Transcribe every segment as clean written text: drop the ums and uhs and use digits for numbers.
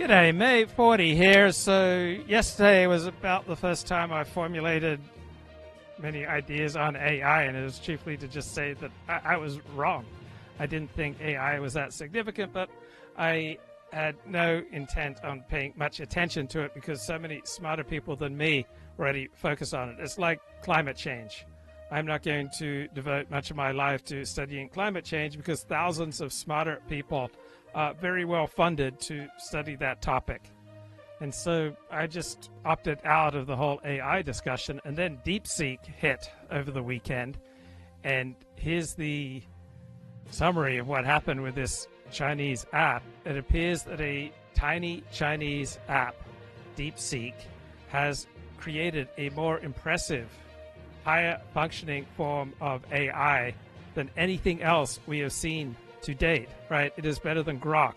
G'day, May 40 here. So yesterday was about the first time I formulated many ideas on AI, and it was chiefly to just say that I was wrong. I didn't think AI was that significant, but I had no intent on paying much attention to it because so many smarter people than me already focus on it. It's like climate change. I'm not going to devote much of my life to studying climate change because thousands of smarter people are very well funded to study that topic. And so I just opted out of the whole AI discussion, and then DeepSeek hit over the weekend. And here's the summary of what happened with this Chinese app. It appears that a tiny Chinese app, DeepSeek, has created a more impressive, higher functioning form of AI than anything else we have seen to date, right? It is better than Grok.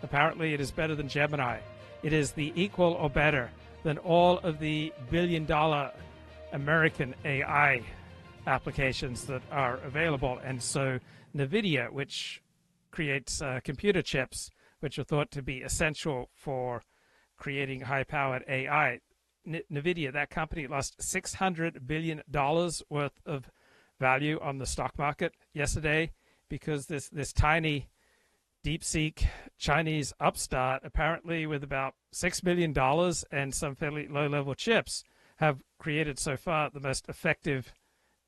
Apparently it is better than Gemini. It is the equal or better than all of the billion-dollar American AI applications that are available. And so NVIDIA, which creates computer chips, which are thought to be essential for creating high-powered AI, NVIDIA, that company, lost $600 billion worth of value on the stock market yesterday because this tiny DeepSeek Chinese upstart, apparently with about $6 billion and some fairly low-level chips, have created so far the most effective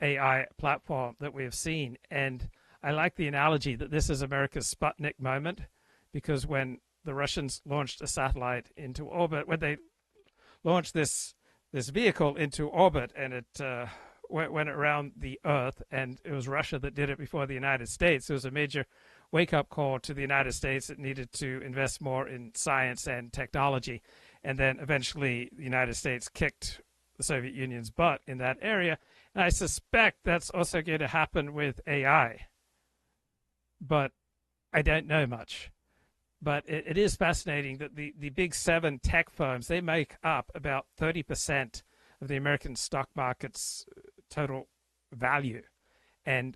AI platform that we have seen. And I like the analogy that this is America's Sputnik moment, because when the Russians launched a satellite into orbit, when they launched this vehicle into orbit, and it went around the Earth, and it was Russia that did it before the United States. It was a major wake-up call to the United States that needed to invest more in science and technology. And then eventually the United States kicked the Soviet Union's butt in that area. And I suspect that's also going to happen with AI. But I don't know much. But it is fascinating that the big seven tech firms, they make up about 30% of the American stock market's total value. And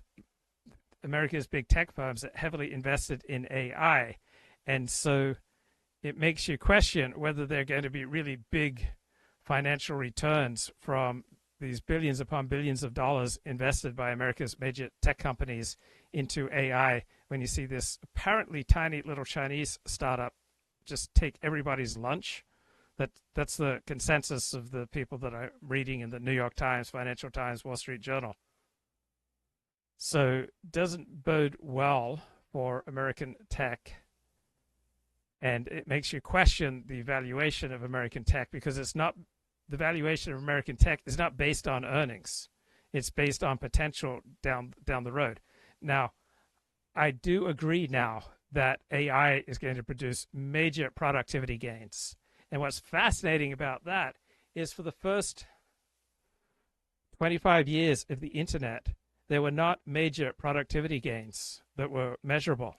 America's big tech firms are heavily invested in AI. And so it makes you question whether they're going to be really big financial returns from these billions upon billions of dollars invested by America's major tech companies into AI, when you see this apparently tiny little Chinese startup just take everybody's lunch. That's the consensus of the people that I'm reading in the New York Times, Financial Times, Wall Street Journal. So doesn't bode well for American tech. And it makes you question the valuation of American tech, because it's not, the valuation of American tech is not based on earnings. It's based on potential down the road. Now, I do agree now that AI is going to produce major productivity gains. And what's fascinating about that is, for the first 25 years of the internet, there were not major productivity gains that were measurable,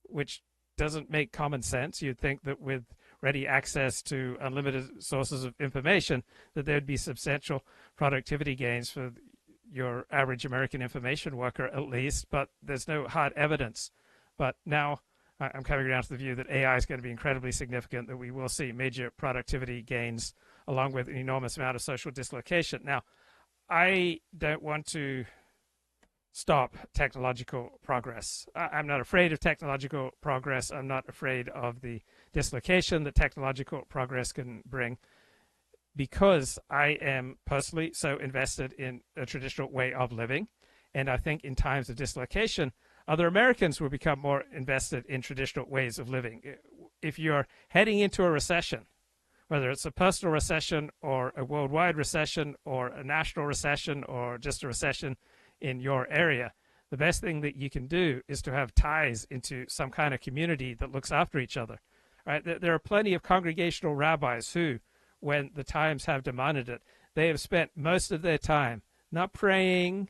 which doesn't make common sense. You'd think that with ready access to unlimited sources of information, that there'd be substantial productivity gains for your average American information worker, at least, but there's no hard evidence. But now I'm coming around to the view that AI is going to be incredibly significant, that we will see major productivity gains along with an enormous amount of social dislocation. Now, I don't want to stop technological progress. I'm not afraid of technological progress. I'm not afraid of the dislocation that technological progress can bring, because I am personally so invested in a traditional way of living. And I think in times of dislocation, other Americans will become more invested in traditional ways of living. If you're heading into a recession, whether it's a personal recession or a worldwide recession or a national recession or just a recession in your area, the best thing that you can do is to have ties into some kind of community that looks after each other. Right? There are plenty of congregational rabbis who, when the times have demanded it, they have spent most of their time not praying,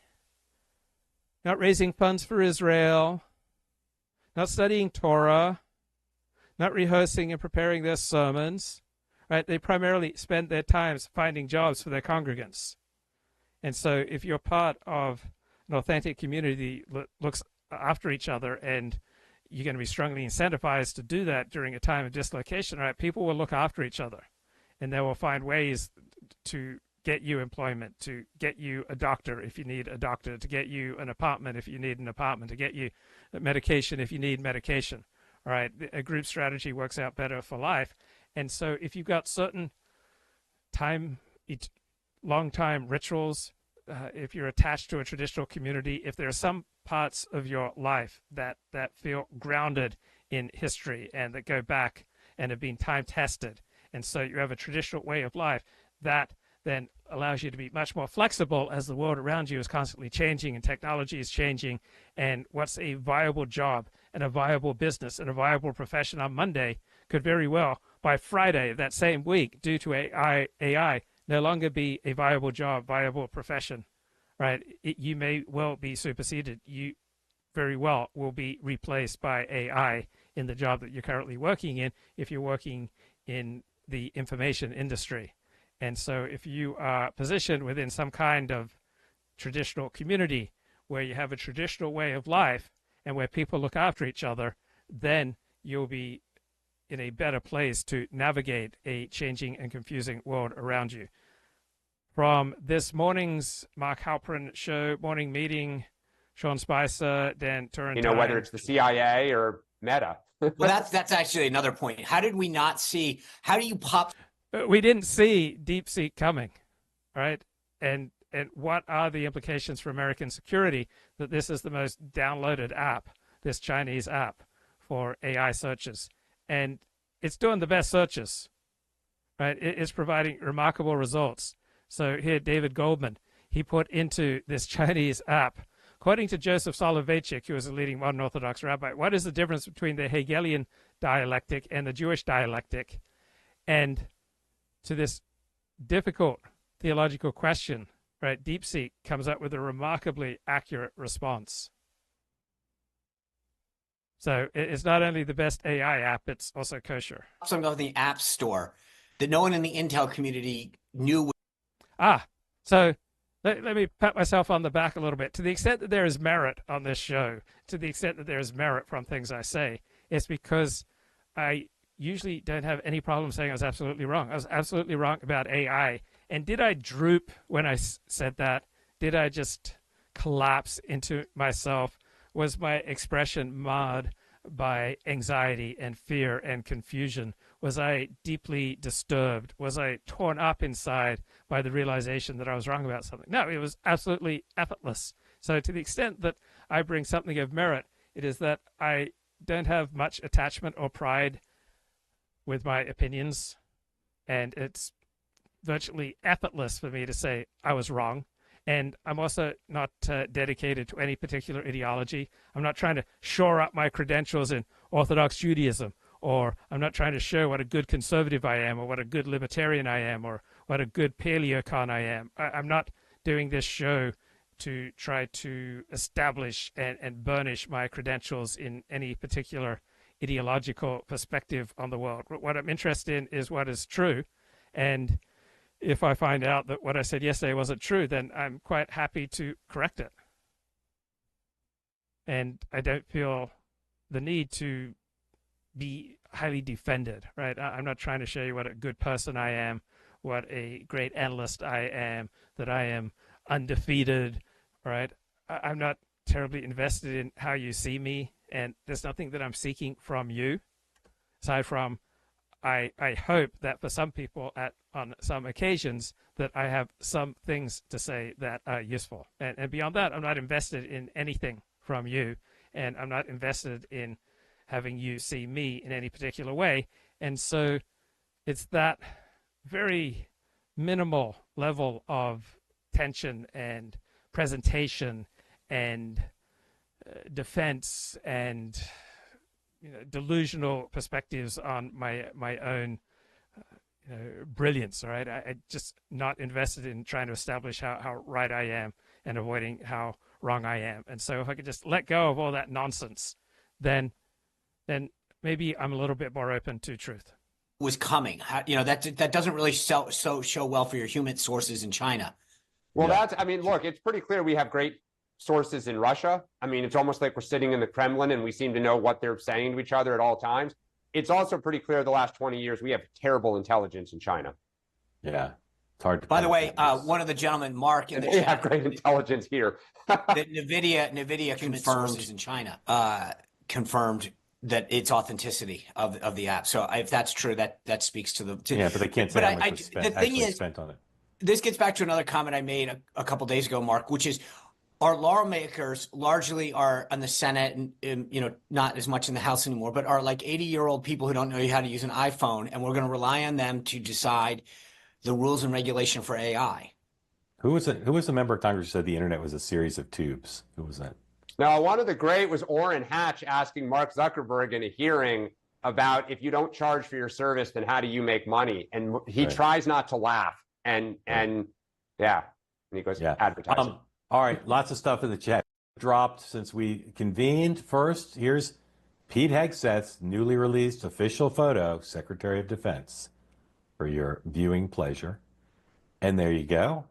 not raising funds for Israel, not studying Torah, not rehearsing and preparing their sermons. Right? They primarily spend their times finding jobs for their congregants. And so if you're part of an authentic community that looks after each other, and you're going to be strongly incentivized to do that during a time of dislocation, right? People will look after each other, and they will find ways to get you employment, to get you a doctor if you need a doctor, to get you an apartment if you need an apartment, to get you medication if you need medication. All right, a group strategy works out better for life. And so if you've got certain long time rituals, if you're attached to a traditional community, if there are some parts of your life that feel grounded in history and that go back and have been time tested, and so you have a traditional way of life, that then allows you to be much more flexible as the world around you is constantly changing and technology is changing. And what's a viable job and a viable business and a viable profession on Monday could very well, by Friday of that same week, due to AI no longer be a viable job, viable profession, right? You may well be superseded. You very well will be replaced by AI in the job that you're currently working in if you're working in the information industry. And so if you are positioned within some kind of traditional community where you have a traditional way of life and where people look after each other, then you'll be in a better place to navigate a changing and confusing world around you. From this morning's Mark Halperin show, morning meeting, Sean Spicer, Dan Turrentine. Whether it's the CIA or Meta. Well, that's actually another point. How did we not see, how do you pop? We didn't see DeepSeek coming, right? And what are the implications for American security that this is the most downloaded app, this Chinese app for AI searches? And it's doing the best searches, right? It's providing remarkable results. So here, David Goldman, he put into this Chinese app, according to Joseph Soloveitchik, who is a leading modern Orthodox rabbi, what is the difference between the Hegelian dialectic and the Jewish dialectic? And to this difficult theological question, right, DeepSeek comes up with a remarkably accurate response. So it's not only the best AI app, it's also kosher. Something about the App Store that no one in the Intel community knew. So let me pat myself on the back a little bit. To the extent that there is merit on this show, to the extent that there is merit from things I say, it's because I usually don't have any problem saying I was absolutely wrong. I was absolutely wrong about AI. And did I droop when I said that? Did I just collapse into myself? Was my expression marred by anxiety and fear and confusion? Was I deeply disturbed? Was I torn up inside by the realization that I was wrong about something? No, it was absolutely effortless. So to the extent that I bring something of merit, it is that I don't have much attachment or pride with my opinions, and it's virtually effortless for me to say I was wrong. And I'm also not dedicated to any particular ideology. I'm not trying to shore up my credentials in Orthodox Judaism, or I'm not trying to show what a good conservative I am, or what a good libertarian I am, or what a good paleocon I am. I'm not doing this show to try to establish and burnish my credentials in any particular ideological perspective on the world. What I'm interested in is what is true. And if I find out that what I said yesterday wasn't true, then I'm quite happy to correct it. And I don't feel the need to be highly defended, right? I'm not trying to show you what a good person I am, what a great analyst I am, that I am undefeated, right? I'm not terribly invested in how you see me, and there's nothing that I'm seeking from you, aside from I hope that for some people on some occasions that I have some things to say that are useful. And beyond that, I'm not invested in anything from you, and I'm not invested in having you see me in any particular way. And so it's that very minimal level of tension and presentation and defense and delusional perspectives on my own brilliance. All right, I just not invested in trying to establish how right I am and avoiding how wrong I am. And so if I could just let go of all that nonsense, then maybe I'm a little bit more open to truth. Was coming, that doesn't really show well for your human sources in China. Well, look, it's pretty clear we have great sources in Russia. I mean, it's almost like we're sitting in the Kremlin and we seem to know what they're saying to each other at all times. It's also pretty clear the last 20 years we have terrible intelligence in China. Yeah, it's hard. By the way, one of the gentlemen, Mark, in the They chat, have great intelligence here. that NVIDIA confirmed in China confirmed that it's authenticity of the app. So if that's true, that speaks to the yeah, but they can't say how much was spent, the thing is, spent on it. This gets back to another comment I made a couple days ago, Mark, which is our lawmakers largely are in the Senate and not as much in the House anymore, but are like 80-year-old people who don't know how to use an iPhone, and we're going to rely on them to decide the rules and regulation for AI. Who was the member of Congress who said the internet was a series of tubes? Who was that? Now, one of the great was Orrin Hatch asking Mark Zuckerberg in a hearing about, if you don't charge for your service, then how do you make money? And he tries not to laugh. And he goes, advertising. All right, lots of stuff in the chat dropped since we convened. First, here's Pete Hegseth's newly released official photo, Secretary of Defense, for your viewing pleasure. And there you go.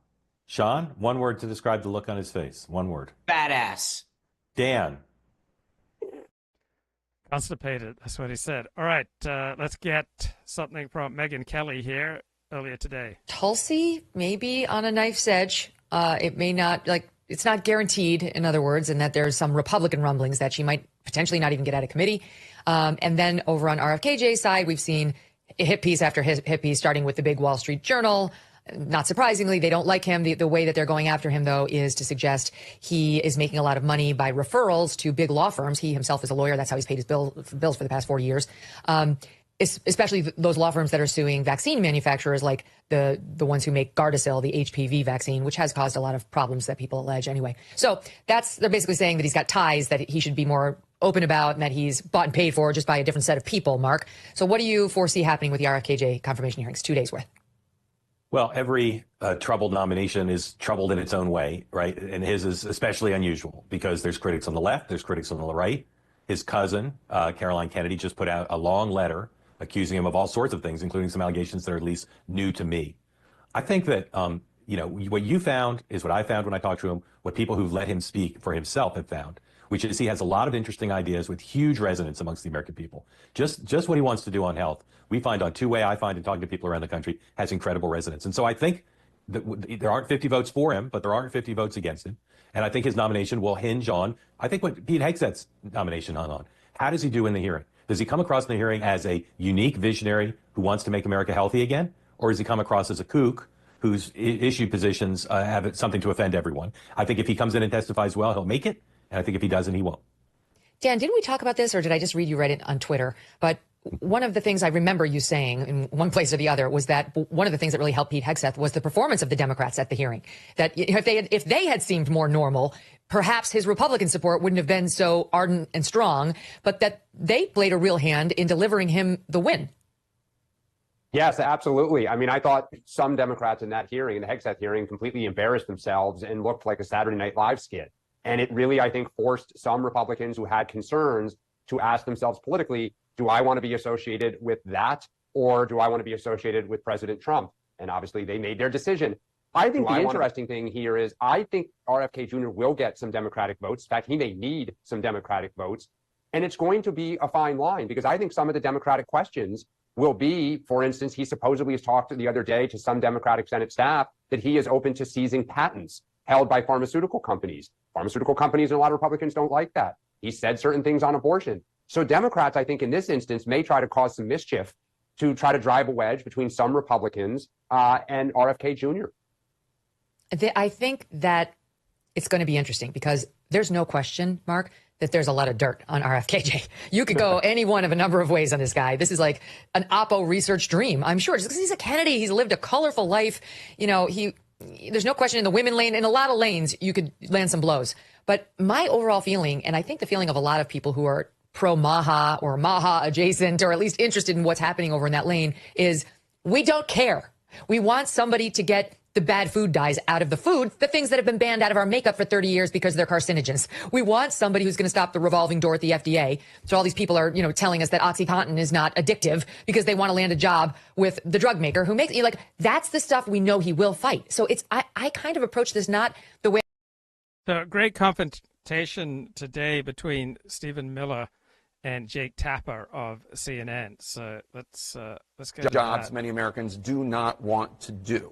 Sean, one word to describe the look on his face. One word. Badass. Dan. Constipated. That's what he said. All right, let's get something from Megyn Kelly here earlier today. Tulsi, maybe on a knife's edge. It may not, it's not guaranteed, in other words, and that there's some Republican rumblings that she might potentially not even get out of committee. And then over on RFKJ's side, we've seen hit piece after hit piece, starting with the big Wall Street Journal. Not surprisingly, they don't like him. The way that they're going after him, though, is to suggest he is making a lot of money by referrals to big law firms. He himself is a lawyer. That's how he's paid his bills for the past 40 years. Especially those law firms that are suing vaccine manufacturers, like the ones who make Gardasil, the HPV vaccine, which has caused a lot of problems that people allege anyway. So they're basically saying that he's got ties that he should be more open about, and that he's bought and paid for just by a different set of people, Mark. So what do you foresee happening with the RFKJ confirmation hearings, 2 days worth? Well, every troubled nomination is troubled in its own way, right? And his is especially unusual because there's critics on the left, there's critics on the right. His cousin, Caroline Kennedy, just put out a long letter accusing him of all sorts of things, including some allegations that are at least new to me. I think that, what you found is what I found when I talked to him, what people who've let him speak for himself have found, which is he has a lot of interesting ideas with huge resonance amongst the American people. Just what he wants to do on health, we find on two-way, I find in talking to people around the country, has incredible resonance. And so I think that there aren't 50 votes for him, but there aren't 50 votes against him. And I think his nomination will hinge on, I think, what Pete Hegseth's nomination on. How does he do in the hearing? Does he come across in the hearing as a unique visionary who wants to make America healthy again? Or does he come across as a kook whose issue positions have something to offend everyone? I think if he comes in and testifies well, he'll make it. And I think if he doesn't, he won't. Dan, didn't we talk about this, or did I just read you read it on Twitter? But one of the things I remember you saying in one place or the other was that one of the things that really helped Pete Hegseth was the performance of the Democrats at the hearing. That if they had seemed more normal, perhaps his Republican support wouldn't have been so ardent and strong, but that they played a real hand in delivering him the win. Yes, absolutely. I mean, I thought some Democrats in that hearing, in the Hegseth hearing, completely embarrassed themselves and looked like a Saturday Night Live skit. And it really, I think, forced some Republicans who had concerns to ask themselves politically, do I want to be associated with that, or do I want to be associated with President Trump? And obviously, they made their decision. I think the interesting thing here is I think RFK Jr. will get some Democratic votes. In fact, he may need some Democratic votes. And it's going to be a fine line because I think some of the Democratic questions will be, for instance, he supposedly has talked the other day to some Democratic Senate staff that he is open to seizing patents held by pharmaceutical companies. Pharmaceutical companies and a lot of Republicans don't like that. He said certain things on abortion. So Democrats, I think, in this instance, may try to cause some mischief to try to drive a wedge between some Republicans and RFK Jr. I think that it's going to be interesting because there's no question, Mark, that there's a lot of dirt on RFKJ. You could go any one of a number of ways on this guy. This is like an Oppo research dream, I'm sure. Just because he's a Kennedy, he's lived a colorful life. There's no question in the women lane, in a lot of lanes, you could land some blows. But my overall feeling, and I think the feeling of a lot of people who are pro-Maha or Maha adjacent, or at least interested in what's happening over in that lane, is we don't care. We want somebody to get the bad food dyes out of the food, the things that have been banned out of our makeup for 30 years because they're carcinogens. We want somebody who's going to stop the revolving door at the FDA. So all these people are, telling us that OxyContin is not addictive because they want to land a job with the drug maker who makes that's the stuff we know he will fight. So I kind of approach this not the way So, great confrontation today between Stephen Miller and Jake Tapper of CNN. So let's get jobs many Americans do not want to do.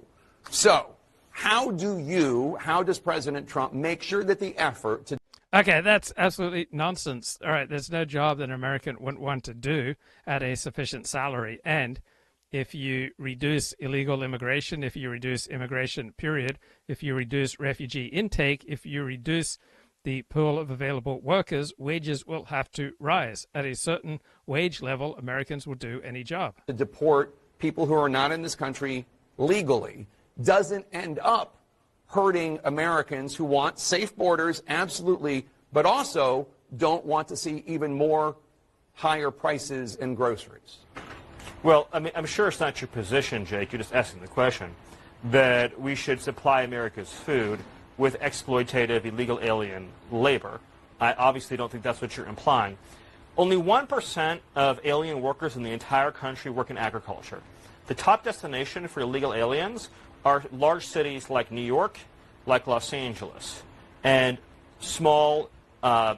So how does President Trump make sure that the effort to... Okay, that's absolutely nonsense. All right, there's no job that an American wouldn't want to do at a sufficient salary. And if you reduce illegal immigration, if you reduce immigration, period, if you reduce refugee intake, if you reduce the pool of available workers, wages will have to rise. At a certain wage level, Americans will do any job. To deport people who are not in this country legally doesn't end up hurting Americans who want safe borders, absolutely, but also don't want to see even more higher prices in groceries. Well, I mean, I'm sure it's not your position, Jake, you're just asking the question, that we should supply America's food with exploitative illegal alien labor. I obviously don't think that's what you're implying. Only 1% of alien workers in the entire country work in agriculture. The top destination for illegal aliens are large cities like New York, like Los Angeles, and small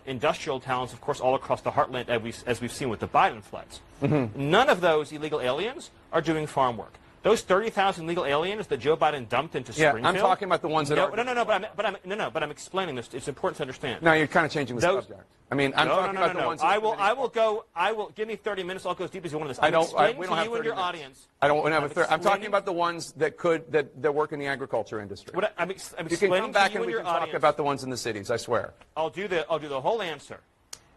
industrial towns, of course, all across the heartland, as we've seen with the Biden flights. None of those illegal aliens are doing farm work. Those 30,000 legal aliens that Joe Biden dumped into Springfield. I'm talking about the ones that are. But I'm explaining this. It's important to understand. No, you're kind of changing the subject. I mean, I'm talking about the ones. I will give me 30 minutes. I'll go as deep as you want this. We don't have 30 your audience. I don't have a 30. I'm talking about the ones that work in the agriculture industry. I'm you can come back and we can talk about the ones in the cities. I swear. I'll do the whole answer.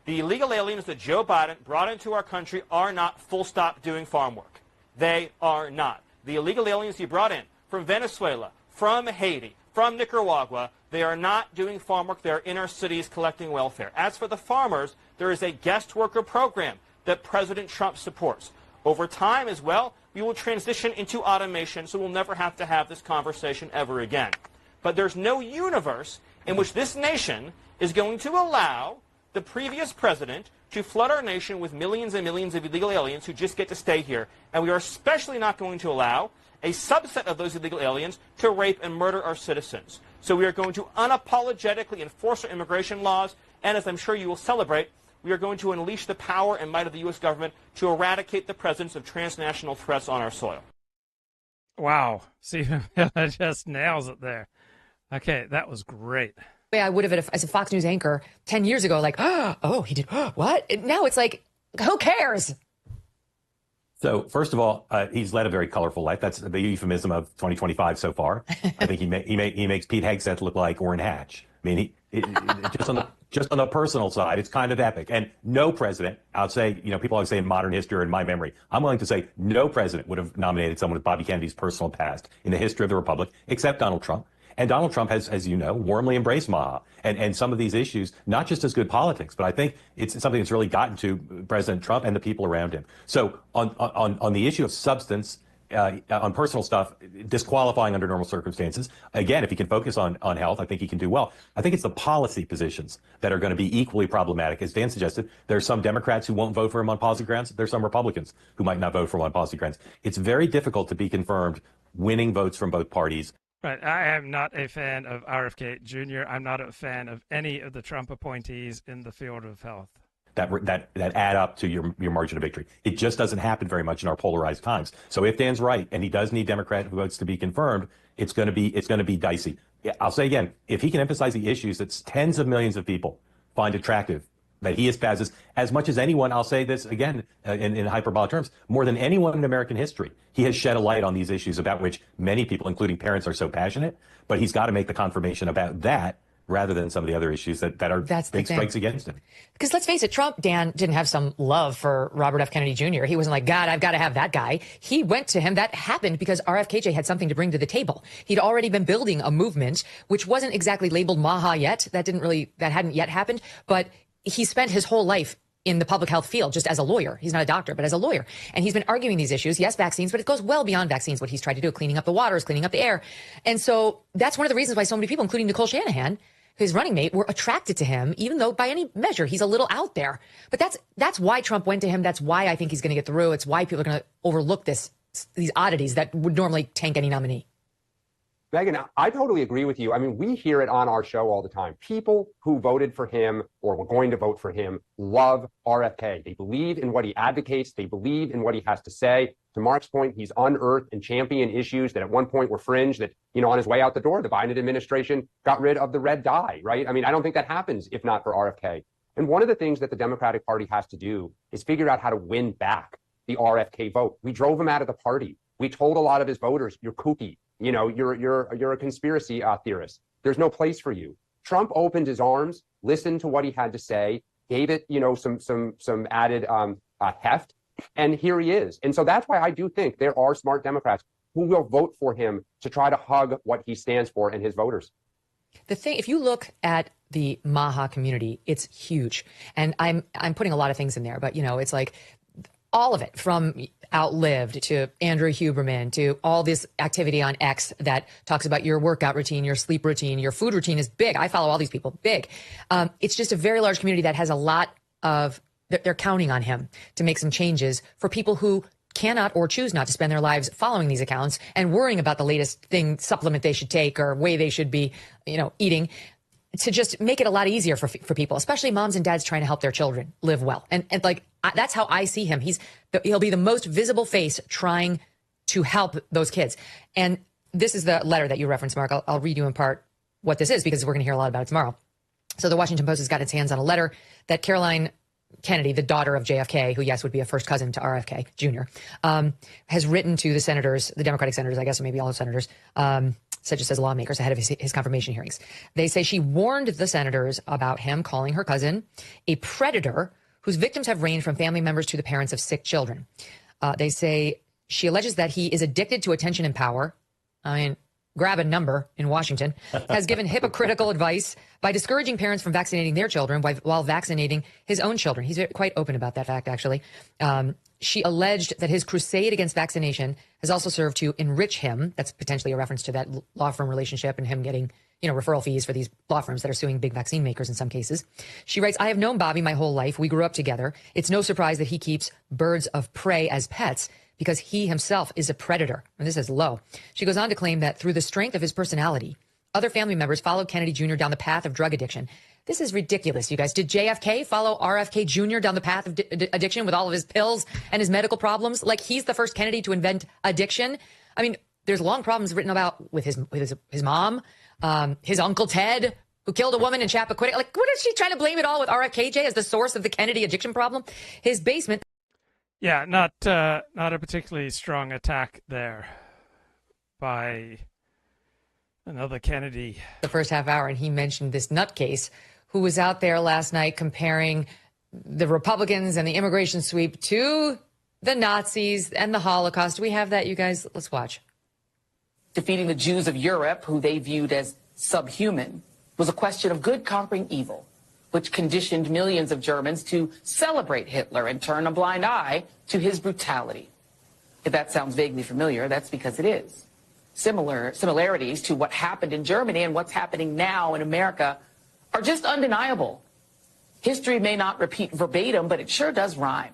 The illegal aliens that Joe Biden brought into our country are not full stop doing farm work. They are not. The illegal aliens he brought in from Venezuela, from Haiti, from Nicaragua, they are not doing farm work. They are in our cities collecting welfare. As for the farmers, there is a guest worker program that President Trump supports. Over time as well, we will transition into automation, so we'll never have to have this conversation ever again. But there's no universe in which this nation is going to allow the previous president to flood our nation with millions and millions of illegal aliens who just get to stay here. And we are especially not going to allow a subset of those illegal aliens to rape and murder our citizens. So we are going to unapologetically enforce our immigration laws, and as I'm sure you will celebrate, we are going to unleash the power and might of the U.S. government to eradicate the presence of transnational threats on our soil. Wow. Stephen Miller just nails it there. Okay, that was great. I would have, as a Fox News anchor 10 years ago, like, oh, he did, what? Now it's like, who cares? So first of all, he's led a very colorful life. That's the euphemism of 2025 so far. I think he makes Pete Hegseth look like Orrin Hatch. I mean, just on the personal side, it's kind of epic. And no president, I'll say, people always say in modern history or in my memory, I'm willing to say no president would have nominated someone with Bobby Kennedy's personal past in the history of the Republic, except Donald Trump. And Donald Trump has, as you know, warmly embraced Maha and some of these issues, not just as good politics, but I think it's something that's really gotten to President Trump and the people around him. So on the issue of substance, on personal stuff, disqualifying under normal circumstances, again, if he can focus on health, I think he can do well. I think it's the policy positions that are going to be equally problematic. As Dan suggested, there are some Democrats who won't vote for him on policy grounds. There's some Republicans who might not vote for him on policy grounds. It's very difficult to be confirmed winning votes from both parties. Right. I am not a fan of RFK Jr. I'm not a fan of any of the Trump appointees in the field of health. That add up to your margin of victory. It just doesn't happen very much in our polarized times. So if Dan's right, and he does need Democrat votes to be confirmed, it's going to be dicey. I'll say again, if he can emphasize the issues that tens of millions of people find attractive, that he espouses as much as anyone, I'll say this again in hyperbolic terms, more than anyone in American history. He has shed a light on these issues about which many people, including parents, are so passionate, but he's got to make the confirmation about that rather than some of the other issues that are big strikes against him. Because let's face it, Trump, Dan, didn't have some love for Robert F. Kennedy Jr. He wasn't like, God, I've got to have that guy. He went to him. That happened because RFKJ had something to bring to the table. He'd already been building a movement, which wasn't exactly labeled Maha yet. That hadn't yet happened. But he spent his whole life in the public health field just as a lawyer. He's not a doctor, but as a lawyer. And he's been arguing these issues. Yes, vaccines, but it goes well beyond vaccines, what he's tried to do, cleaning up the waters, cleaning up the air. And so that's one of the reasons why so many people, including Nicole Shanahan, his running mate, were attracted to him, even though by any measure he's a little out there. But that's why Trump went to him. That's why I think he's going to get through. It's why people are going to overlook these oddities that would normally tank any nominee. Megan, I totally agree with you. I mean, we hear it on our show all the time. People who voted for him or were going to vote for him love RFK. They believe in what he advocates. They believe in what he has to say. To Mark's point, he's unearthed and championed issues that at one point were fringe that, on his way out the door, the Biden administration got rid of the red dye, right? I mean, I don't think that happens if not for RFK. And one of the things that the Democratic Party has to do is figure out how to win back the RFK vote. We drove him out of the party. We told a lot of his voters, you're kooky. You're a conspiracy theorist. There's no place for you. Trump opened his arms, listened to what he had to say, gave it, some added heft, and here he is. And so that's why I do think there are smart Democrats who will vote for him to try to hug what he stands for and his voters. The thing, if you look at the Maha community, it's huge, and I'm putting a lot of things in there, but it's like all of it, from Outlived to Andrew Huberman to all this activity on X that talks about your workout routine, your sleep routine, your food routine is big. I follow all these people, big. It's just a very large community that has a lot of, they're counting on him to make some changes for people who cannot or choose not to spend their lives following these accounts and worrying about the latest supplement they should take or way they should be, eating, to just make it a lot easier for people, especially moms and dads trying to help their children live well. And that's how I see him. He'll be the most visible face trying to help those kids. And this is the letter that you referenced, Mark. I'll read you in part what this is, because we're going to hear a lot about it tomorrow. So the Washington Post has got its hands on a letter that Caroline Kennedy, the daughter of JFK, who, yes, would be a first cousin to RFK Jr., has written to the senators, the Democratic senators, I guess, or maybe all the senators, such as lawmakers, ahead of his confirmation hearings. They say she warned the senators about him calling her cousin a predator whose victims have ranged from family members to the parents of sick children. They say she alleges that he is addicted to attention and power. I mean, grab a number in Washington, has given hypocritical advice by discouraging parents from vaccinating their children while vaccinating his own children. He's quite open about that fact, actually. She alleged that his crusade against vaccination has also served to enrich him. That's potentially a reference to that law firm relationship and him getting, referral fees for these law firms that are suing big vaccine makers in some cases. She writes, I have known Bobby my whole life. We grew up together. It's no surprise that he keeps birds of prey as pets, because he himself is a predator. And this is low. She goes on to claim that through the strength of his personality, other family members followed Kennedy Jr. down the path of drug addiction. This is ridiculous, you guys. Did JFK follow RFK Jr. down the path of addiction with all of his pills and his medical problems? Like, he's the first Kennedy to invent addiction. I mean, there's long problems written about with his mom, his Uncle Ted, who killed a woman in Chappaquiddick. Like, what is she trying to blame it all with RFKJ as the source of the Kennedy addiction problem? His basement. Yeah, not a particularly strong attack there by another Kennedy. The first half hour, and he mentioned this nutcase who was out there last night comparing the Republicans and the immigration sweep to the Nazis and the Holocaust. Do we have that, you guys? Let's watch. Defeating the Jews of Europe, who they viewed as subhuman, was a question of good conquering evil, which conditioned millions of Germans to celebrate Hitler and turn a blind eye to his brutality. If that sounds vaguely familiar, that's because it is. Similarities to what happened in Germany and what's happening now in America are just undeniable. History may not repeat verbatim, but it sure does rhyme.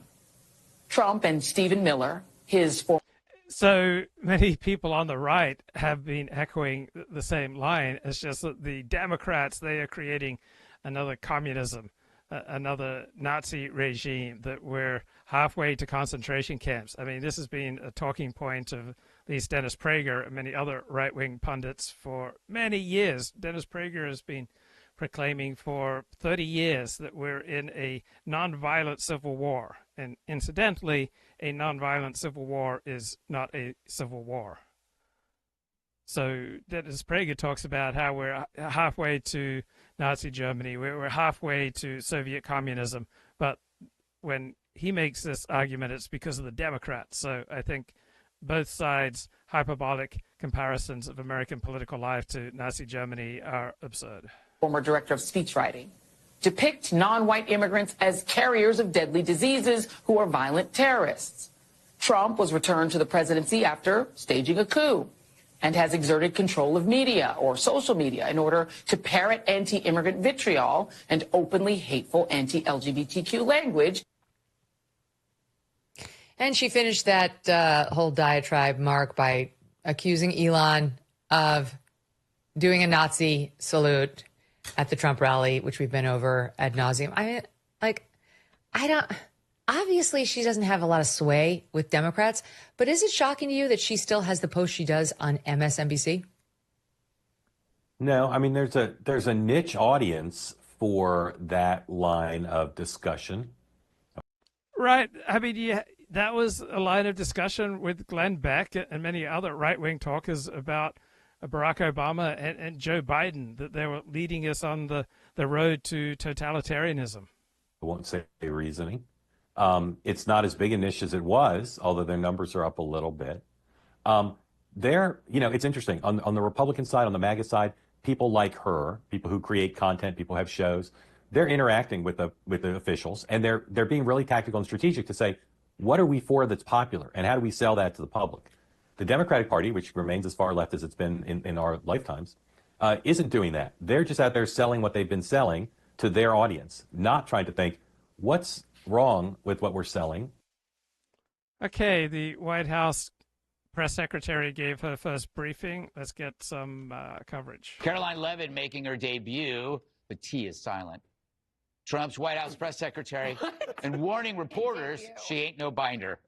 Trump and Stephen Miller, his former... So many people on the right have been echoing the same line. It's just that the Democrats, they are creating another communism, another Nazi regime, that we're halfway to concentration camps. I mean, this has been a talking point of at least Dennis Prager and many other right-wing pundits for many years. Dennis Prager has been proclaiming for 30 years that we're in a nonviolent civil war. And incidentally, a nonviolent civil war is not a civil war. So Dennis Prager talks about how we're halfway to Nazi Germany, we're halfway to Soviet communism, but when he makes this argument, it's because of the Democrats. So I think both sides' hyperbolic comparisons of American political life to Nazi Germany are absurd. Former director of speechwriting, depict non-white immigrants as carriers of deadly diseases who are violent terrorists. Trump was returned to the presidency after staging a coup and has exerted control of media or social media in order to parrot anti-immigrant vitriol and openly hateful anti-LGBTQ language. And she finished that whole diatribe, Mark, by accusing Elon of doing a Nazi salute at the Trump rally, which we've been over ad nauseum. Obviously she doesn't have a lot of sway with Democrats, but is it shocking to you that she still has the post she does on MSNBC? No, I mean, there's a niche audience for that line of discussion. Right. I mean, that was a line of discussion with Glenn Beck and many other right-wing talkers about Barack Obama and Joe Biden, that they were leading us on the road to totalitarianism. I won't say reasoning. It's not as big a niche as it was, although their numbers are up a little bit. It's interesting. On the Republican side, on the MAGA side, people like her, people who create content, people who have shows, they're interacting with the officials, and they're being really tactical and strategic to say, what are we for that's popular, and how do we sell that to the public? The Democratic Party, which remains as far left as it's been in our lifetimes, isn't doing that. They're just out there selling what they've been selling to their audience, not trying to think, what's wrong with what we're selling? Okay, the White House press secretary gave her first briefing. Let's get some coverage. Caroline Leavitt making her debut, but T is silent. Trump's White House press secretary and warning reporters she ain't no binder.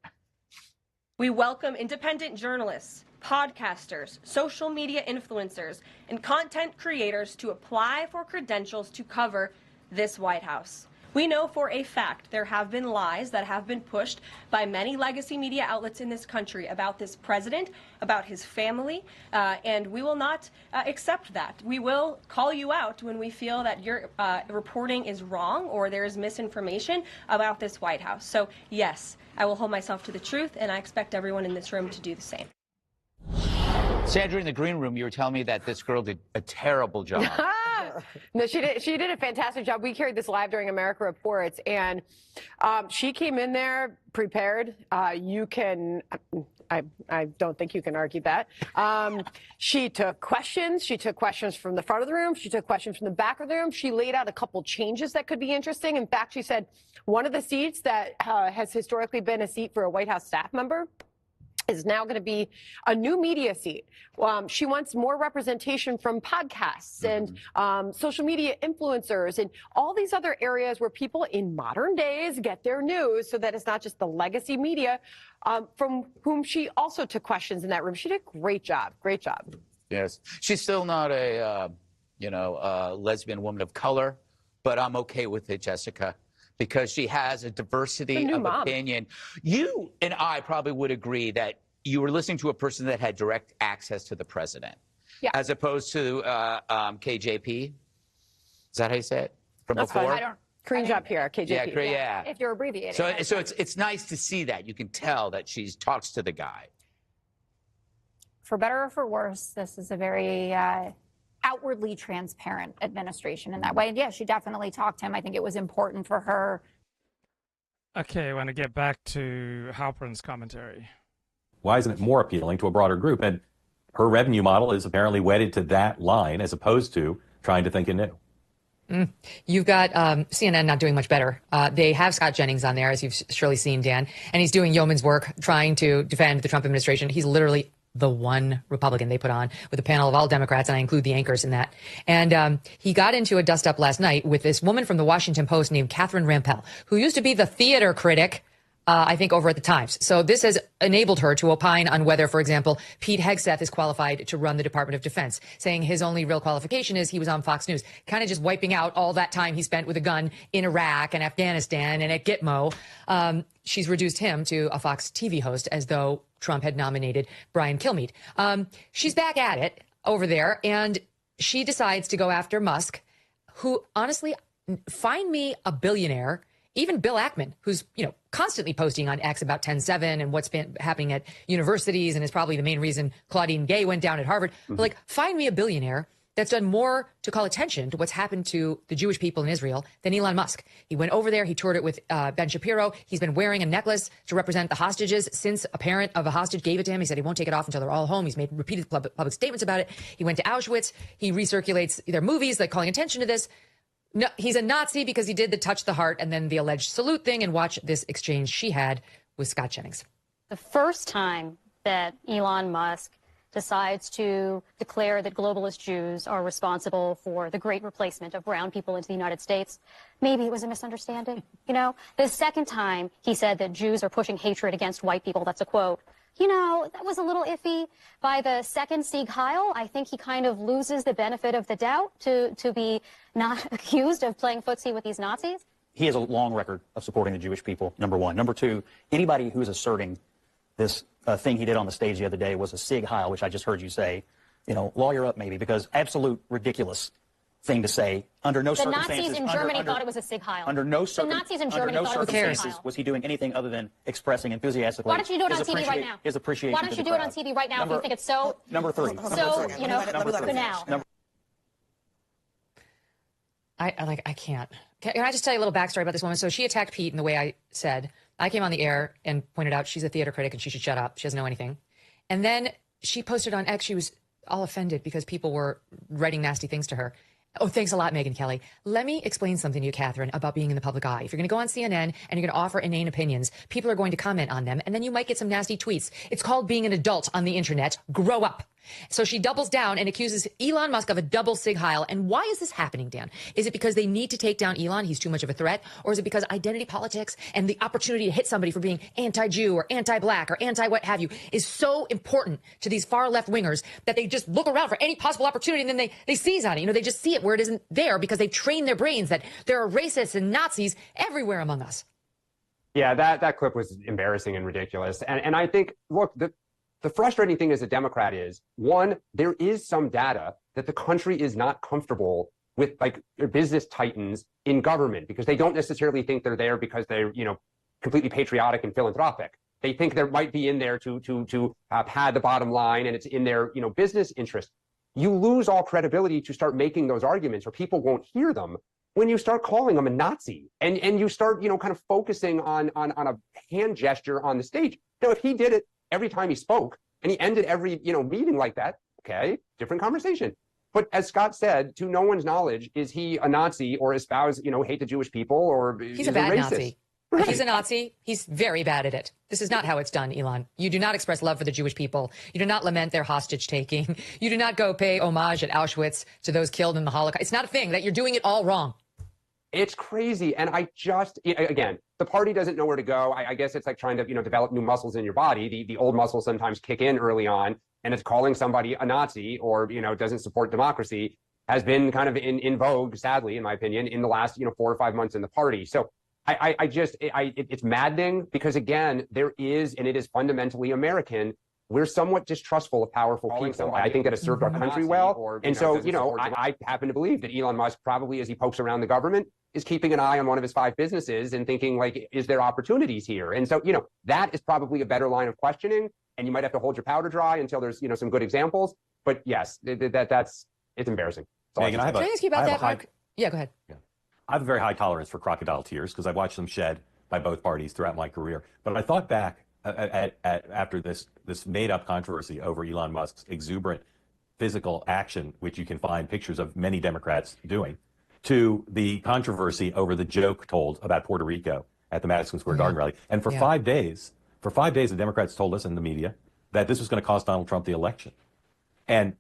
We welcome independent journalists, podcasters, social media influencers, and content creators to apply for credentials to cover this White House. We know for a fact there have been lies that have been pushed by many legacy media outlets in this country about this president, about his family, and we will not accept that. We will call you out when we feel that your reporting is wrong or there is misinformation about this White House. So, yes, I will hold myself to the truth, and I expect everyone in this room to do the same. Sandra, in the green room, you were telling me that this girl did a terrible job. No, she did a fantastic job. We carried this live during America Reports, and she came in there prepared. I don't think you can argue that. She took questions. She took questions from the front of the room. She took questions from the back of the room. She laid out a couple changes that could be interesting. In fact, she said one of the seats that has historically been a seat for a White House staff member is now going to be a new media seat. She wants more representation from podcasts and social media influencers and all these other areas where people in modern days get their news, so that it's not just the legacy media from whom she also took questions in that room. She did a great job. Great job. Yes. She's still not a lesbian woman of color, but I'm okay with it, Jessica, because she has a diversity of opinion. You and I probably would agree that you were listening to a person that had direct access to the president, as opposed to KJP. Is that how you say it? From That's before? Fine. I don't cringe up here, KJP. Yeah. If you're abbreviating. So it's nice to see that. You can tell that she talks to the guy. For better or for worse, this is a very outwardly transparent administration in that way. And yeah, she definitely talked to him. I think it was important for her. Okay, I want to get back to Halperin's commentary. Why isn't it more appealing to a broader group? And her revenue model is apparently wedded to that line as opposed to trying to think anew. You've got CNN not doing much better. They have Scott Jennings on there, as you've surely seen, Dan, and he's doing yeoman's work trying to defend the Trump administration. He's literally the one Republican they put on with a panel of all Democrats, and I include the anchors in that. And he got into a dust-up last night with this woman from the Washington Post named Catherine Rampell, who used to be the theater critic, I think, over at the Times. So this has enabled her to opine on whether, for example, Pete Hegseth is qualified to run the Department of Defense, saying his only real qualification is he was on Fox News, kind of just wiping out all that time he spent with a gun in Iraq and Afghanistan and at Gitmo. She's reduced him to a Fox TV host as though Trump had nominated Brian Kilmeade. She's back at it over there, and she decides to go after Musk, who, honestly, find me a billionaire, even Bill Ackman, who's, constantly posting on X about 10/7 and what's been happening at universities and is probably the main reason Claudine Gay went down at Harvard. But, find me a billionaire that's done more to call attention to what's happened to the Jewish people in Israel than Elon Musk. He went over there. He toured it with Ben Shapiro. He's been wearing a necklace to represent the hostages since a parent of a hostage gave it to him. He said he won't take it off until they're all home. He's made repeated public statements about it. He went to Auschwitz. He recirculates their movies, like calling attention to this. No, he's a Nazi because he did the touch the heart and then the alleged salute thing. And watch this exchange she had with Scott Jennings. The first time that Elon Musk decides to declare that globalist Jews are responsible for the great replacement of brown people into the United States, maybe it was a misunderstanding, you know? The second time he said that Jews are pushing hatred against white people, that's a quote, you know, that was a little iffy. By the second Sieg Heil, I think he kind of loses the benefit of the doubt to be not accused of playing footsie with these Nazis. He has a long record of supporting the Jewish people, number one. Number two, anybody who's asserting this thing he did on the stage the other day was a Sieg Heil, which I just heard you say, you know, lawyer up maybe, because absolute ridiculous thing to say. Under no circumstances. The Nazis in Germany thought it was a Sieg Heil. Under no circumstances was he doing anything other than expressing enthusiastically. Why don't you do it on TV right now? His appreciation. Why don't you do it on TV right now if you think it's so? Number three. So, you know, banal. I can't. Can I just tell you a little backstory about this woman? So she attacked Pete in the way I said. I came on the air and pointed out she's a theater critic and she should shut up. She doesn't know anything. And then she posted on X, she was all offended because people were writing nasty things to her. Oh, thanks a lot, Megyn Kelly. Let me explain something to you, Catherine, about being in the public eye. If you're going to go on CNN and you're going to offer inane opinions, people are going to comment on them, and then you might get some nasty tweets. It's called being an adult on the internet. Grow up. So she doubles down and accuses Elon Musk of a double Sieg Heil. And why is this happening, Dan? Is it because they need to take down Elon? He's too much of a threat. Or is it because identity politics and the opportunity to hit somebody for being anti-Jew or anti-black or anti-what have you is so important to these far left wingers that they just look around for any possible opportunity and then they seize on it. You know, they just see it where it isn't there because they've trained their brains that there are racists and Nazis everywhere among us. Yeah, that clip was embarrassing and ridiculous. And I think, look, the frustrating thing as a Democrat is, one, there is some data that the country is not comfortable with, like, business titans in government because they don't necessarily think they're there because they're, you know, completely patriotic and philanthropic. They think there might be in there to pad the bottom line, and it's in their, you know, business interest. You lose all credibility to start making those arguments, or people won't hear them when you start calling them a Nazi and you start, you know, kind of focusing on a hand gesture on the stage. Now, if he did it every time he spoke and he ended every, you know, meeting like that, okay, different conversation. But as Scott said, to no one's knowledge, is he a Nazi or espouse, you know, hate the Jewish people, or he's a bad Nazi. Right. He's a Nazi. He's very bad at it. This is not how it's done, Elon. You do not express love for the Jewish people. You do not lament their hostage taking. You do not go pay homage at Auschwitz to those killed in the Holocaust. It's not a thing. That you're doing it all wrong. It's crazy. And I just, again, the party doesn't know where to go. I guess it's like trying to, you know, develop new muscles in your body. The old muscles sometimes kick in early on, and it's calling somebody a Nazi or, you know, doesn't support democracy has been kind of in vogue, sadly, in my opinion, in the last, you know, 4 or 5 months in the party. So it's maddening because, again, there is, and it is fundamentally American, we're somewhat distrustful of powerful people. I think that has served our country well. And so, you know, I happen to believe that Elon Musk, probably as he pokes around the government, is keeping an eye on one of his 5 businesses and thinking, like, is there opportunities here? And so, you know, that is probably a better line of questioning. And you might have to hold your powder dry until there's, you know, some good examples. But yes, it's embarrassing. Can I ask you about that, Mark? Yeah, go ahead. Yeah. I have a very high tolerance for crocodile tears because I've watched them shed by both parties throughout my career. But I thought back after this made-up controversy over Elon Musk's exuberant physical action, which you can find pictures of many Democrats doing, to the controversy over the joke told about Puerto Rico at the Madison Square Garden rally. And for 5 days, the Democrats told us in the media that this was going to cost Donald Trump the election. And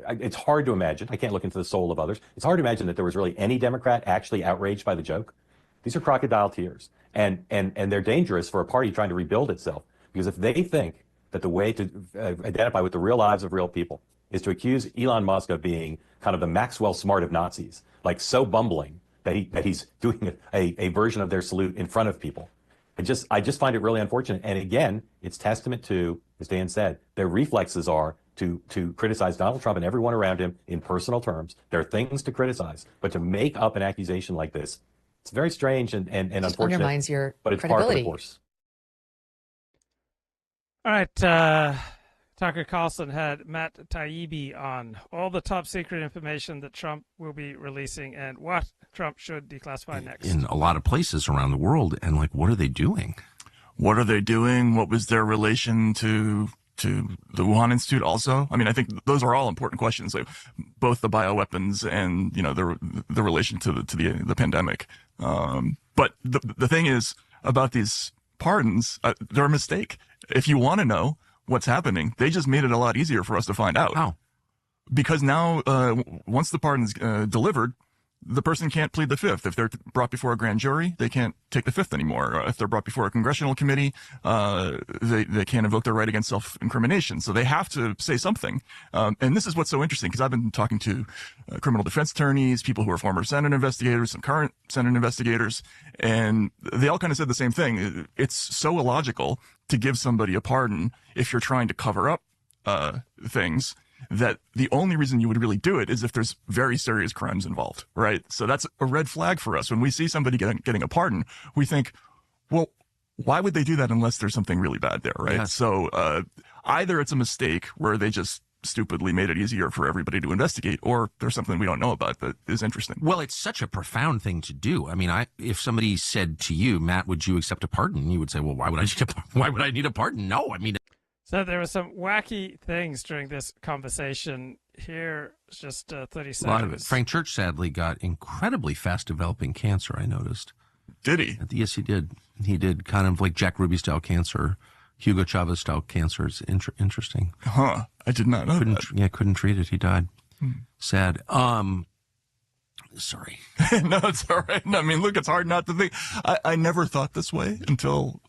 it's hard to imagine. I can't look into the soul of others. It's hard to imagine that there was really any Democrat actually outraged by the joke. These are crocodile tears, and they're dangerous for a party trying to rebuild itself. Because if they think that the way to identify with the real lives of real people is to accuse Elon Musk of being kind of the Maxwell Smart of Nazis, like so bumbling that he's doing a version of their salute in front of people, I just find it really unfortunate. And again, it's testament to, as Dan said, their reflexes are to criticize Donald Trump and everyone around him in personal terms. There are things to criticize, but to make up an accusation like this, it's very strange and unfortunate. Undermines your but it's credibility. Par for the course. All right. Tucker Carlson had Matt Taibbi on all the top secret information that Trump will be releasing and what Trump should declassify next. In a lot of places around the world. And like, what are they doing? What are they doing? What was their relation to the Wuhan Institute also? I mean, I think those are all important questions, like both the bioweapons and, you know, the relation to the pandemic. But the thing is about these pardons, they're a mistake. If you want to know what's happening. They just made it a lot easier for us to find out. How? Because now, once the pardon's delivered, the person can't plead the fifth. If they're brought before a grand jury, they can't take the fifth anymore. If they're brought before a congressional committee, they can't invoke their right against self-incrimination. So they have to say something. And this is what's so interesting, because I've been talking to criminal defense attorneys, people who are former Senate investigators, some current Senate investigators, and they all kind of said the same thing. It's so illogical to give somebody a pardon if you're trying to cover up things, that the only reason you would really do it is if there's very serious crimes involved, right? So that's a red flag for us. When we see somebody getting a pardon, we think, well, why would they do that unless there's something really bad there, right? Yes. So either it's a mistake where they just stupidly made it easier for everybody to investigate, or there's something we don't know about that is interesting. Well, it's such a profound thing to do. I mean, if somebody said to you, Matt, would you accept a pardon? You would say, well, why would I need a pardon? No, I mean... So there were some wacky things during this conversation. Here, just 30 seconds. A lot of it. Frank Church, sadly, got incredibly fast-developing cancer, I noticed. Did he? Yes, he did. He did, kind of like Jack Ruby-style cancer, Hugo Chavez-style cancer. It's interesting. Huh. I did not know that. Yeah, couldn't treat it. He died. Sad. Sorry. No, it's all right. I mean, look, it's hard not to think. I never thought this way until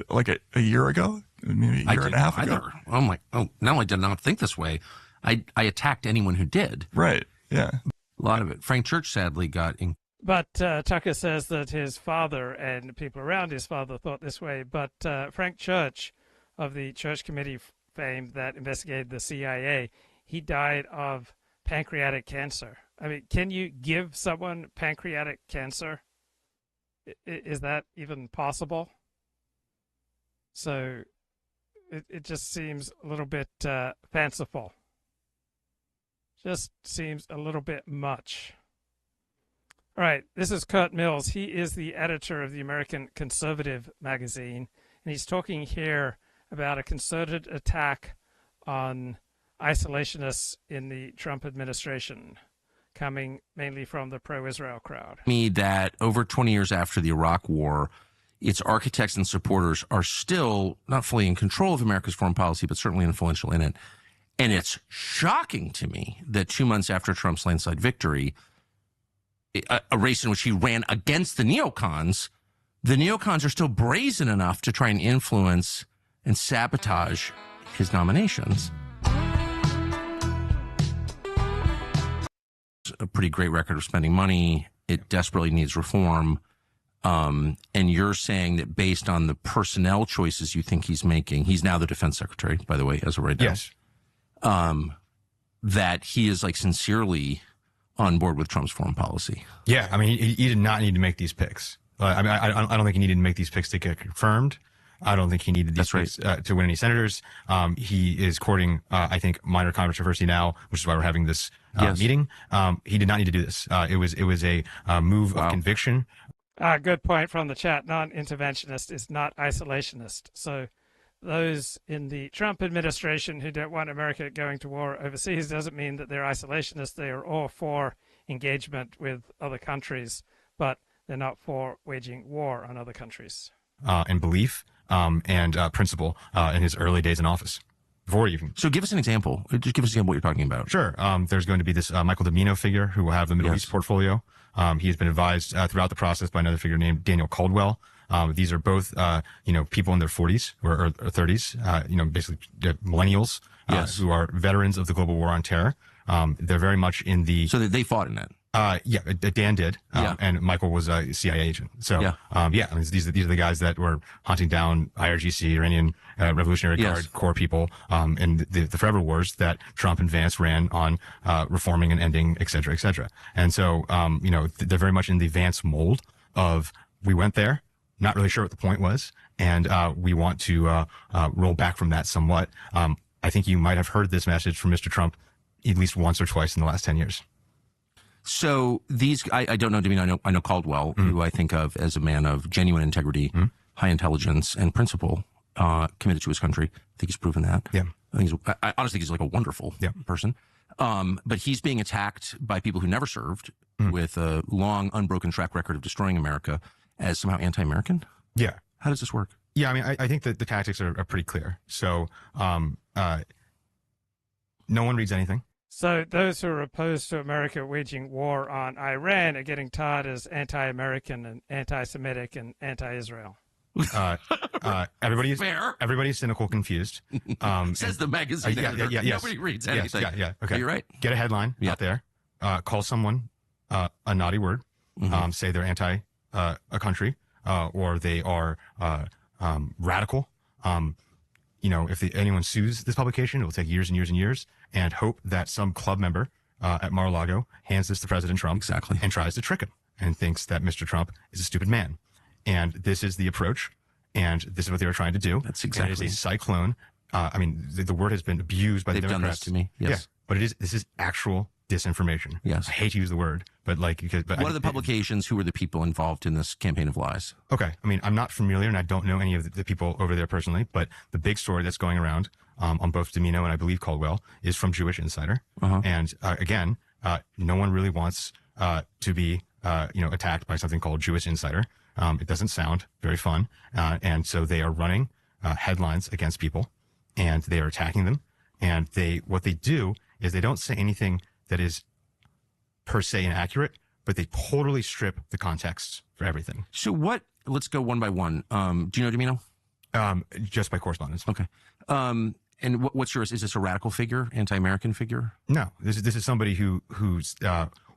like a year ago, maybe a year and a half ago. I'm like, oh, no, I did not think this way. I attacked anyone who did. Right. Yeah. A lot of it. Frank Church, sadly, got... But Tucker says that his father and people around his father thought this way. But Frank Church, of the Church Committee fame that investigated the CIA, he died of pancreatic cancer. I mean, can you give someone pancreatic cancer? Is that even possible? So it just seems a little bit fanciful. Just seems a little bit much. All right, this is Curt Mills. He is the editor of the American Conservative magazine, and he's talking here about a concerted attack on isolationists in the Trump administration, coming mainly from the pro-Israel crowd. Me that over 20 years after the Iraq War, its architects and supporters are still not fully in control of America's foreign policy, but certainly influential in it. And it's shocking to me that 2 months after Trump's landslide victory, a race in which he ran against the neocons are still brazen enough to try and influence and sabotage his nominations. A pretty great record of spending money. It desperately needs reform. And you're saying that based on the personnel choices you think he's making, he's now the defense secretary, by the way, as of right now. Yes. That he is like sincerely on board with Trump's foreign policy. Yeah, I mean, he did not need to make these picks. I mean, I don't think he needed to make these picks to get confirmed. I don't think he needed these picks to win any senators. He is courting, I think, minor controversy now, which is why we're having this meeting. He did not need to do this. It was a move of conviction. Good point from the chat. Non-interventionist is not isolationist. So those in the Trump administration who don't want America going to war overseas doesn't mean that they're isolationists. They are all for engagement with other countries, but they're not for waging war on other countries. And belief and principle in his early days in office. Before even. So give us an example. Just give us an example of what you're talking about. Sure. There's going to be this Michael Domino figure who will have the Middle East portfolio. He has been advised throughout the process by another figure named Daniel Caldwell. These are both, people in their 40s or 30s, basically millennials who are veterans of the global war on terror. They're very much in the... So they fought in it? Dan did. And Michael was a CIA agent. So, I mean, these are the guys that were hunting down IRGC, Iranian Revolutionary Guard Corps people, in the forever wars that Trump and Vance ran on reforming and ending, et cetera, et cetera. And so, they're very much in the Vance mold of, we went there, not really sure what the point was, and we want to roll back from that somewhat. I think you might have heard this message from Mr. Trump at least once or twice in the last 10 years. So these, I don't know Domino, I know Caldwell, who I think of as a man of genuine integrity, high intelligence, and principle, committed to his country. I think he's proven that. Yeah. I honestly think he's like a wonderful person. But he's being attacked by people who never served with a long, unbroken track record of destroying America as somehow anti-American. Yeah. How does this work? Yeah, I mean, I think that the tactics are pretty clear. So no one reads anything. So those who are opposed to America waging war on Iran are getting tarred as anti-American and anti-Semitic and anti-Israel. Everybody's cynical, confused. Says the magazine editor. Yes. Nobody reads anything. Yeah. Okay. You're right. Get a headline out there. Call someone a naughty word. Say they're anti a country, or they are radical. If anyone sues this publication, it will take years and years and years, and hope that some club member at Mar-a-Lago hands this to President Trump and tries to trick him and thinks that Mr. Trump is a stupid man. And this is the approach, and this is what they were trying to do. That's exactly. And it is a cyclone. I mean, the word has been abused by the Democrats. They've done this to me. Yes. Yeah, but this is actual disinformation. Yes. I hate to use the word, but what are the publications? Who are the people involved in this campaign of lies? Okay. I mean, I'm not familiar, and I don't know any of the people over there personally, but the big story that's going around on both DeMino and I believe Caldwell is from Jewish Insider. And again, no one really wants to be attacked by something called Jewish Insider. It doesn't sound very fun. And so they are running headlines against people, and they are attacking them. And what they do is they don't say anything that is per se inaccurate, but they totally strip the context for everything. So let's go one by one. Do you know DeMino? Just by correspondence. Okay. And what's yours? Is this a radical figure, anti-American figure? No, this is somebody who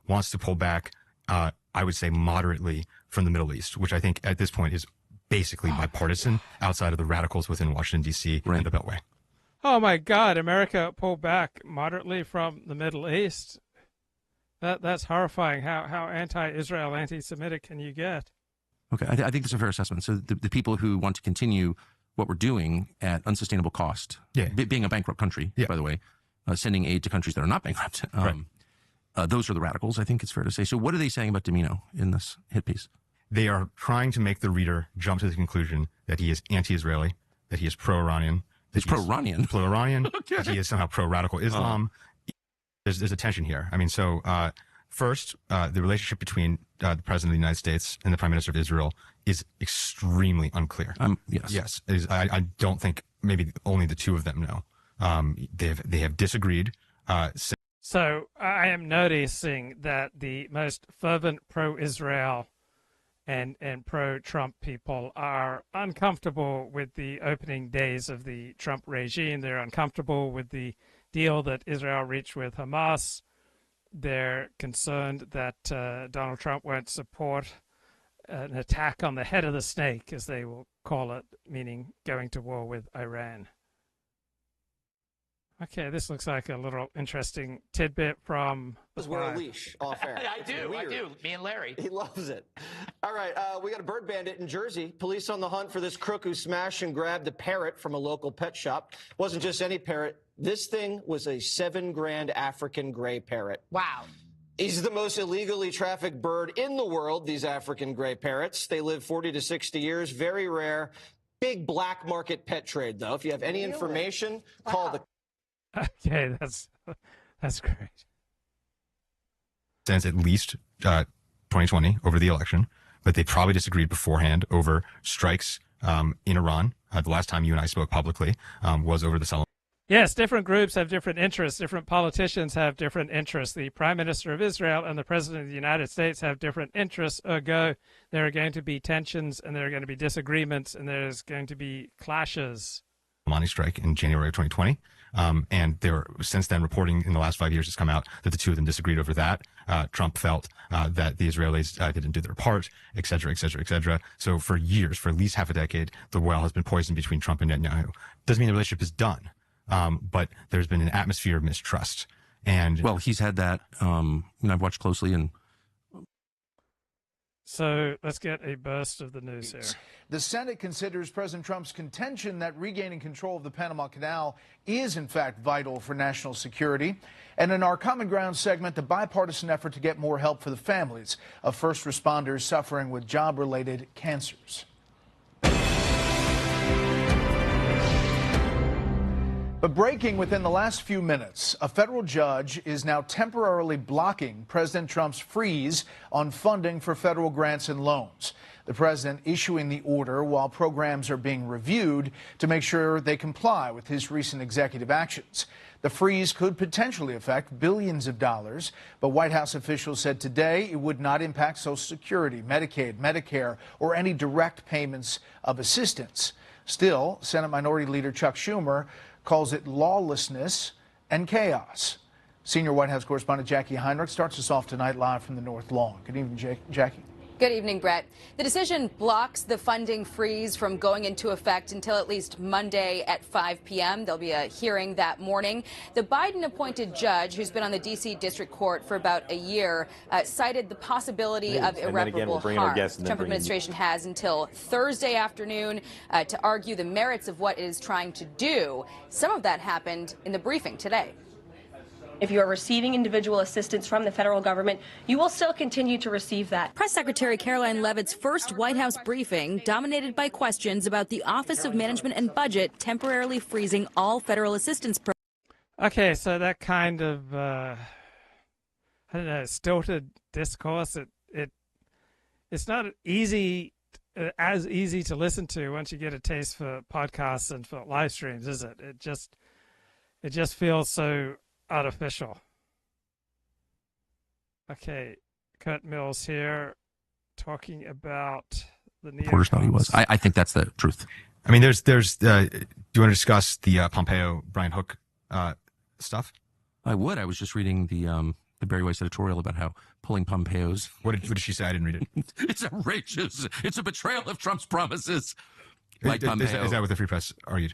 wants to pull back, I would say moderately from the Middle East, which I think at this point is basically bipartisan outside of the radicals within Washington, D.C. and the Beltway. Oh my God, America pulled back moderately from the Middle East. That's horrifying. How anti-Israel, anti-Semitic can you get? Okay, I think that's a fair assessment. So the people who want to continue what we're doing at unsustainable cost, being a bankrupt country, by the way, sending aid to countries that are not bankrupt, those are the radicals, I think it's fair to say. So what are they saying about DeMino in this hit piece? They are trying to make the reader jump to the conclusion that he is anti-Israeli, that he is pro-Iranian. He's pro-Iranian? Pro-Iranian. Okay. He is somehow pro-radical Islam. There's a tension here. I mean, so first, the relationship between the President of the United States and the Prime Minister of Israel is extremely unclear. Yes. Yes. I don't think maybe only the two of them know. They have disagreed. So I am noticing that the most fervent pro-Israel and pro-Trump people are uncomfortable with the opening days of the Trump regime. They're uncomfortable with the deal that Israel reached with Hamas. They're concerned that Donald Trump won't support an attack on the head of the snake, as they will call it, meaning going to war with Iran. Okay, this looks like a little interesting tidbit from... Wear a leash off air. I do. Me and Larry. He loves it. All right, we got a bird bandit in Jersey. Police on the hunt for this crook who smashed and grabbed a parrot from a local pet shop. Wasn't just any parrot. This thing was a $7,000 African gray parrot. Wow. He's the most illegally trafficked bird in the world, these African gray parrots. They live 40 to 60 years, very rare. Big black market pet trade, though. If you have any information, call the... Okay, that's great. Since at least 2020 over the election, but they probably disagreed beforehand over strikes in Iran. The last time you and I spoke publicly was over the Self-Deport. Yes, different groups have different interests. Different politicians have different interests. The Prime Minister of Israel and the President of the United States have different interests. Ergo, there are going to be tensions, and there are going to be disagreements, and there's going to be clashes. Money strike in January of 2020. And there, since then, reporting in the last 5 years has come out that the two of them disagreed over that. Trump felt that the Israelis didn't do their part, et cetera, et cetera, et cetera. So for years, for at least half a decade, the well has been poisoned between Trump and Netanyahu. Doesn't mean the relationship is done, but there's been an atmosphere of mistrust. And well, he's had that. I've watched closely, and so let's get a burst of the news here. The Senate considers President Trump's contention that regaining control of the Panama Canal is, in fact, vital for national security. And in our Common Ground segment, the bipartisan effort to get more help for the families of first responders suffering with job-related cancers. But breaking within the last few minutes, a federal judge is now temporarily blocking President Trump's freeze on funding for federal grants and loans. The president issuing the order while programs are being reviewed to make sure they comply with his recent executive actions. The freeze could potentially affect billions of dollars, but White House officials said today it would not impact Social Security, Medicaid, Medicare, or any direct payments of assistance. Still, Senate Minority Leader Chuck Schumer calls it lawlessness and chaos. Senior White House correspondent Jackie Heinrich starts us off tonight live from the North Lawn. Good evening, Jackie. Good evening, Brett. The decision blocks the funding freeze from going into effect until at least Monday at 5 p.m. There'll be a hearing that morning. The Biden-appointed judge, who's been on the D.C. District Court for about a year, cited the possibility of irreparable harm. The Trump administration has until Thursday afternoon to argue the merits of what it is trying to do. Some of that happened in the briefing today. If you are receiving individual assistance from the federal government, you will still continue to receive that. Press Secretary Caroline Leavitt's first White House briefing, dominated by questions about the Office of Management and Budget temporarily freezing all federal assistance programs. Okay, so that kind of, I don't know, stilted discourse, it's not easy, as easy to listen to once you get a taste for podcasts and for live streams, is it? It just feels so artificial. Okay, Curt Mills here talking about the Porter thought he was. I think that's the truth. I mean, there's. Do you want to discuss the Pompeo Brian Hook stuff? I would. I was just reading the Barry Weiss editorial about how pulling Pompeo's. What did she say? I didn't read it. It's outrageous. It's a betrayal of Trump's promises. Like Pompeo. Is that what the Free Press argued?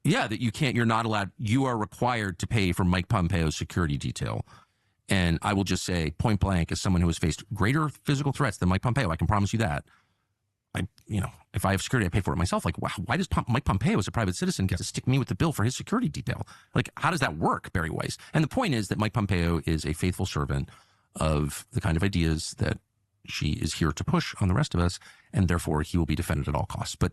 Yeah, that you're not allowed, you are required to pay for Mike Pompeo's security detail. And I will just say, point blank, as someone who has faced greater physical threats than Mike Pompeo, I can promise you that. If I have security, I pay for it myself. Like, wow, why does Mike Pompeo, as a private citizen, get to stick me with the bill for his security detail? Like, how does that work, Barry Weiss? And the point is that Mike Pompeo is a faithful servant of the kind of ideas that she is here to push on the rest of us, and therefore he will be defended at all costs. But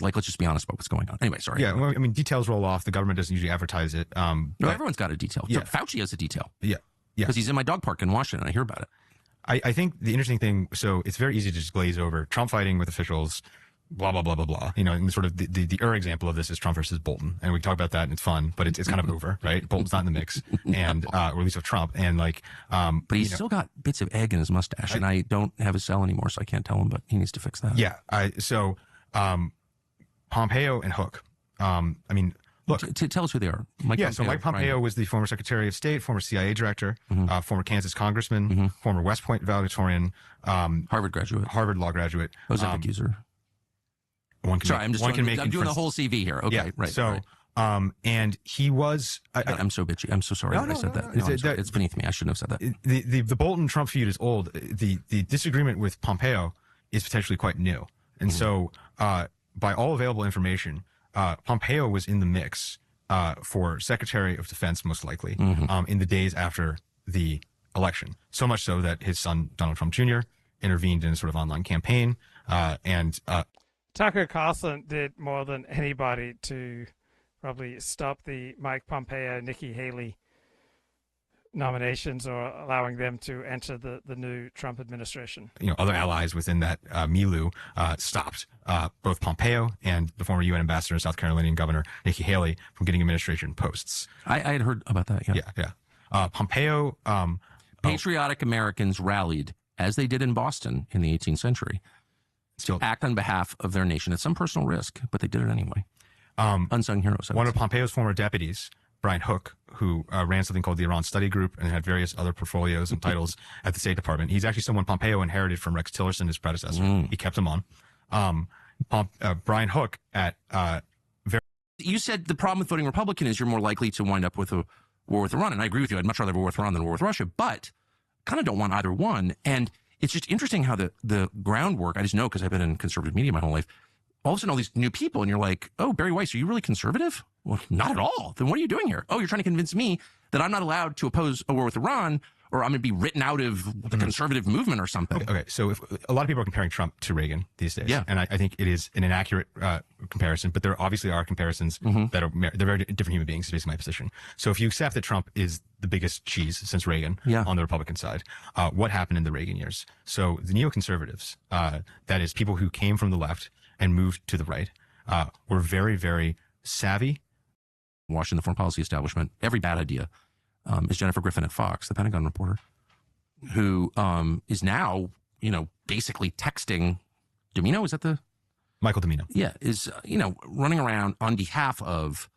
like, let's just be honest about what's going on. Anyway, sorry. Yeah, well, I mean, details roll off. The government doesn't usually advertise it. No, everyone's got a detail. Yeah. Fauci has a detail. Yeah. Because he's in my dog park in Washington, and I hear about it. I think the interesting thing, so it's very easy to just glaze over Trump fighting with officials, blah, blah, blah, blah, blah. And sort of the example of this is Trump versus Bolton. And we talk about that and it's fun, but it's kind of over, right? Bolton's not in the mix, and or at least with Trump. And but he's still got bits of egg in his mustache, and I don't have his cell anymore, so I can't tell him, but he needs to fix that. Yeah. Pompeo and Hook. Look, tell us who they are. Mike Pompeo was the former Secretary of State, former CIA director, former Kansas congressman, former West Point valedictorian, Harvard graduate, Harvard law graduate, Ozempic user. I'm doing the whole CV here. Okay, yeah, right. So, right. And he was. I'm so bitchy. I'm so sorry that I said that. No, it's beneath me. I shouldn't have said that. The Bolton Trump feud is old. The disagreement with Pompeo is potentially quite new, and so by all available information, Pompeo was in the mix for Secretary of Defense, most likely, in the days after the election. So much so that his son, Donald Trump Jr., intervened in a sort of online campaign. Tucker Carlson did more than anybody to probably stop the Mike Pompeo, Nikki Haley nominations or allowing them to enter the new Trump administration. Other allies within that milieu stopped both Pompeo and the former UN ambassador and South Carolinian Governor Nikki Haley from getting administration posts. I had heard about that. Yeah. Pompeo. Patriotic Americans rallied, as they did in Boston in the 18th century, to act on behalf of their nation at some personal risk, but they did it anyway. Unsung heroes. One of Pompeo's former deputies, Brian Hook, who ran something called the Iran Study Group and had various other portfolios and titles at the State Department. He's actually someone Pompeo inherited from Rex Tillerson, his predecessor. He kept him on. Brian Hook at You said the problem with voting Republican is you're more likely to wind up with a war with Iran, and I agree with you. I'd much rather have a war with Iran than a war with Russia, but kind of don't want either one. And it's just interesting how the groundwork, I just know because I've been in conservative media my whole life, all of a sudden all these new people, and you're like, oh, Barry Weiss, are you really conservative? Well, not at all. Then what are you doing here? Oh, you're trying to convince me that I'm not allowed to oppose a war with Iran or I'm going to be written out of the conservative movement or something. Okay, so if, a lot of people are comparing Trump to Reagan these days, and I think it is an inaccurate comparison, but there obviously are comparisons that are they're very different human beings, is basically my position. So if you accept that Trump is the biggest cheese since Reagan on the Republican side, what happened in the Reagan years? So the neoconservatives, that is people who came from the left and moved to the right, were very, very savvy. Washington, the foreign policy establishment, every bad idea. Is Jennifer Griffin at Fox, the Pentagon reporter, who is now, basically texting Domino. Is that the Michael Domino? Yeah, is running around on behalf of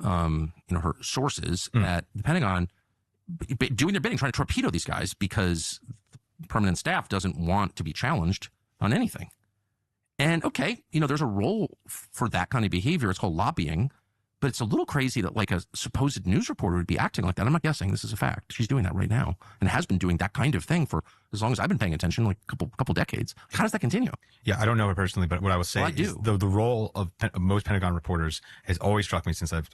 her sources at the Pentagon, doing their bidding, trying to torpedo these guys because the permanent staff doesn't want to be challenged on anything. And okay, there's a role for that kind of behavior. It's called lobbying. But it's a little crazy that like a supposed news reporter would be acting like that. I'm not guessing. This is a fact. She's doing that right now and has been doing that kind of thing for as long as I've been paying attention, like a couple decades. How does that continue? Yeah, I don't know her personally, but what I will say is the role of most Pentagon reporters has always struck me since I've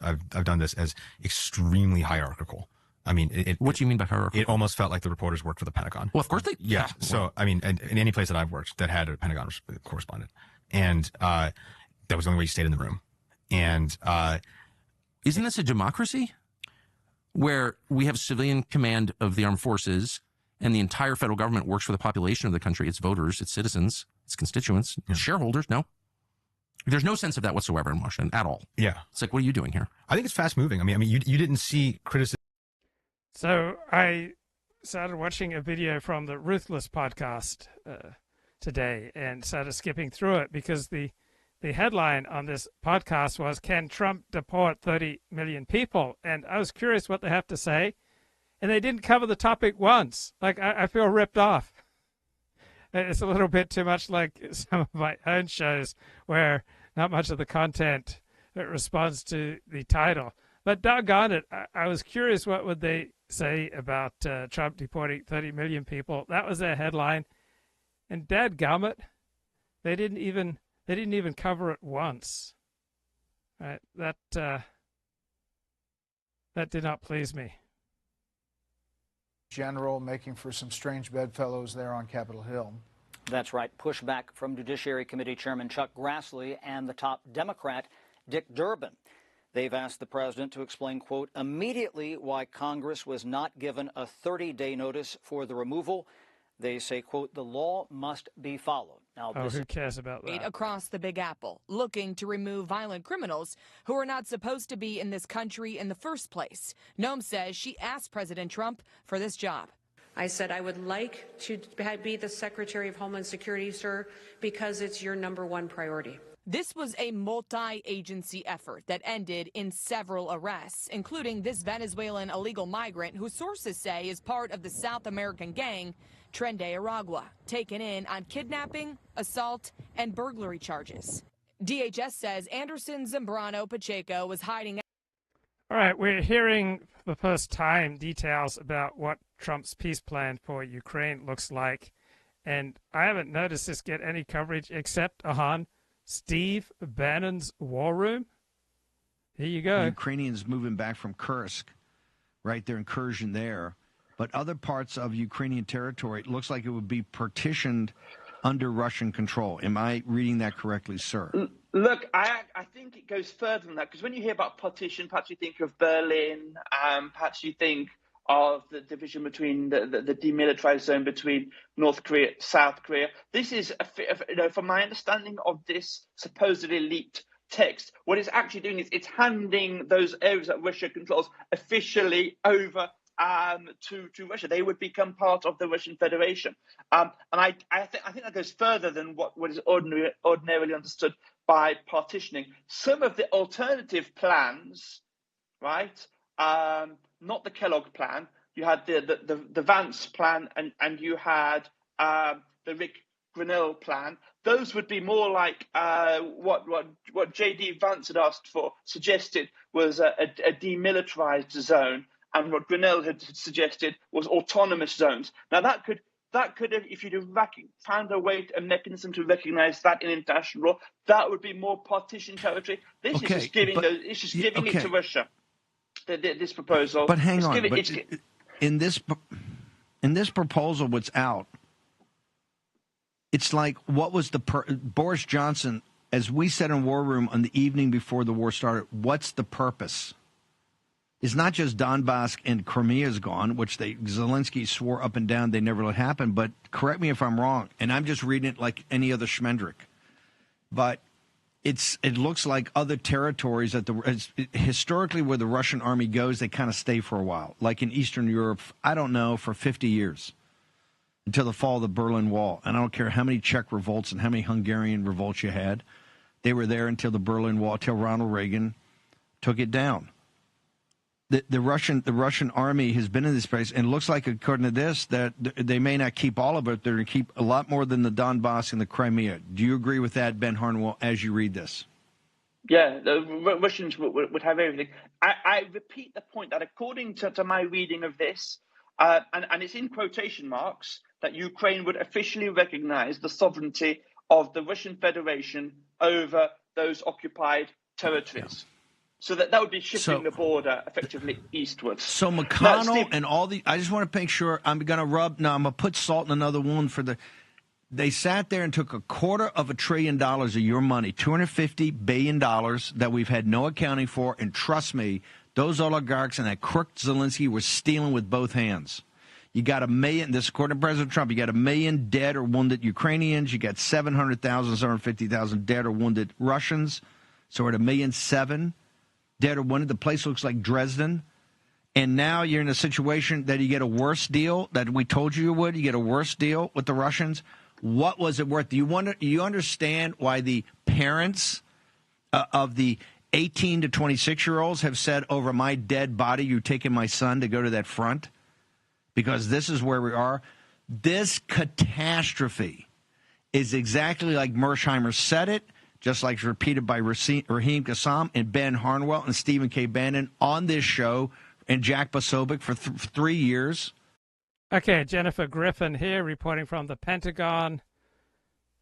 done this as extremely hierarchical. I mean, what do you mean by hierarchical? It almost felt like the reporters worked for the Pentagon. Well, of course they. Yeah. So I mean, in any place that I've worked that had a Pentagon correspondent, and that was the only way you stayed in the room, and. Isn't this a democracy where we have civilian command of the armed forces and the entire federal government works for the population of the country, its voters, its citizens, its constituents, its shareholders? No. There's no sense of that whatsoever in Washington at all. Yeah. It's like, what are you doing here? I think it's fast moving. I mean, you didn't see criticism. So I started watching a video from the Ruthless podcast today and started skipping through it because the headline on this podcast was, "Can Trump deport 30 million people?" And I was curious what they have to say. And they didn't cover the topic once. Like, I feel ripped off. It's a little bit too much like some of my own shows where not much of the content responds to the title. But doggone it, I was curious what would they say about Trump deporting 30 million people. That was their headline. And dadgummit, they didn't even cover it once. Right? That did not please me. General making for some strange bedfellows there on Capitol Hill. That's right. Pushback from Judiciary Committee Chairman Chuck Grassley and the top Democrat, Dick Durbin. They've asked the president to explain, quote, immediately why Congress was not given a 30-day notice for the removal. They say, quote, the law must be followed. Now, who cares about that? Across the Big Apple, looking to remove violent criminals who are not supposed to be in this country in the first place. Noem says she asked President Trump for this job. I said I would like to be the Secretary of Homeland Security, sir, because it's your #1 priority. This was a multi-agency effort that ended in several arrests, including this Venezuelan illegal migrant who sources say is part of the South American gang Tren de Aragua, taken in on kidnapping, assault, and burglary charges. DHS says Anderson Zambrano Pacheco was hiding. All right, we're hearing for the first time details about what Trump's peace plan for Ukraine looks like. And I haven't noticed this get any coverage except on Steve Bannon's War Room. Here you go. Ukrainians moving back from Kursk, right? Their incursion there. But other parts of Ukrainian territory, it looks like it would be partitioned under Russian control. Am I reading that correctly, sir? Look, I think it goes further than that, because when you hear about partition, perhaps you think of Berlin, perhaps you think of the division between the demilitarized zone between North Korea, South Korea. This is, from my understanding of this supposedly leaked text, what it's actually doing is it's handing those areas that Russia controls officially over to Russia. They would become part of the Russian Federation. And I think that goes further than what is ordinarily understood by partitioning. Some of the alternative plans, right, not the Kellogg plan, you had the Vance plan and you had the Rick Grinnell plan. Those would be more like what J.D. Vance had asked for, suggested was a demilitarized zone. And what Grinnell had suggested was autonomous zones. Now that could have, if you'd have found a mechanism to recognize that in international law, that would be more partition territory. This is just giving it to Russia. This proposal. But hang on. In this, in this proposal, what's out, it's like, what was the Boris Johnson, as we said in War Room on the evening before the war started, what's the purpose? It's not just Donbass and Crimea is gone, which Zelensky swore up and down they never let happen, but correct me if I'm wrong, and I'm just reading it like any other schmendrick. But it looks like other territories historically where the Russian army goes, they kind of stay for a while. Like in Eastern Europe, I don't know, for 50 years until the fall of the Berlin Wall. And I don't care how many Czech revolts and how many Hungarian revolts you had. They were there until the Berlin Wall, till Ronald Reagan took it down. The Russian army has been in this place, and it looks like, according to this, that they may not keep all of it. They're going to keep a lot more than the Donbass and the Crimea. Do you agree with that, Ben Harnwell, as you read this? Yeah, the Russians would have everything. I repeat the point that according to my reading of this, and it's in quotation marks, that Ukraine would officially recognize the sovereignty of the Russian Federation over those occupied territories. Yeah. So that would be shifting the border effectively eastwards. So McConnell and all the, I just want to make sure I'm going to put salt in another wound they sat there and took $250 billion of your money, $250 billion that we've had no accounting for. And trust me, those oligarchs and that crook Zelensky were stealing with both hands. You got 1 million, this according to President Trump, you got 1 million dead or wounded Ukrainians. You got 700,000, 750,000 dead or wounded Russians. So we're at 1.7 million. Dead or wounded. The place looks like Dresden. And now you're in a situation that you get a worse deal that we told you would. You get a worse deal with the Russians. What was it worth? Do you understand why the parents of the 18 to 26-year-olds have said, over my dead body, you're taking my son to go to that front? Because this is where we are. This catastrophe is exactly like Mersheimer said it, just like it's repeated by Raheem Kassam and Ben Harnwell and Stephen K. Bannon on this show, and Jack Posobiec for 3 years. Okay, Jennifer Griffin here, reporting from the Pentagon.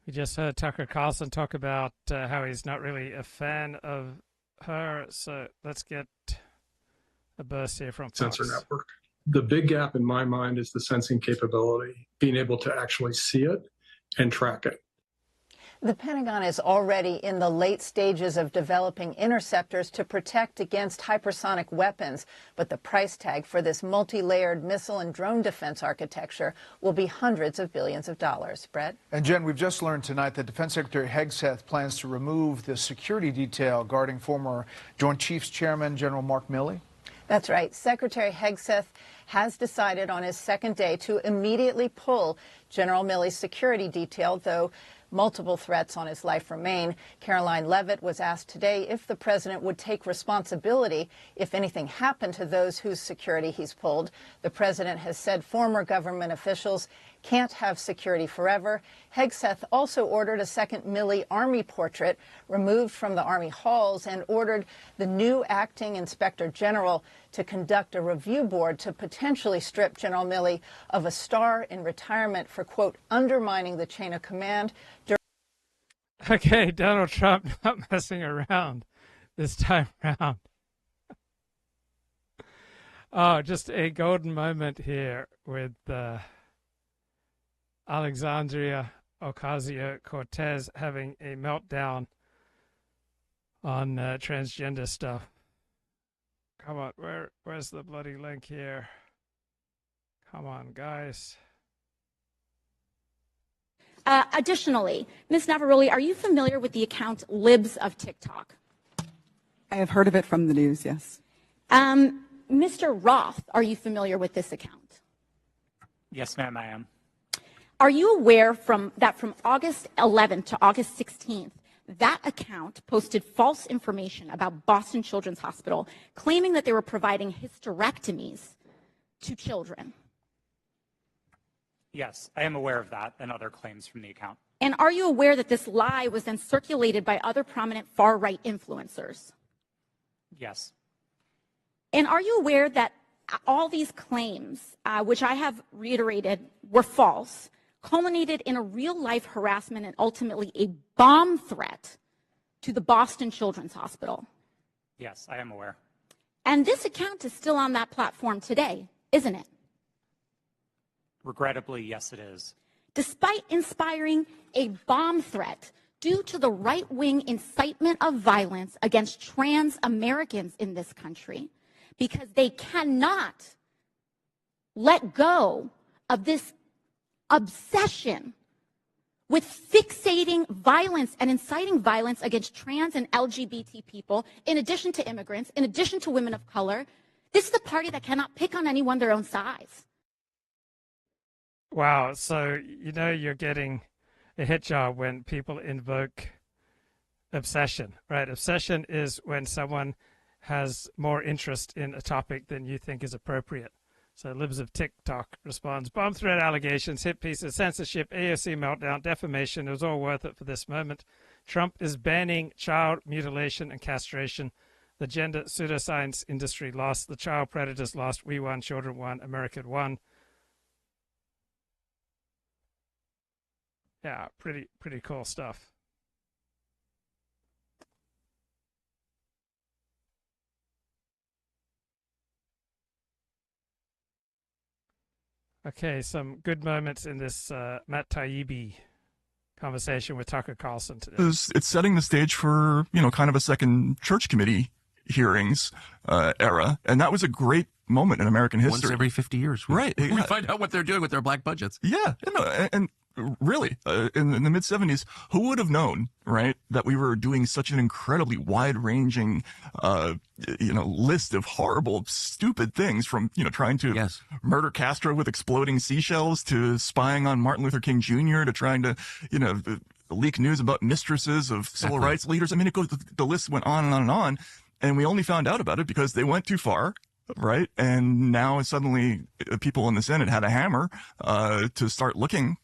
We just heard Tucker Carlson talk about how he's not really a fan of her, so let's get a burst here from Fox. Censor network. The big gap in my mind is the sensing capability, being able to actually see it and track it. The Pentagon is already in the late stages of developing interceptors to protect against hypersonic weapons. But the price tag for this multi-layered missile and drone defense architecture will be hundreds of billions of dollars. Brett? And Jen, we've just learned tonight that Defense Secretary Hegseth plans to remove the security detail guarding former Joint Chiefs Chairman General Mark Milley. That's right. Secretary Hegseth has decided on his second day to immediately pull General Milley's security detail, though multiple threats on his life remain. Caroline Leavitt was asked today if the president would take responsibility if anything happened to those whose security he's pulled. The president has said former government officials can't have security forever. Hegseth also ordered a second Milley Army portrait removed from the Army halls and ordered the new acting inspector general to conduct a review board to potentially strip General Milley of a star in retirement for, quote, undermining the chain of command. Okay, Donald Trump not messing around this time around. Oh, just a golden moment here with Alexandria Ocasio-Cortez having a meltdown on transgender stuff. Come on, where's the bloody link here? Come on, guys. Additionally, Ms. Navaroli, are you familiar with the account Libs of TikTok? I have heard of it from the news, yes. Mr. Roth, are you familiar with this account? Yes, ma'am, I am. Are you aware that from August 11th to August 16th, that account posted false information about Boston Children's Hospital, claiming that they were providing hysterectomies to children? Yes, I am aware of that and other claims from the account. And are you aware that this lie was then circulated by other prominent far-right influencers? Yes. And are you aware that all these claims, which I have reiterated were false, culminated in a real-life harassment and ultimately a bomb threat to the Boston Children's Hospital? Yes, I am aware. And this account is still on that platform today, isn't it? Regrettably, yes, it is. Despite inspiring a bomb threat due to the right-wing incitement of violence against trans Americans in this country, because they cannot let go of this obsession with fixating violence and inciting violence against trans and LGBT people, in addition to immigrants, in addition to women of color. This is a party that cannot pick on anyone their own size. Wow. So, you're getting a hit job when people invoke obsession, right? Obsession is when someone has more interest in a topic than you think is appropriate. So Libs of TikTok responds, bomb threat allegations, hit pieces, censorship, AOC meltdown, defamation. It was all worth it for this moment. Trump is banning child mutilation and castration. The gender pseudoscience industry lost. The child predators lost. We won. Children won. America won. Yeah, pretty cool stuff. Okay, some good moments in this Matt Taibbi conversation with Tucker Carlson today. It's setting the stage for, kind of a second church committee hearings era. And that was a great moment in American history. Once every 50 years. Right. We find out what they're doing with their black budgets. Yeah. And really, in the mid-'70s, who would have known, right, that we were doing such an incredibly wide-ranging, list of horrible, stupid things, from, trying to murder Castro with exploding seashells, to spying on Martin Luther King Jr., to trying to, leak news about mistresses of civil rights leaders. I mean, the list went on and on and on, and we only found out about it because they went too far. Right. And now suddenly people in the Senate had a hammer to start looking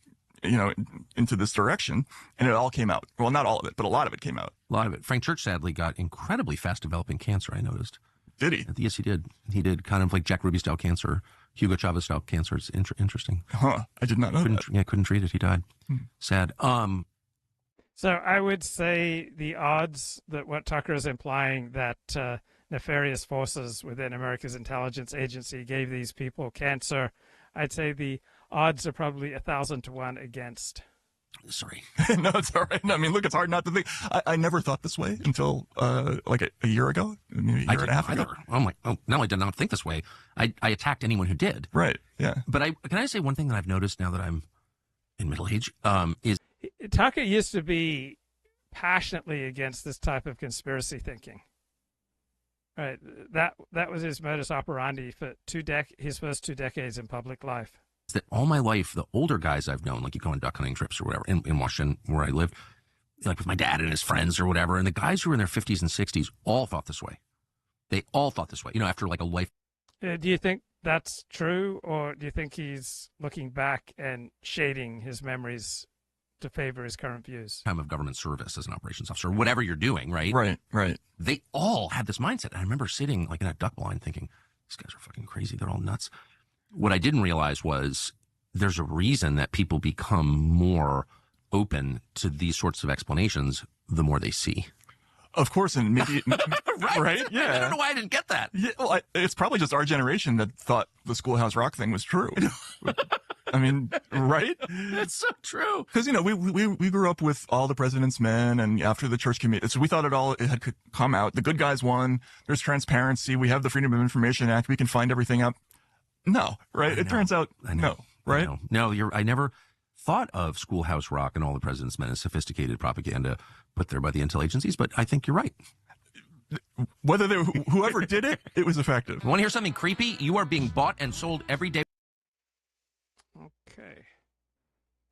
into this direction, and it all came out. Well, not all of it, but a lot of it came out. A lot of it. Frank Church sadly got incredibly fast developing cancer, I noticed. Did he? Yes, he did. He did, kind of like Jack Ruby style cancer, Hugo Chavez style cancer. It's interesting. Huh. I did not know that. Yeah, couldn't treat it. He died. Sad. So I would say the odds that what Tucker is implying, that nefarious forces within America's intelligence agency gave these people cancer, I'd say the odds are probably 1,000 to 1 against. Sorry. No, it's all right. I mean, look, it's hard not to think. I never thought this way until like a year ago, maybe a year and a half ago. I'm like, oh, not only did I not think this way, I attacked anyone who did. Right. Yeah. But can I say one thing that I've noticed now that I'm in middle age? Is Tucker used to be passionately against this type of conspiracy thinking. Right. That was his modus operandi for his first 2 decades in public life. That all my life, the older guys I've known, like you go on duck hunting trips or whatever in Washington, where I lived, like with my dad and his friends or whatever, and the guys who were in their 50s and 60s all thought this way. They all thought this way, after like a life. Do you think that's true, or do you think he's looking back and shading his memories to favor his current views? Time of government service as an operations officer, whatever you're doing, right? Right. They all had this mindset. And I remember sitting like in a duck blind thinking, these guys are fucking crazy. They're all nuts. What I didn't realize was there's a reason that people become more open to these sorts of explanations the more they see. Of course, and maybe right? Yeah. I don't know why I didn't get that. Yeah, well, it's probably just our generation that thought the Schoolhouse Rock thing was true. I mean, right? It's so true. Because we grew up with All the President's Men and After the Church Committee, so we thought it had come out. The good guys won. There's transparency. We have the Freedom of Information Act. We can find everything out. No, right? It turns out no, right? No, I never thought of Schoolhouse Rock and All the President's Men as sophisticated propaganda put there by the intel agencies, but I think you're right. Whether whoever did it, it was effective. Want to hear something creepy? You are being bought and sold every day. Okay.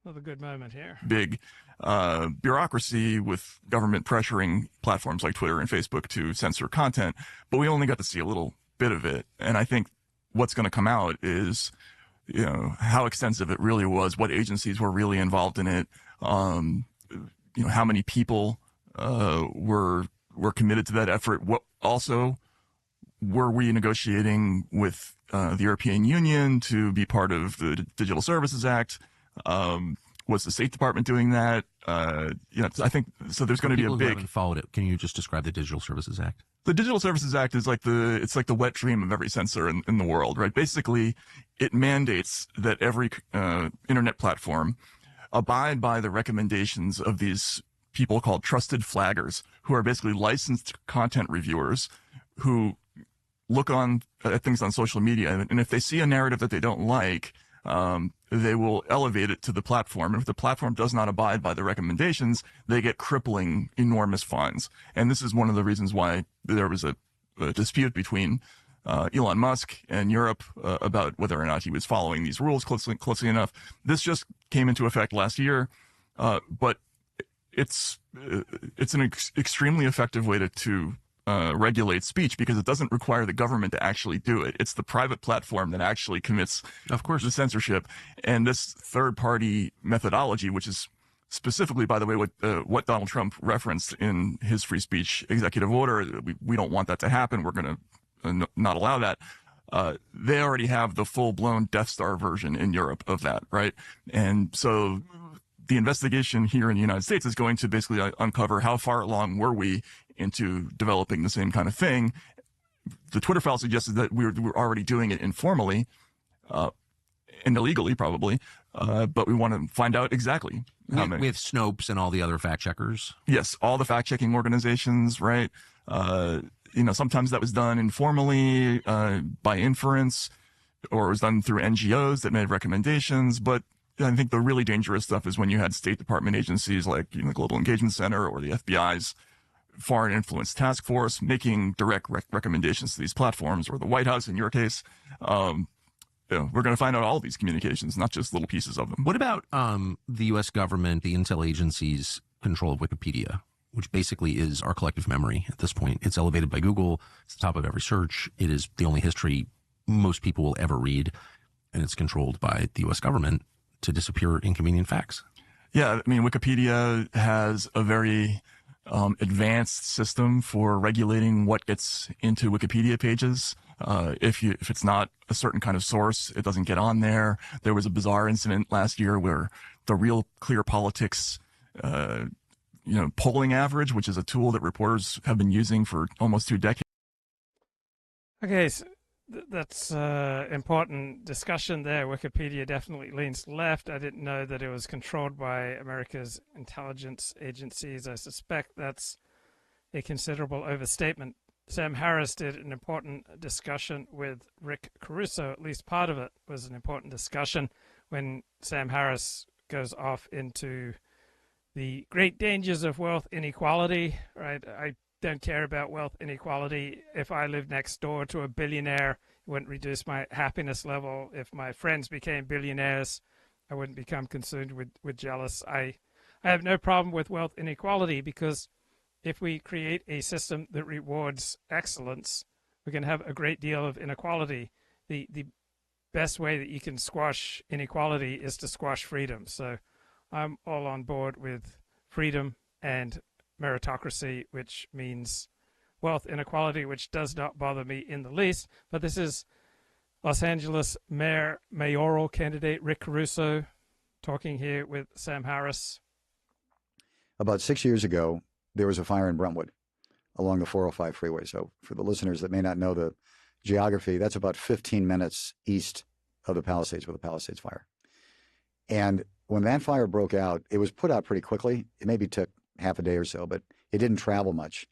Another good moment here. Big bureaucracy with government pressuring platforms like Twitter and Facebook to censor content, but we only got to see a little bit of it. And I think what's going to come out is, how extensive it really was, what agencies were really involved in it, how many people were committed to that effort. What also were we negotiating with the European Union to be part of the Digital Services Act? Was the State Department doing that? I think so. There's going to be a big. Who haven't followed it. Can you just describe the Digital Services Act? The Digital Services Act is like the wet dream of every censor in the world, right? Basically, it mandates that every internet platform abide by the recommendations of these people called trusted flaggers, who are basically licensed content reviewers who look at things on social media, and if they see a narrative that they don't like, they will elevate it to the platform. And if the platform does not abide by the recommendations, they get crippling, enormous fines. And this is one of the reasons why there was a dispute between Elon Musk and Europe about whether or not he was following these rules closely enough. This just came into effect last year, but it's an extremely effective way to regulate speech, because it doesn't require the government to actually do it. It's the private platform that actually commits, of course, the censorship. And this third-party methodology, which is specifically, by the way, what Donald Trump referenced in his free speech executive order, we don't want that to happen. We're going to not allow that. They already have the full-blown Death Star version in Europe of that, right? And so the investigation here in the United States is going to basically uncover how far along were we into developing the same kind of thing. The Twitter file suggested that we were already doing it informally and illegally, probably, but we want to find out exactly how many. With Snopes and all the other fact checkers? Yes, all the fact-checking organizations, right? Sometimes that was done informally by inference, or it was done through NGOs that made recommendations, but I think the really dangerous stuff is when you had State Department agencies like the Global Engagement Center or the FBI's Foreign Influence Task Force making direct recommendations to these platforms, or the White House in your case. We're going to find out all these communications, not just little pieces of them. What about the U.S. government, the intel agencies' control of Wikipedia, which basically is our collective memory at this point? It's elevated by Google. It's the top of every search. It is the only history most people will ever read, and it's controlled by the U.S. government to disappear inconvenient facts. Yeah, I mean, Wikipedia has a very advanced system for regulating what gets into Wikipedia pages. If it's not a certain kind of source, it doesn't get on there. There was a bizarre incident last year where the Real Clear Politics, polling average, which is a tool that reporters have been using for almost 2 decades. Okay, so that's important discussion there. Wikipedia definitely leans left. I didn't know that it was controlled by America's intelligence agencies. I suspect that's a considerable overstatement. Sam Harris did an important discussion with Rick Caruso. At least part of it was an important discussion when Sam Harris goes off into the great dangers of wealth inequality, right? I don't care about wealth inequality. If I lived next door to a billionaire, it wouldn't reduce my happiness level. If my friends became billionaires, I wouldn't become consumed with jealous. I have no problem with wealth inequality, because if we create a system that rewards excellence, we can have a great deal of inequality. The best way that you can squash inequality is to squash freedom. So I'm all on board with freedom and meritocracy, which means wealth inequality, which does not bother me in the least. But this is Los Angeles mayoral candidate Rick Caruso talking here with Sam Harris. About 6 years ago, there was a fire in Brentwood along the 405 freeway. So for the listeners that may not know the geography, that's about 15 minutes east of the Palisades, where the Palisades fire. And when that fire broke out, it was put out pretty quickly. It maybe took half a day or so, but it didn't travel much.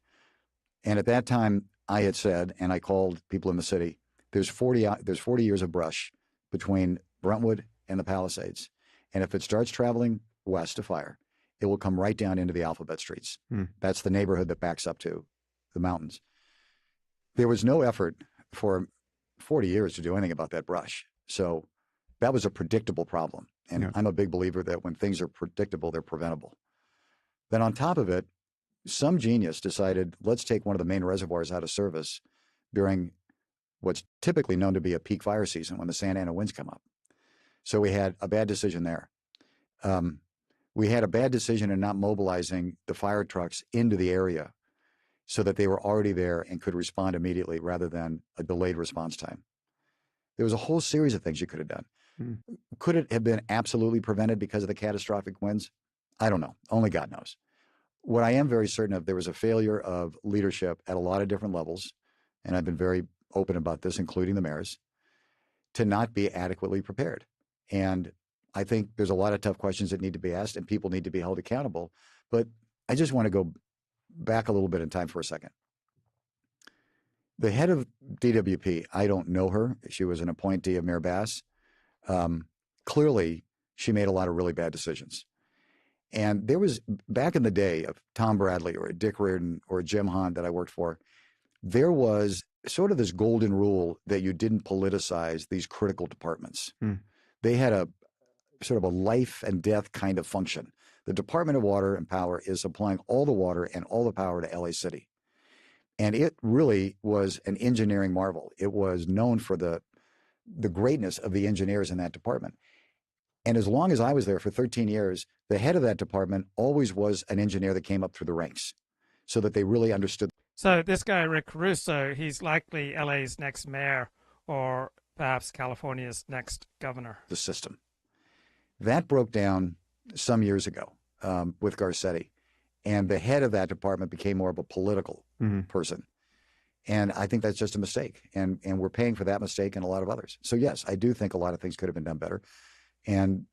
And at that time, I had said, and I called people in the city, there's 40 years of brush between Brentwood and the Palisades. And if it starts traveling west to fire, it will come right down into the alphabet streets. That's the neighborhood that backs up to the mountains. There was no effort for 40 years to do anything about that brush. So that was a predictable problem. And I'm a big believer that when things are predictable, they're preventable. Then on top of it, some genius decided, let's take one of the main reservoirs out of service during what's typically known to be a peak fire season, when the Santa Ana winds come up. So we had a bad decision there. We had a bad decision in not mobilizing the fire trucks into the area so that they were already there and could respond immediately rather than a delayed response time. There was a whole series of things you could have done. Could it have been absolutely prevented because of the catastrophic winds? I don't know. Only God knows. What I am very certain of, there was a failure of leadership at a lot of different levels, and I've been very open about this, including the mayors, to not be adequately prepared. And I think there's a lot of tough questions that need to be asked, and people need to be held accountable. But I just want to go back a little bit in time for a second. The head of DWP, I don't know her. She was an appointee of Mayor Bass. Clearly, she made a lot of really bad decisions. And there was, back in the day of Tom Bradley or Dick Reardon or Jim Hahn that I worked for, there was sort of this golden rule that you didn't politicize these critical departments. They had a sort of a life and death kind of function. The Department of Water and Power is supplying all the water and all the power to LA City. And it really was an engineering marvel. It was known for the greatness of the engineers in that department. And as long as I was there for 13 years, the head of that department always was an engineer that came up through the ranks so that they really understood. So this guy, Rick Caruso, he's likely LA's next mayor or perhaps California's next governor. The system. That broke down some years ago with Garcetti. And the head of that department became more of a political person. And I think that's just a mistake. And we're paying for that mistake and a lot of others. So yes, I do think a lot of things could have been done better. And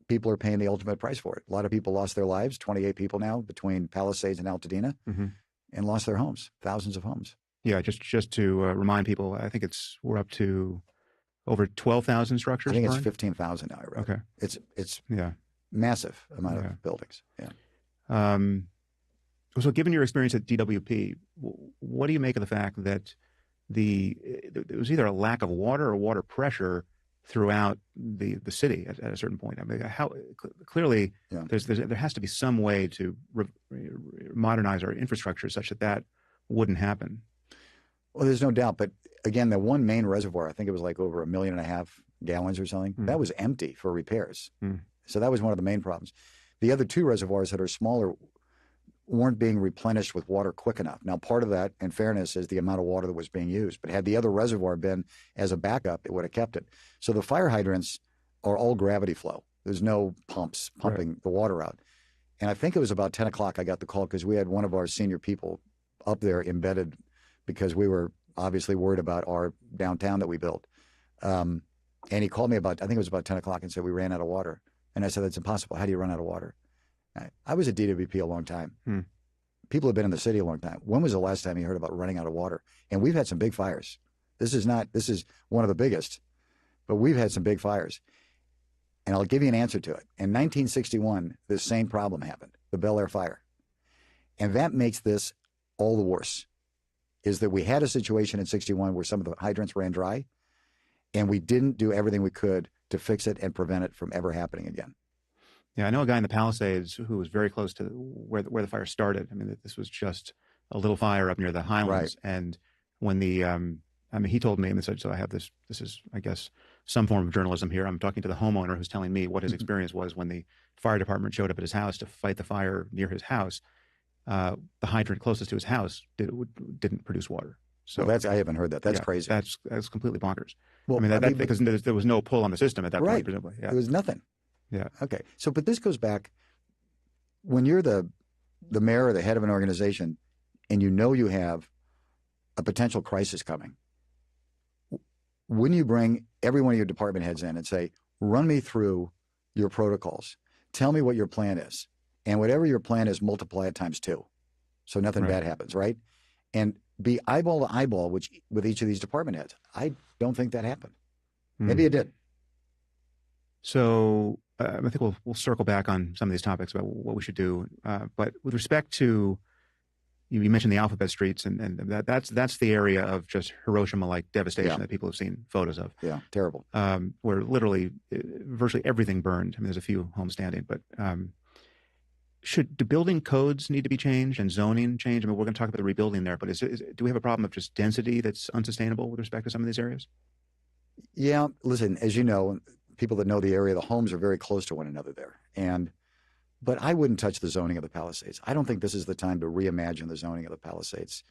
people are paying the ultimate price for it. A lot of people lost their lives, 28 people now between Palisades and Altadena, and lost their homes, thousands of homes. Yeah, just to remind people, I think we're up to over 12,000 structures. I think burned? it's 15,000 now. I read. Okay. It's massive amount of buildings. Yeah. So given your experience at DWP, what do you make of the fact that it was either a lack of water or water pressure throughout the city at a certain point? I mean, clearly there has to be some way to modernize our infrastructure such that wouldn't happen. Well, there's no doubt. But again, the one main reservoir, I think it was like over 1.5 million gallons or something, that was empty for repairs. So that was one of the main problems. The other two reservoirs that are smaller weren't being replenished with water quick enough. Now, part of that, in fairness, is the amount of water that was being used. But had the other reservoir been as a backup, it would have kept it. So the fire hydrants are all gravity flow. There's no pumps pumping the water out. And I think it was about 10 o'clock I got the call because we had one of our senior people up there embedded because we were obviously worried about our downtown that we built. And he called me I think it was about 10 o'clock and said, we ran out of water. And I said, that's impossible. How do you run out of water? I was at DWP a long time. People have been in the city a long time. When was the last time you heard about running out of water? And we've had some big fires. This is one of the biggest, but we've had some big fires. And I'll give you an answer to it. In 1961, this same problem happened, the Bel Air fire. And that makes this all the worse, is that we had a situation in 61 where some of the hydrants ran dry, and we didn't do everything we could to fix it and prevent it from ever happening again. Yeah, I know a guy in the Palisades who was very close to where the fire started. I mean, this was just a little fire up near the Highlands. Right. And when he told me, and so I have this is, I guess, some form of journalism here. I'm talking to the homeowner who's telling me what his experience was when the fire department showed up at his house to fight the fire near his house. The hydrant closest to his house didn't produce water. So I haven't heard that. That's crazy. That's completely bonkers. Well, I mean, because there was no pull on the system at that point, presumably. Yeah. There was nothing. Yeah. Okay. So, but this goes back when you're the mayor or the head of an organization, and you know you have a potential crisis coming. Wouldn't you bring every one of your department heads in and say, "Run me through your protocols. Tell me what your plan is, and whatever your plan is, multiply it times 2, so nothing bad happens, right?" And be eyeball to eyeball with each of these department heads. I don't think that happened. Maybe it did. So I think we'll circle back on some of these topics about what we should do. But with respect to, you mentioned the alphabet streets, and that's the area of just Hiroshima-like devastation that people have seen photos of. Yeah, terrible. Where literally virtually everything burned. I mean, there's a few homes standing, but do building codes need to be changed and zoning changed? I mean, we're going to talk about the rebuilding there, but do we have a problem of just density that's unsustainable with respect to some of these areas? Yeah, listen, as you know, people that know the area, the homes are very close to one another there. But I wouldn't touch the zoning of the Palisades. I don't think this is the time to reimagine the zoning of the Palisades.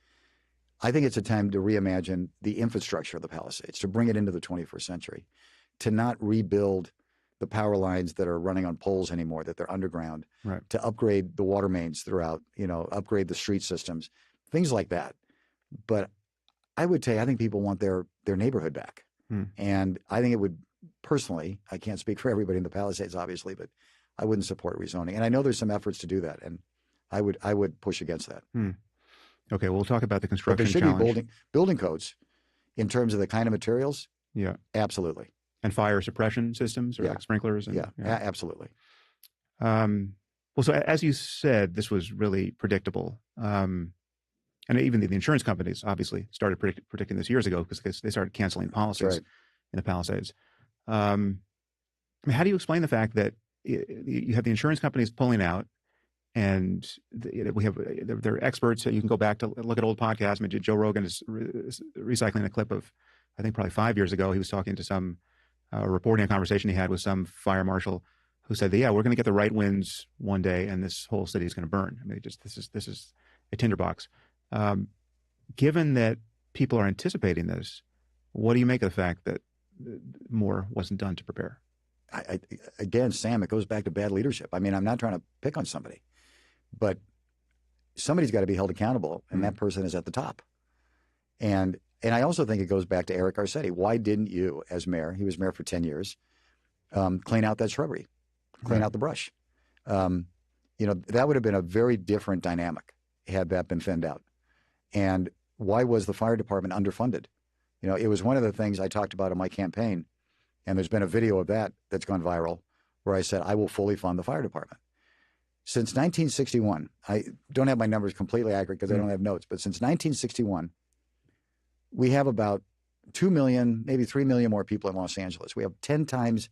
I think it's a time to reimagine the infrastructure of the Palisades, to bring it into the 21st century, to not rebuild the power lines that are running on poles anymore, that they're underground, right, to upgrade the water mains throughout, upgrade the street systems, things like that. But I would say I think people want their neighborhood back. And I think it would, personally, I can't speak for everybody in the Palisades, obviously, but I wouldn't support rezoning. And I know there's some efforts to do that, and I would push against that. Okay, we'll talk about the construction But there should challenge. be building codes in terms of the kind of materials. Yeah, absolutely. And fire suppression systems, or like sprinklers. And, absolutely. Well, so as you said, this was really predictable. And even the insurance companies obviously started predicting this years ago because they started canceling policies in the Palisades. I mean, how do you explain the fact that you have the insurance companies pulling out, and we have they're experts? You can go back to look at old podcasts. I mean, Joe Rogan is recycling a clip of, I think, probably 5 years ago. He was talking to some reporting a conversation he had with some fire marshal who said that, yeah, we're going to get the right winds one day, and this whole city is going to burn. I mean, this is a tinderbox. Given that people are anticipating this, what do you make of the fact that more wasn't done to prepare? Again, Sam, it goes back to bad leadership. I mean, I'm not trying to pick on somebody, but somebody's got to be held accountable, and that person is at the top. And I also think it goes back to Eric Garcetti. Why didn't you, as mayor, he was mayor for 10 years, clean out that shrubbery, clean out the brush? That would have been a very different dynamic had that been thinned out. And why was the fire department underfunded? It was one of the things I talked about in my campaign, and there's been a video of that that's gone viral where I said, I will fully fund the fire department. Since 1961, I don't have my numbers completely accurate because I don't have notes, but since 1961, we have about 2 million, maybe 3 million more people in Los Angeles. We have 100 times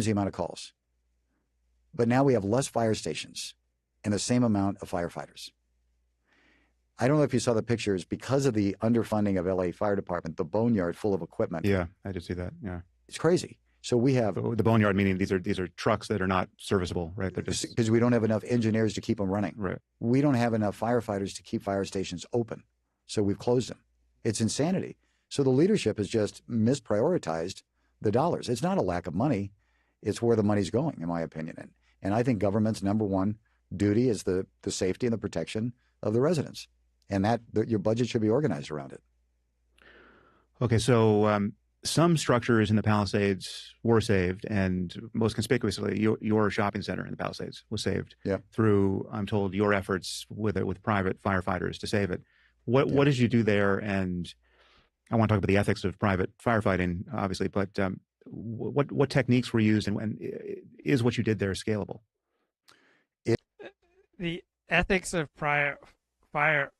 the amount of calls. But now we have less fire stations and the same amount of firefighters. I don't know if you saw the pictures, because of the underfunding of LA Fire Department, the boneyard full of equipment. Yeah, I did see that. Yeah, it's crazy. So we have the boneyard, meaning these are trucks that are not serviceable, right? They're just because we don't have enough engineers to keep them running. Right. We don't have enough firefighters to keep fire stations open, so we've closed them. It's insanity. So the leadership has just misprioritized the dollars. It's not a lack of money; it's where the money's going, in my opinion. And I think government's number one duty is the safety and the protection of the residents. And your budget should be organized around it. Okay, so some structures in the Palisades were saved, and most conspicuously, your shopping center in the Palisades was saved through, I'm told, your efforts with private firefighters to save it. What did you do there? And I want to talk about the ethics of private firefighting, obviously, but what techniques were used, and is what you did there scalable? The ethics of firefighters,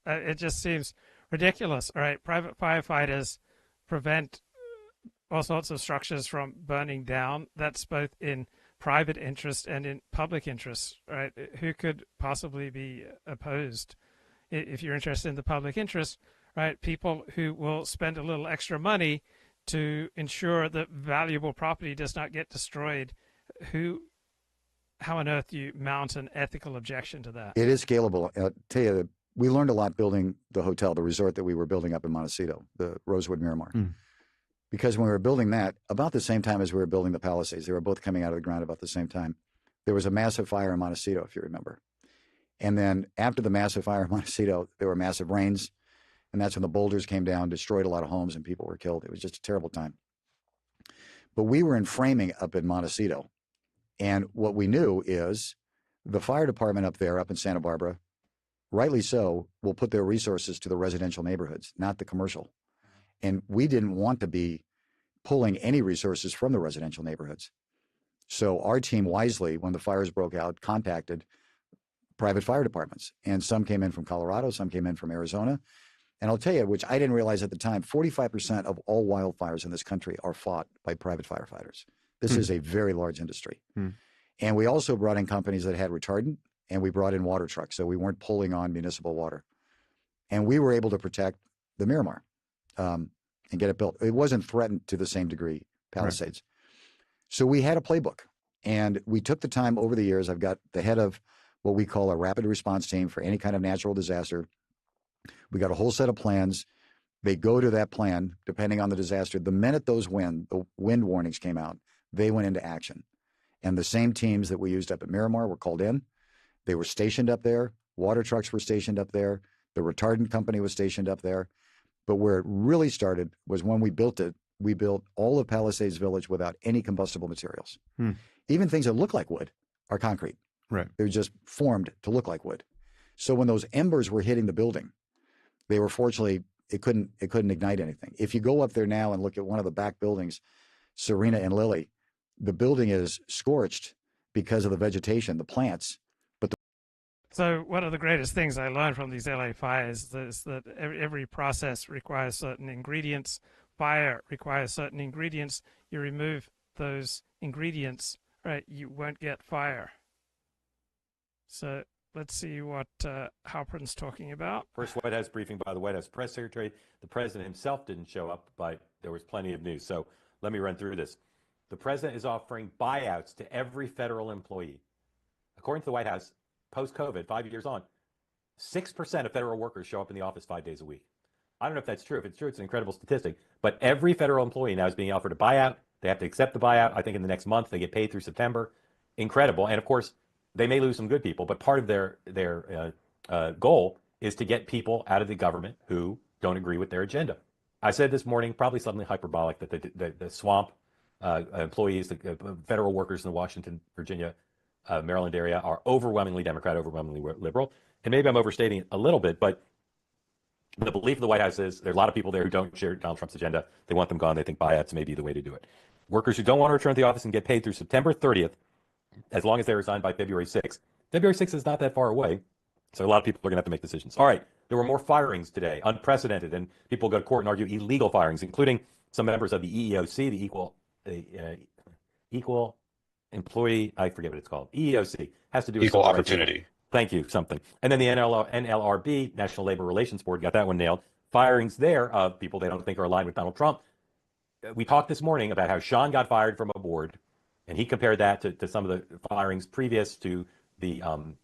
it just seems ridiculous. All right, private firefighters prevent all sorts of structures from burning down. That's both in private interest and in public interest, right? Who could possibly be opposed? If you're interested in the public interest, right? People who will spend a little extra money to ensure that valuable property does not get destroyed. How on earth do you mount an ethical objection to that? It is scalable. I'll tell you, we learned a lot building the hotel, the resort that we were building up in Montecito, the Rosewood Miramar. Because when we were building that, about the same time as we were building the Palisades, they were both coming out of the ground about the same time. There was a massive fire in Montecito, if you remember. And then after the massive fire in Montecito, there were massive rains. And that's when the boulders came down, destroyed a lot of homes, and people were killed. It was just a terrible time. But we were in framing up in Montecito. And what we knew is the fire department up there, up in Santa Barbara, rightly so, will put their resources to the residential neighborhoods, not the commercial. And we didn't want to be pulling any resources from the residential neighborhoods. So our team wisely, when the fires broke out, contacted private fire departments. And some came in from Colorado, some came in from Arizona. And I'll tell you, which I didn't realize at the time, 45% of all wildfires in this country are fought by private firefighters. This is a very large industry. And we also brought in companies that had retardant, and we brought in water trucks, so we weren't pulling on municipal water. And we were able to protect the Miramar and get it built. It wasn't threatened to the same degree, Palisades. Right. So we had a playbook, and we took the time over the years. I've got the head of what we call a rapid response team for any kind of natural disaster. We got a whole set of plans They go to that plan, depending on the disaster. The minute the wind warnings came out, they went into action. And the same teams that we used up at Miramar were called in. They were stationed up there. Water trucks were stationed up there. The retardant company was stationed up there. But where it really started was when we built it. We built all of Palisades Village without any combustible materials. Even things that look like wood are concrete. Right. They were just formed to look like wood. So when those embers were hitting the building, they were fortunately, it couldn't ignite anything. If you go up there now and look at one of the back buildings, Serena and Lily, the building is scorched because of the vegetation, the plants. So one of the greatest things I learned from these LA fires is that every process requires certain ingredients. Fire requires certain ingredients. You remove those ingredients, right, you won't get fire. So let's see what Halperin's talking about. First White House briefing by the White House press secretary. The president himself didn't show up, but there was plenty of news. So let me run through this. The president is offering buyouts to every federal employee. According to the White House, post-COVID, 5 years on, 6% of federal workers show up in the office 5 days a week. I don't know if that's true. If it's true, it's an incredible statistic. But every federal employee now is being offered a buyout. They have to accept the buyout. I think in the next month, they get paid through September. Incredible. And of course, they may lose some good people, but part of their goal is to get people out of the government who don't agree with their agenda. I said this morning, probably something hyperbolic, that the swamp employees, the federal workers in the Washington, Virginia, Maryland area are overwhelmingly Democrat, overwhelmingly liberal. And maybe I'm overstating it a little bit, but the belief of the White House is there's a lot of people there who don't share Donald Trump's agenda. They want them gone. They think buyouts may be the way to do it. Workers who don't want to return to the office and get paid through September 30th, as long as they resign by February 6th. February 6th is not that far away, so a lot of people are going to have to make decisions. All right, there were more firings today, unprecedented, and people go to court and argue illegal firings, including some members of the EEOC, the Equal Employee, I forget what it's called. EEOC has to do with equal opportunity. Thank you, something. And then the NLRB, National Labor Relations Board, got that one nailed. Firings there of people they don't think are aligned with Donald Trump. We talked this morning about how Sean got fired from a board, and he compared that to some of the firings previous to the, lots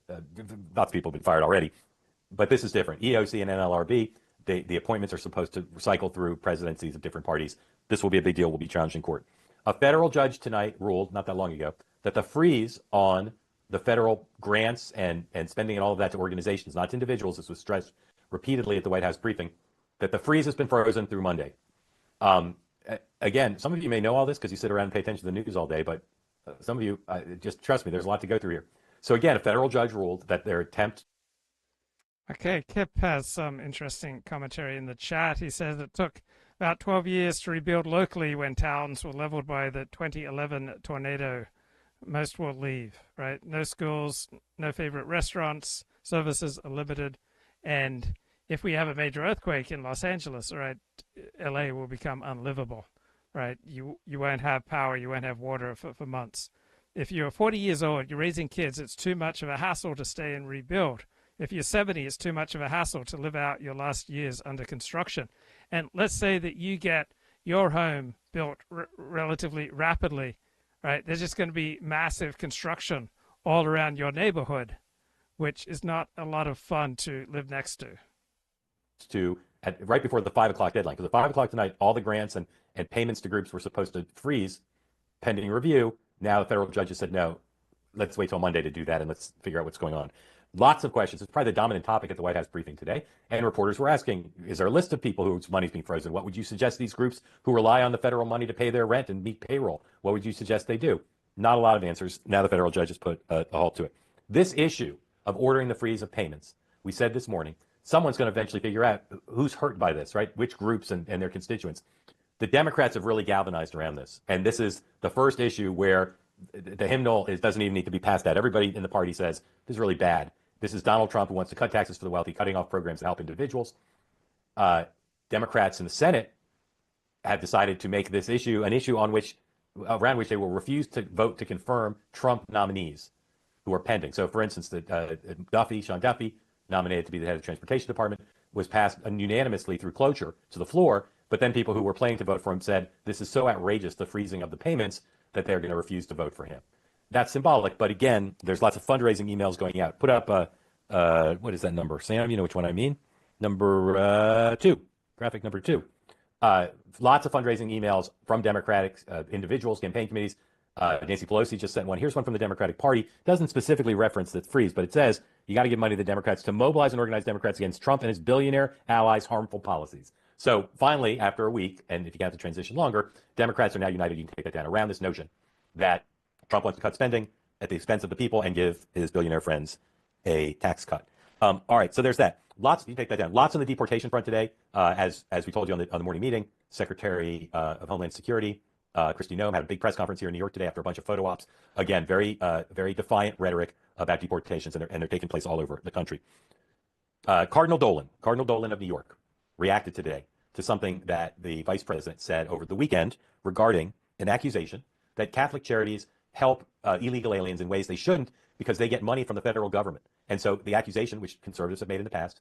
of people have been fired already, but this is different. EEOC and NLRB, the appointments are supposed to cycle through presidencies of different parties. This will be a big deal, will be challenged in court. A federal judge tonight ruled, not that long ago, that the freeze on the federal grants and spending and all of that to organizations, not to individuals, this was stressed repeatedly at the White House briefing, that the freeze has been frozen through Monday. Again, some of you may know all this because you sit around and pay attention to the news all day, but some of you, just trust me, there's a lot to go through here. So again, a federal judge ruled that their attempt... Okay, Kip has some interesting commentary in the chat. He says it took about 12 years to rebuild locally when towns were leveled by the 2011 tornado. Most will leave, right? No schools, no favorite restaurants, services are limited. And if we have a major earthquake in Los Angeles, right, LA will become unlivable, right? You won't have power, you won't have water for months. If you're 40 years old, you're raising kids, it's too much of a hassle to stay and rebuild. If you're 70, it's too much of a hassle to live out your last years under construction. And let's say that you get your home built relatively rapidly, right? There's just going to be massive construction all around your neighborhood, which is not a lot of fun to live next to. Right before the 5 o'clock deadline, because at 5 o'clock tonight, all the grants and payments to groups were supposed to freeze pending review. Now the federal judge has said, no, let's wait till Monday to do that and let's figure out what's going on. Lots of questions. It's probably the dominant topic at the White House briefing today. And reporters were asking, is there a list of people whose money's being frozen? What would you suggest these groups who rely on the federal money to pay their rent and meet payroll, what would you suggest they do? Not a lot of answers. Now the federal judge has put a halt to it. This issue of ordering the freeze of payments, we said this morning, someone's going to eventually figure out who's hurt by this, right? Which groups and their constituents. The Democrats have really galvanized around this. And this is the first issue where the hymnal doesn't even need to be passed out. Everybody in the party says, this is really bad. This is Donald Trump who wants to cut taxes for the wealthy, cutting off programs to help individuals. Democrats in the Senate have decided to make this issue an issue around which they will refuse to vote to confirm Trump nominees who are pending. So, for instance, Sean Duffy, nominated to be the head of the Transportation Department, was passed unanimously through cloture to the floor. But then people who were planning to vote for him said, this is so outrageous, the freezing of the payments, that they're going to refuse to vote for him. That's symbolic, but again, there's lots of fundraising emails going out. Put up, what is that number? Sam, you know which one I mean? Number two, graphic number two. Lots of fundraising emails from Democratic individuals, campaign committees. Nancy Pelosi just sent one. Here's one from the Democratic Party. Doesn't specifically reference the freeze, but it says you got to give money to the Democrats to mobilize and organize Democrats against Trump and his billionaire allies' harmful policies. So finally, after a week, and if you have to transition longer, Democrats are now united. You can take that down around this notion that Trump wants to cut spending at the expense of the people and give his billionaire friends a tax cut. All right, so there's that. Lots. You take that down. Lots on the deportation front today, as we told you on the morning meeting. Secretary of Homeland Security Kristi Noem had a big press conference here in New York today after a bunch of photo ops. Again, very defiant rhetoric about deportations, and they're taking place all over the country. Cardinal Dolan of New York, reacted today to something that the vice president said over the weekend regarding an accusation that Catholic charities help illegal aliens in ways they shouldn't because they get money from the federal government. And so the accusation, which conservatives have made in the past,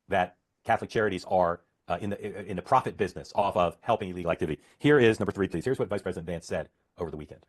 that Catholic charities are in the profit business off of helping illegal activity. Here is number three, please. Here's what Vice President Vance said over the weekend.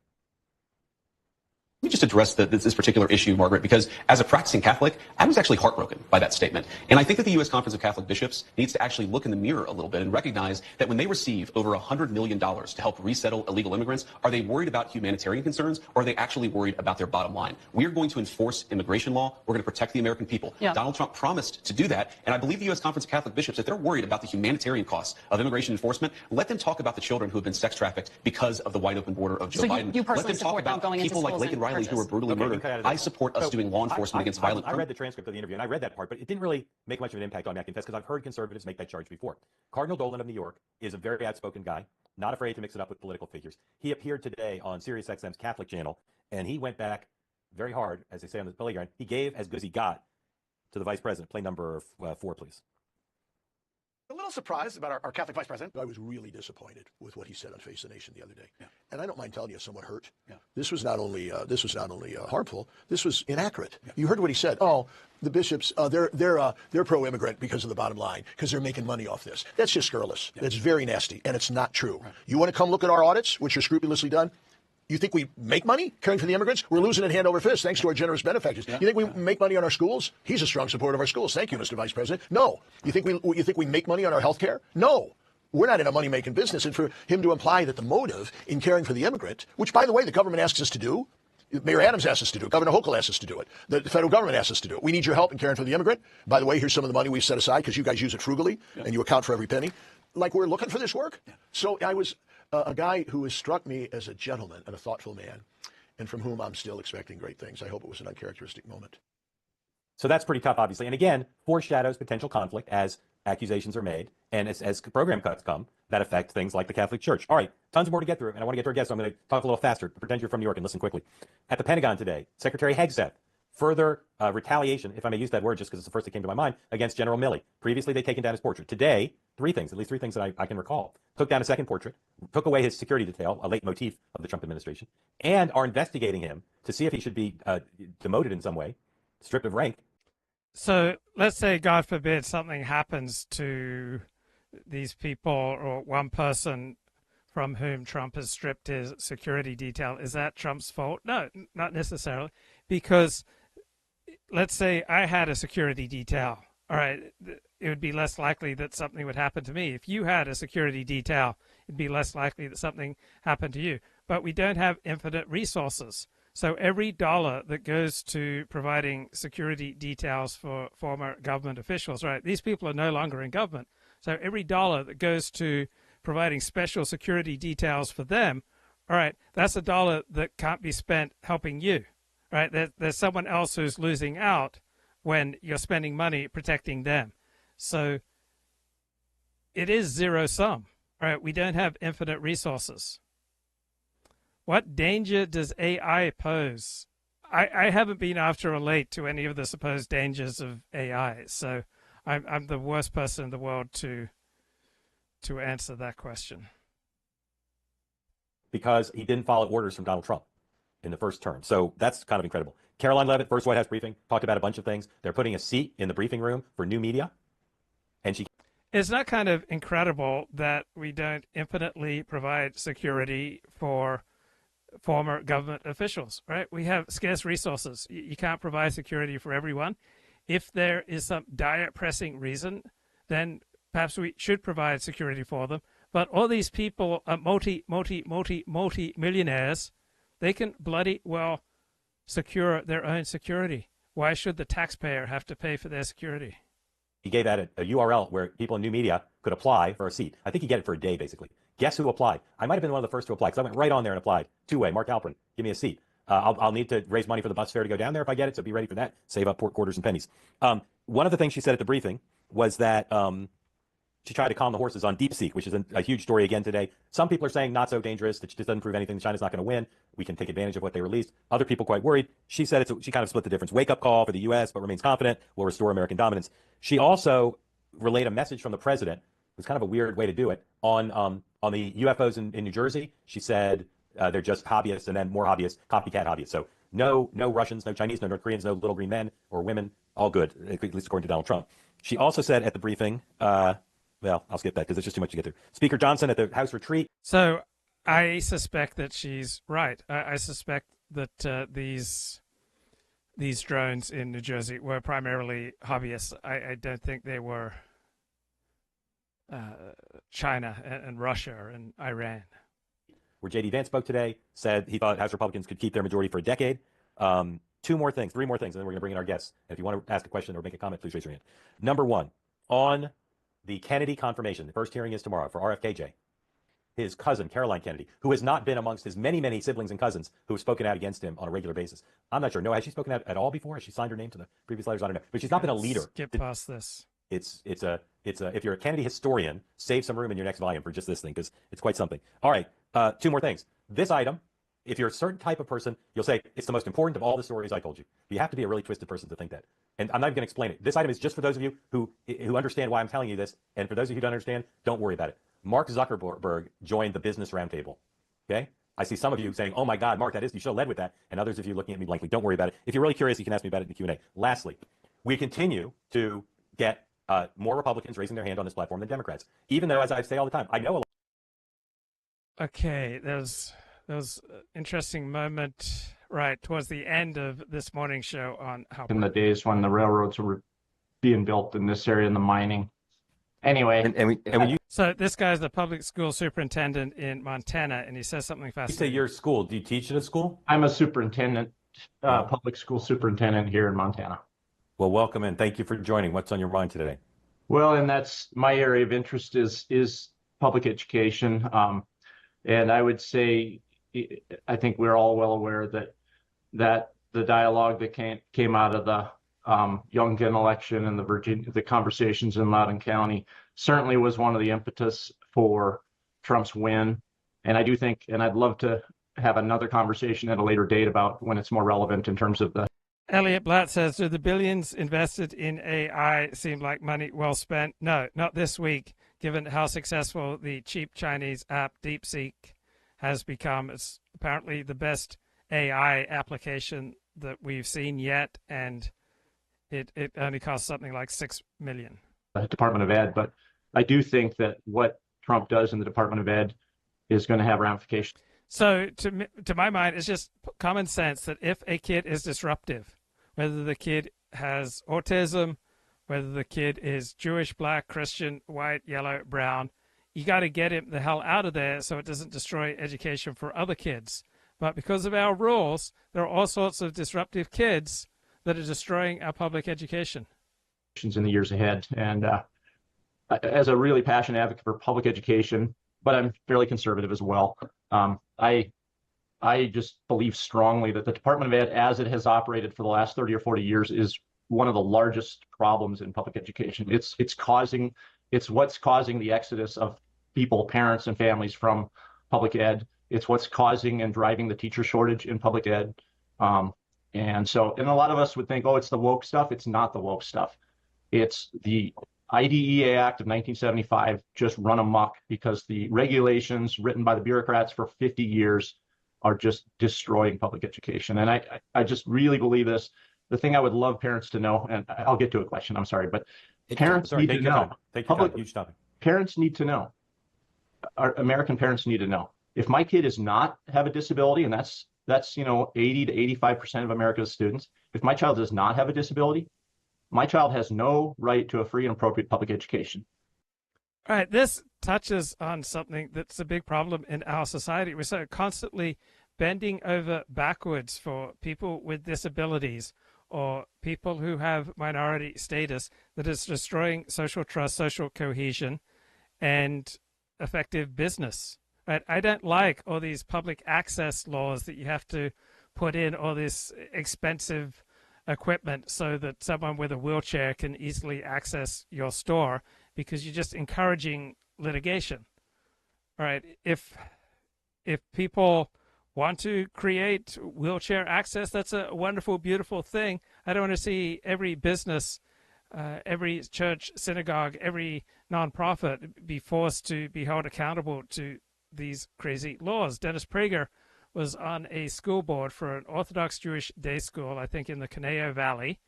Let me just address this particular issue, Margaret, because as a practicing Catholic, I was actually heartbroken by that statement. And I think that the U.S. Conference of Catholic Bishops needs to actually look in the mirror a little bit and recognize that when they receive over $100 million to help resettle illegal immigrants, are they worried about humanitarian concerns, or are they actually worried about their bottom line? We are going to enforce immigration law. We're going to protect the American people. Yeah. Donald Trump promised to do that. And I believe the U.S. Conference of Catholic Bishops, if they're worried about the humanitarian costs of immigration enforcement, let them talk about the children who have been sex trafficked because of the wide open border of Joe Biden. You let them talk about people like Laken Riley who were brutally murdered. I support us doing law enforcement against violent criminals. I read the transcript of the interview, and I read that part, but it didn't really make much of an impact on me, I confess, because I've heard conservatives make that charge before. Cardinal Dolan of New York is a very outspoken guy, not afraid to mix it up with political figures. He appeared today on SiriusXM's Catholic channel, and he went back very hard, as they say on the playground. He gave as good as he got to the vice president. Play number 4, please. A little surprised about our Catholic vice president. I was really disappointed with what he said on Face the Nation the other day, and I don't mind telling you, somewhat hurt. This was not only harmful. This was inaccurate. You heard what he said. Oh, the bishops, they're pro-immigrant because of the bottom line, because they're making money off this. That's just scurrilous. That's very nasty, and it's not true. Right. You want to come look at our audits, which are scrupulously done? You think we make money caring for the immigrants? We're losing it hand over fist thanks to our generous benefactors. You think we make money on our schools? He's a strong supporter of our schools. Thank you, Mr. Vice President. No. You think we make money on our health care? No. We're not in a money-making business. And for him to imply that the motive in caring for the immigrant, which, by the way, the government asks us to do, Mayor Adams asked us to do it, Governor Hochul asked us to do it, the federal government asked us to do it. We need your help in caring for the immigrant. By the way, here's some of the money we've set aside because you guys use it frugally and you account for every penny. Like we're looking for this work. So I was a guy who has struck me as a gentleman and a thoughtful man, and from whom I'm still expecting great things. I hope it was an uncharacteristic moment. So that's pretty tough, obviously. And again, foreshadows potential conflict as accusations are made and as program cuts come that affect things like the Catholic Church. All right, tons more to get through, and I want to get to our guests, so I'm going to talk a little faster. Pretend you're from New York and listen quickly. At the Pentagon today, Secretary Hegseth, further retaliation, if I may use that word just because it's the first that came to my mind, against General Milley. Previously, they'd taken down his portrait. Today, at least three things that I can recall. Took down a second portrait, took away his security detail, a leitmotif of the Trump administration, and are investigating him to see if he should be demoted in some way, stripped of rank. So let's say, God forbid, something happens to these people or one person from whom Trump has stripped his security detail. Is that Trump's fault? No, not necessarily, because let's say I had a security detail. All right, it would be less likely that something would happen to me. If you had a security detail, it'd be less likely that something happened to you. But we don't have infinite resources. So every dollar that goes to providing security details for former government officials, right, these people are no longer in government. So every dollar that goes to providing special security details for them, all right, that's a dollar that can't be spent helping you, right? There's someone else who's losing out when you're spending money protecting them. So it is zero sum, right? We don't have infinite resources. What danger does AI pose? I haven't been asked to relate to any of the supposed dangers of AI, so I'm the worst person in the world to answer that question. Because he didn't follow orders from Donald Trump in the first term. So that's kind of incredible. Caroline Leavitt, first White House briefing, talked about a bunch of things. They're putting a seat in the briefing room for new media. And she... It's not kind of incredible that we don't infinitely provide security for former government officials, right? We have scarce resources. You can't provide security for everyone. if there is some dire pressing reason, then perhaps we should provide security for them. But all these people are multi-millionaires. They can bloody well secure their own security. Why should the taxpayer have to pay for their security? He gave out a URL where people in new media could apply for a seat. I think he get it for a day, basically. Guess who applied? I might have been one of the first to apply because I went right on there and applied. Two-way, Mark Halperin, give me a seat. I'll need to raise money for the bus fare to go down there if I get it, so be ready for that. Save up pork quarters and pennies. One of the things she said at the briefing was that she tried to calm the horses on DeepSeek, which is a huge story again today. Some people are saying not so dangerous, that this doesn't prove anything, China's not going to win. We can take advantage of what they released. Other people quite worried. She said she kind of split the difference. Wake-up call for the U.S., but remains confident, will restore American dominance. She also relayed a message from the president. It was kind of a weird way to do it. On the UFOs in New Jersey, she said they're just hobbyists and then more hobbyists, copycat hobbyists. So no Russians, no Chinese, no North Koreans, no little green men or women, all good, at least according to Donald Trump. She also said at the briefing, well, I'll skip that because it's just too much to get through. Speaker Johnson at the House retreat. So I suspect that she's right. I suspect that these drones in New Jersey were primarily hobbyists. I don't think they were China and Russia and Iran. Where J.D. Vance spoke today, said he thought House Republicans could keep their majority for a decade. Three more things, and then we're going to bring in our guests. And if you want to ask a question or make a comment, please raise your hand. Number one, on the Kennedy confirmation, the first hearing is tomorrow for RFKJ. His cousin, Caroline Kennedy, who has not been amongst his many, many siblings and cousins who have spoken out against him on a regular basis. I'm not sure. No, has she spoken out at all before? Has she signed her name to the previous letters? I don't know. But she's not been a leader. Skip past this. It's a if you're a Kennedy historian, save some room in your next volume for just this thing because it's quite something. All right, two more things. This item, if you're a certain type of person, you'll say it's the most important of all the stories I told you. But you have to be a really twisted person to think that. And I'm not even going to explain it. This item is just for those of you who understand why I'm telling you this. And for those of you who don't understand, don't worry about it. Mark Zuckerberg joined the Business Roundtable. Okay? I see some of you saying, oh my God, Mark, you should have led with that. And others of you looking at me blankly. Don't worry about it. If you're really curious, you can ask me about it in the Q&A. Lastly, we continue to get more Republicans raising their hand on this platform than Democrats. Even though, as I say all the time, I know a lot. Okay, there's interesting moment right towards the end of this morning show on how in the days when the railroads were being built in this area in the mining. Anyway, so this guy's the public school superintendent in Montana, and he says something fascinating. You say your school. Do you teach at a school? I'm a superintendent, public school superintendent here in Montana. Well, welcome and thank you for joining. What's on your mind today? Well, and that's my area of interest is public education, and I would say I think we're all well aware that the dialogue that came out of the Youngkin election and the conversations in Loudoun County certainly was one of the impetus for Trump's win. And I do think, and I'd love to have another conversation at a later date about when it's more relevant in terms of the. Elliot Blatt says, do the billions invested in AI seem like money well spent? No, not this week, given how successful the cheap Chinese app DeepSeek has become. It's apparently the best AI application that we've seen yet, and it only costs something like $6 million. Department of Ed, but I do think that what Trump does in the Department of Ed is going to have ramifications. So to my mind, it's just common sense that if a kid is disruptive, whether the kid has autism, whether the kid is Jewish, black, Christian, white, yellow, brown, you got to get him the hell out of there so it doesn't destroy education for other kids. But because of our rules, there are all sorts of disruptive kids that are destroying our public education. In the years ahead. And as a really passionate advocate for public education, but I'm fairly conservative as well, I just believe strongly that the Department of Ed, as it has operated for the last 30 or 40 years, is one of the largest problems in public education. It's what's causing the exodus of people, parents and families from public ed. It's what's causing and driving the teacher shortage in public ed. And a lot of us would think, oh, it's the woke stuff. It's not the woke stuff. It's the IDEA Act of 1975 just run amok because the regulations written by the bureaucrats for 50 years are just destroying public education. And I just really believe this. The thing I would love parents to know, and I'll get to a question, I'm sorry, but parents need to know. Parents need to know. Our American parents need to know. If my kid does not have a disability, and that's 80 to 85% of America's students, if my child does not have a disability, My child has no right to a free and appropriate public education. All right, this touches on something that's a big problem in our society. We're so constantly bending over backwards for people with disabilities or people who have minority status that is destroying social trust, social cohesion, and effective business. Right? I don't like all these public access laws that you have to put in all this expensive equipment so that someone with a wheelchair can easily access your store, because you're just encouraging litigation. All right, if people want to create wheelchair access, that's a wonderful, beautiful thing. I don't want to see every business, every church, synagogue, every nonprofit be forced to be held accountable to these crazy laws. Dennis Prager was on a school board for an Orthodox Jewish day school, I think in the Conejo Valley,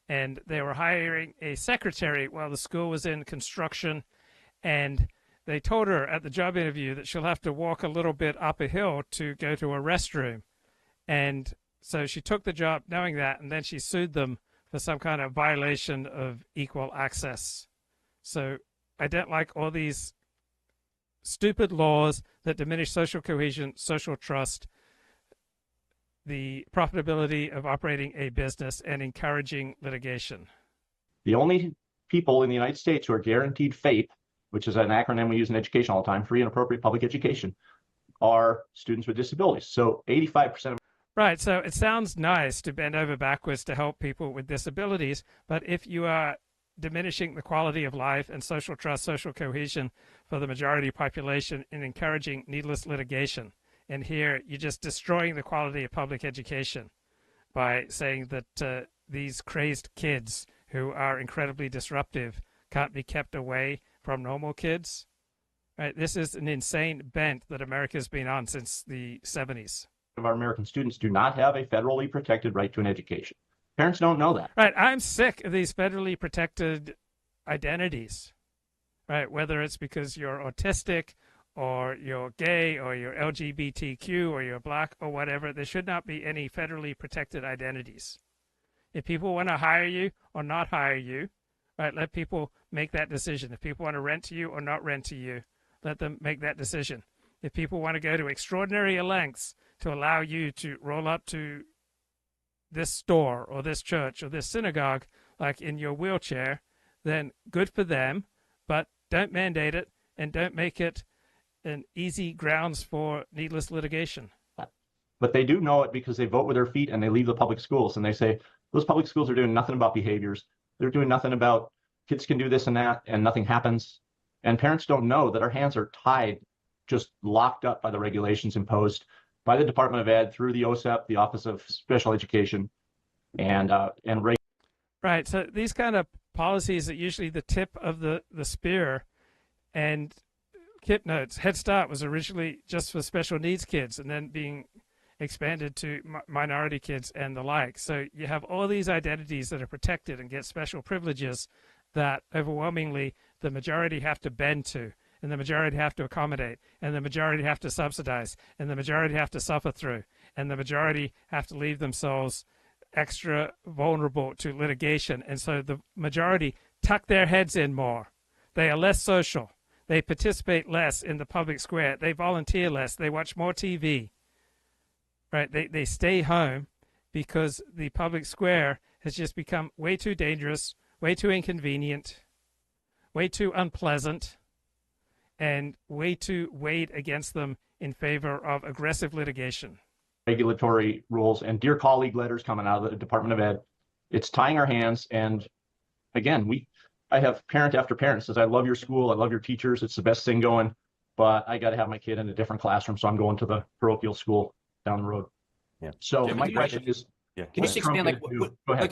and they were hiring a secretary while the school was in construction, and they told her at the job interview that she'll have to walk a little bit up a hill to go to a restroom. And so she took the job knowing that, and then she sued them for some kind of violation of equal access. So I don't like all these stupid laws that diminish social cohesion, social trust, the profitability of operating a business, and encouraging litigation. The only people in the United States who are guaranteed FAPE, which is an acronym we use in education all the time, free and appropriate public education, are students with disabilities. So 85% of... Right, so it sounds nice to bend over backwards to help people with disabilities, but if you are diminishing the quality of life and social trust, social cohesion for the majority population and encouraging needless litigation, and here you're just destroying the quality of public education by saying that these crazed kids who are incredibly disruptive can't be kept away from normal kids. Right? This is an insane bent that America's been on since the 70s. Of our American students do not have a federally protected right to an education. Parents don't know that. Right. I'm sick of these federally protected identities. Right. Whether it's because you're autistic or you're gay or you're LGBTQ or you're black or whatever, there should not be any federally protected identities. If people want to hire you or not hire you, right, let people make that decision. If people want to rent to you or not rent to you, let them make that decision. If people want to go to extraordinary lengths to allow you to roll up to this store or this church or this synagogue, like in your wheelchair, then good for them, but don't mandate it and don't make it an easy grounds for needless litigation. But they do know it because they vote with their feet and they leave the public schools and they say, those public schools are doing nothing about behaviors. They're doing nothing about kids can do this and that and nothing happens. And parents don't know that our hands are tied, just locked up by the regulations imposed by the Department of Ed through the OSEP, the Office of Special Education, and Right. So these kind of policies are usually the tip of the spear. And Kip notes, Head Start was originally just for special needs kids and then being expanded to minority kids and the like. So you have all these identities that are protected and get special privileges that overwhelmingly the majority have to bend to, and the majority have to accommodate, and the majority have to subsidize, and the majority have to suffer through, and the majority have to leave themselves extra vulnerable to litigation. And so the majority tuck their heads in more. They are less social. They participate less in the public square. They volunteer less. They watch more TV. Right? They stay home because the public square has just become way too dangerous, way too inconvenient, way too unpleasant, and way too weighed against them in favor of aggressive litigation. Regulatory rules and dear colleague letters coming out of the Department of Ed. It's tying our hands. And again, I have parent after parent says, I love your school. I love your teachers. It's the best thing going, but I got to have my kid in a different classroom. So I'm going to the parochial school down the road. Yeah. So my question is, yeah. Can you just expand,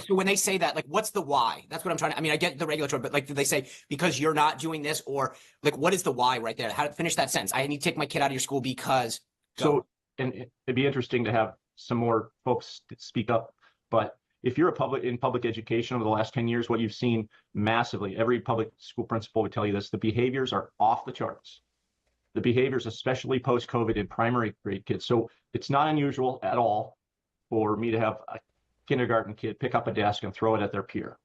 so when they say that, like, what's the why? That's what I'm trying to, I mean, I get the regulatory, but like, do they say because you're not doing this, or like, what is the why right there? How to finish that sentence? I need to take my kid out of your school because. So, and it'd be interesting to have some more folks speak up, but if you're in public education over the last 10 years, what you've seen massively, every public school principal would tell you this, the behaviors are off the charts. The behaviors, especially post-COVID in primary grade kids. So it's not unusual at all for me to have a kindergarten kid pick up a desk and throw it at their peer.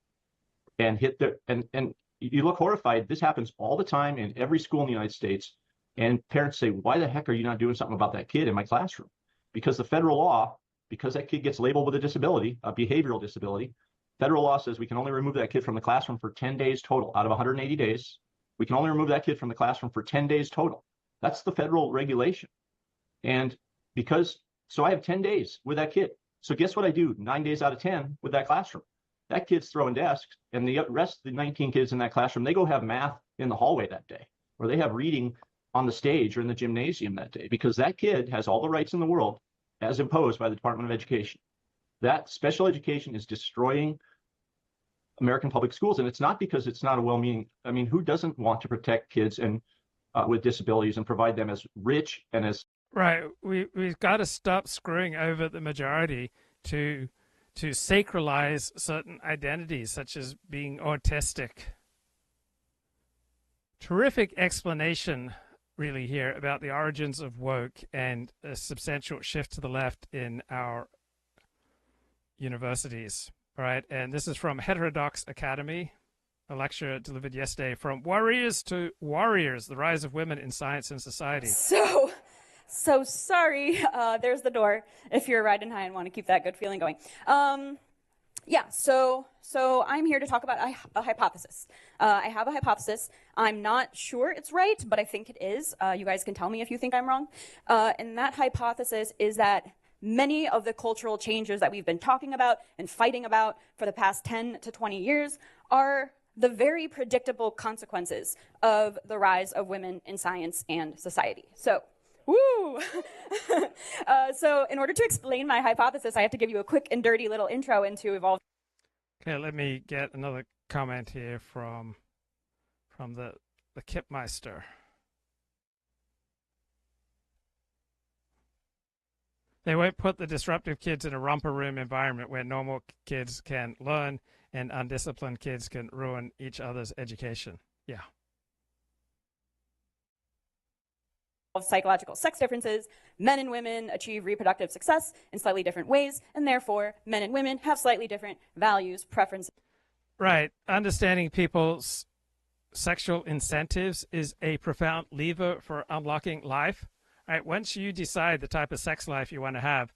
and hit their, and you look horrified. This happens all the time in every school in the United States. And parents say, why the heck are you not doing something about that kid in my classroom? Because the federal law, because that kid gets labeled with a disability, a behavioral disability, federal law says we can only remove that kid from the classroom for 10 days total out of 180 days. We can only remove that kid from the classroom for 10 days total. That's the federal regulation. And so I have 10 days with that kid. So guess what I do 9 days out of 10 with that classroom? That kid's throwing desks, and the rest of the 19 kids in that classroom, they go have math in the hallway that day, or they have reading on the stage or in the gymnasium that day, because that kid has all the rights in the world as imposed by the Department of Education. That special education is destroying American public schools, and it's not because it's not a well-meaning. I mean, who doesn't want to protect kids and with disabilities and provide them as rich and as right? We've got to stop screwing over the majority to sacralize certain identities, such as being autistic. Terrific explanation, really, here about the origins of woke and a substantial shift to the left in our universities. All right, and this is from Heterodox Academy, a lecture delivered yesterday, From Worriers to Warriors, the Rise of Women in Science and Society. So sorry, there's the door, if you're riding high and want to keep that good feeling going. So I'm here to talk about a hypothesis. I have a hypothesis. I'm not sure it's right, but I think it is. You guys can tell me if you think I'm wrong. And that hypothesis is that many of the cultural changes that we've been talking about and fighting about for the past 10 to 20 years are the very predictable consequences of the rise of women in science and society. So, woo! So in order to explain my hypothesis, I have to give you a quick and dirty little intro into evolving. Okay, let me get another comment here from the Kipmeister. They won't put the disruptive kids in a romper room environment where normal kids can learn and undisciplined kids can ruin each other's education. Yeah. Psychological sex differences, men and women achieve reproductive success in slightly different ways, and therefore men and women have slightly different values, preferences. Right. Understanding people's sexual incentives is a profound lever for unlocking life. Right. Once you decide the type of sex life you want to have,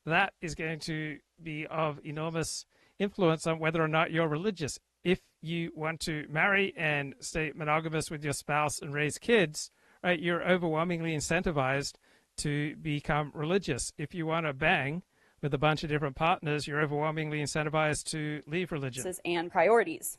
that is going to be of enormous influence on whether or not you're religious. If you want to marry and stay monogamous with your spouse and raise kids, right, you're overwhelmingly incentivized to become religious. If you want to bang with a bunch of different partners, you're overwhelmingly incentivized to leave religion. And priorities.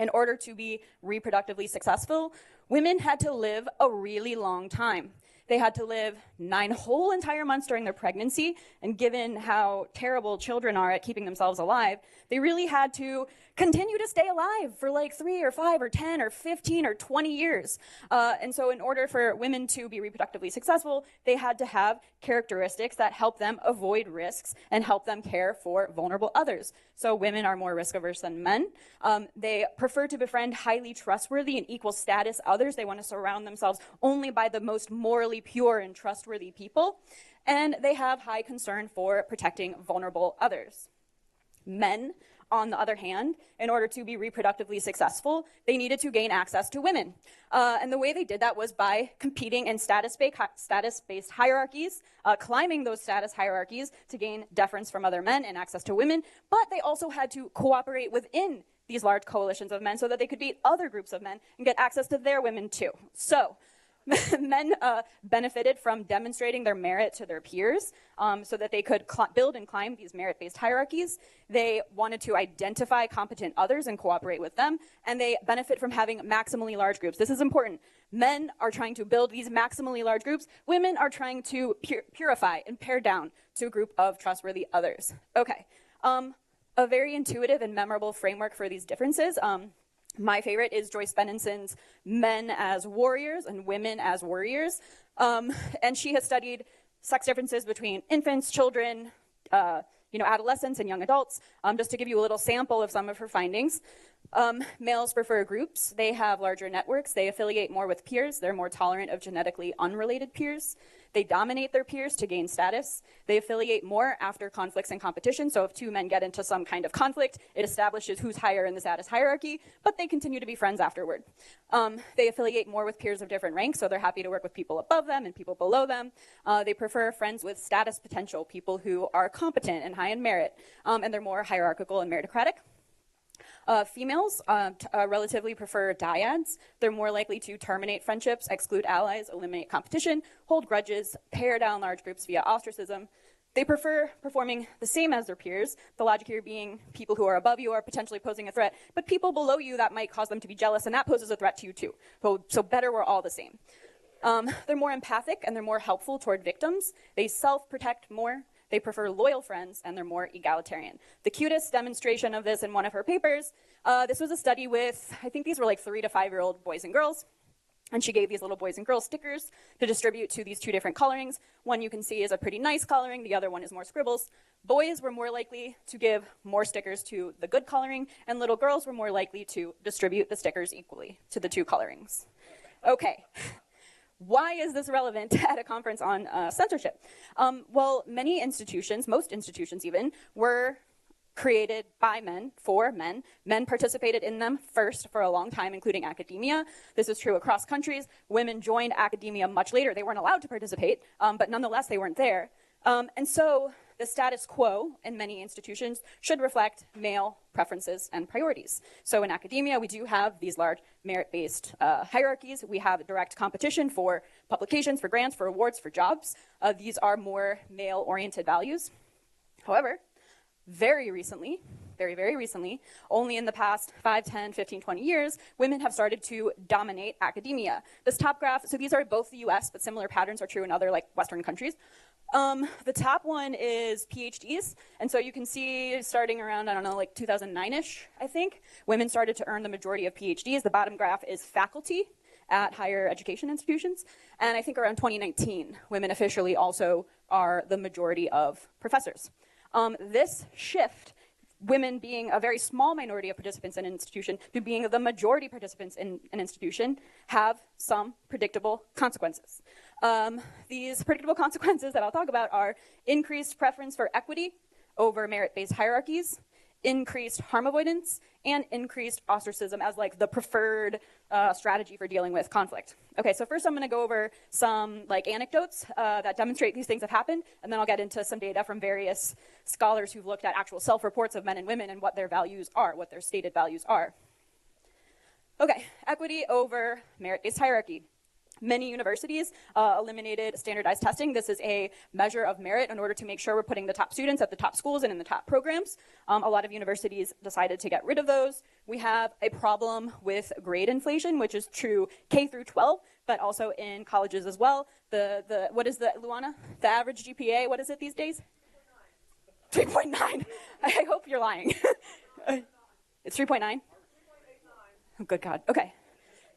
In order to be reproductively successful, women had to live a really long time. They had to live 9 whole entire months during their pregnancy, and given how terrible children are at keeping themselves alive, they really had to continue to stay alive for like 3 or 5 or 10 or 15 or 20 years. And so in order for women to be reproductively successful, they had to have characteristics that help them avoid risks and help them care for vulnerable others. So women are more risk averse than men. They prefer to befriend highly trustworthy and equal status others. They want to surround themselves only by the most morally pure and trustworthy people. And they have high concern for protecting vulnerable others. Men, on the other hand, in order to be reproductively successful, they needed to gain access to women. And the way they did that was by competing in status-based hierarchies, climbing those status hierarchies to gain deference from other men and access to women. But they also had to cooperate within these large coalitions of men so that they could beat other groups of men and get access to their women too. So men benefited from demonstrating their merit to their peers so that they could build and climb these merit-based hierarchies. They wanted to identify competent others and cooperate with them, and they benefit from having maximally large groups. This is important. Men are trying to build these maximally large groups. Women are trying to purify and pare down to a group of trustworthy others. Okay, a very intuitive and memorable framework for these differences. My favorite is Joyce Bennenson's Men as Warriors and Women as Worriers. And she has studied sex differences between infants, children, adolescents, and young adults. Just to give you a little sample of some of her findings. Males prefer groups. They have larger networks. They affiliate more with peers. They're more tolerant of genetically unrelated peers. They dominate their peers to gain status. They affiliate more after conflicts and competition. So if two men get into some kind of conflict, it establishes who's higher in the status hierarchy, but they continue to be friends afterward. They affiliate more with peers of different ranks, so they're happy to work with people above them and people below them. They prefer friends with status potential, people who are competent and high in merit, and they're more hierarchical and meritocratic. Females relatively prefer dyads. They're more likely to terminate friendships, exclude allies, eliminate competition, hold grudges, pare down large groups via ostracism. They prefer performing the same as their peers, the logic here being people who are above you are potentially posing a threat, but people below you that might cause them to be jealous, and that poses a threat to you too. So better we're all the same. They're more empathic and they're more helpful toward victims. They self-protect more. They prefer loyal friends, and they're more egalitarian. The cutest demonstration of this in one of her papers, this was a study with, I think these were like 3 to 5-year-old boys and girls, and she gave these little boys and girls stickers to distribute to these 2 different colorings. One you can see is a pretty nice coloring, the other one is more scribbles. Boys were more likely to give more stickers to the good coloring, and little girls were more likely to distribute the stickers equally to the 2 colorings. Okay. Why is this relevant at a conference on censorship? Well, many institutions, most institutions even, were created by men, for men. Men participated in them first for a long time, including academia. This is true across countries. Women joined academia much later. They weren't allowed to participate, but nonetheless, they weren't there. And so the status quo in many institutions should reflect male preferences and priorities. So in academia, we do have these large merit-based hierarchies. We have direct competition for publications, for grants, for awards, for jobs. These are more male-oriented values. However, very recently, very, very recently, only in the past 5, 10, 15, 20 years, women have started to dominate academia. This top graph, so these are both the US, but similar patterns are true in other like Western countries. The top one is PhDs, and so you can see starting around, I don't know, like 2009-ish, I think, women started to earn the majority of PhDs. The bottom graph is faculty at higher education institutions, and I think around 2019, women officially also are the majority of professors. This shift, women being a very small minority of participants in an institution to being the majority participants in an institution, have some predictable consequences. These predictable consequences that I'll talk about are increased preference for equity over merit-based hierarchies, increased harm avoidance, and increased ostracism as like the preferred strategy for dealing with conflict. Okay, so first I'm going to go over some like anecdotes that demonstrate these things have happened, and then I'll get into some data from various scholars who've looked at actual self-reports of men and women and what their values are, what their stated values are. Okay, equity over merit-based hierarchy. Many universities eliminated standardized testing. This is a measure of merit in order to make sure we're putting the top students at the top schools and in the top programs. A lot of universities decided to get rid of those. We have a problem with grade inflation, which is true K through 12, but also in colleges as well. What is the, Luana? The average GPA, what is it these days? 3.9. I hope you're lying. It's 3.9? Oh, good God. Okay.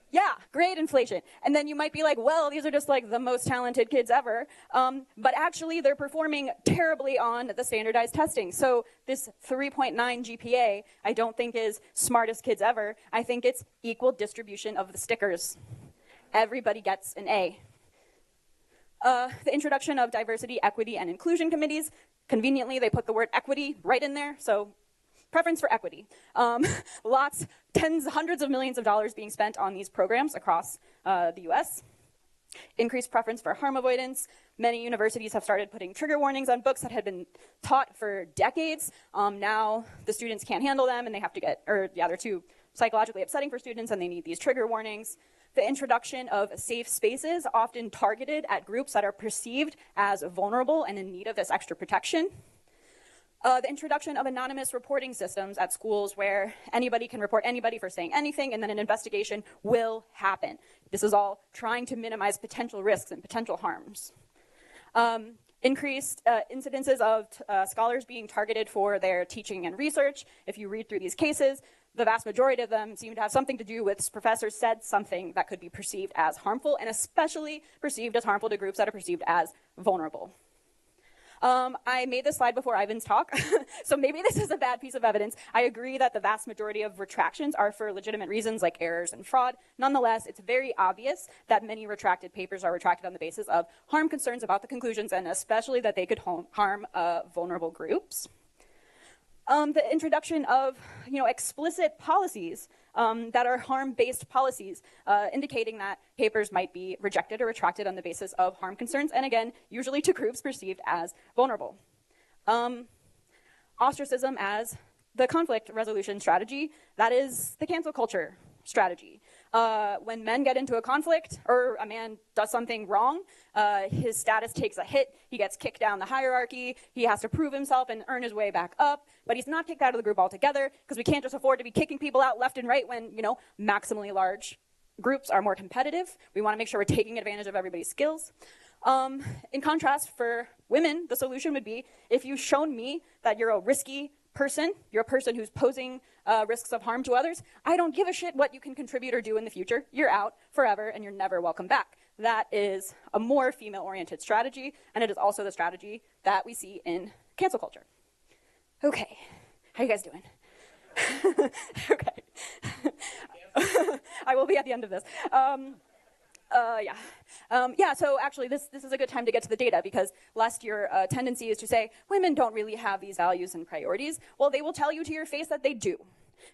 Yeah, grade inflation. And then you might be like, well, these are just like the most talented kids ever. But actually, they're performing terribly on the standardized testing. So this 3.9 GPA, I don't think is smartest kids ever. I think it's equal distribution of the stickers. Everybody gets an A. The introduction of diversity, equity, and inclusion committees. Conveniently, they put the word equity right in there. So preference for equity. Tens, hundreds of millions of dollars being spent on these programs across the US. Increased preference for harm avoidance. Many universities have started putting trigger warnings on books that had been taught for decades. Now the students can't handle them and they have to they're too psychologically upsetting for students and they need these trigger warnings. The introduction of safe spaces, often targeted at groups that are perceived as vulnerable and in need of this extra protection. The introduction of anonymous reporting systems at schools where anybody can report anybody for saying anything and then an investigation will happen. This is all trying to minimize potential risks and potential harms. Increased incidences of scholars being targeted for their teaching and research. If you read through these cases, the vast majority of them seem to have something to do with professors said something that could be perceived as harmful and especially perceived as harmful to groups that are perceived as vulnerable. I made this slide before Ivan's talk, so maybe this is a bad piece of evidence. I agree that the vast majority of retractions are for legitimate reasons like errors and fraud. Nonetheless, it's very obvious that many retracted papers are retracted on the basis of harm concerns about the conclusions, and especially that they could harm vulnerable groups. The introduction of explicit policies that are harm-based policies, indicating that papers might be rejected or retracted on the basis of harm concerns, and again, usually to groups perceived as vulnerable. Ostracism as the conflict resolution strategy, that is the cancel culture strategy. When men get into a conflict or a man does something wrong, his status takes a hit, he gets kicked down the hierarchy, he has to prove himself and earn his way back up, but he's not kicked out of the group altogether because we can't just afford to be kicking people out left and right when, maximally large groups are more competitive. We want to make sure we're taking advantage of everybody's skills. In contrast, for women, the solution would be, if you've shown me that you're a risky person, you're a person who's posing risks of harm to others, I don't give a shit what you can contribute or do in the future. You're out forever and you're never welcome back. That is a more female-oriented strategy, and it is also the strategy that we see in cancel culture. Okay, how you guys doing? Okay. I will be at the end of this. So actually this is a good time to get to the data, because last year tendency is to say women don't really have these values and priorities. Well, they will tell you to your face that they do.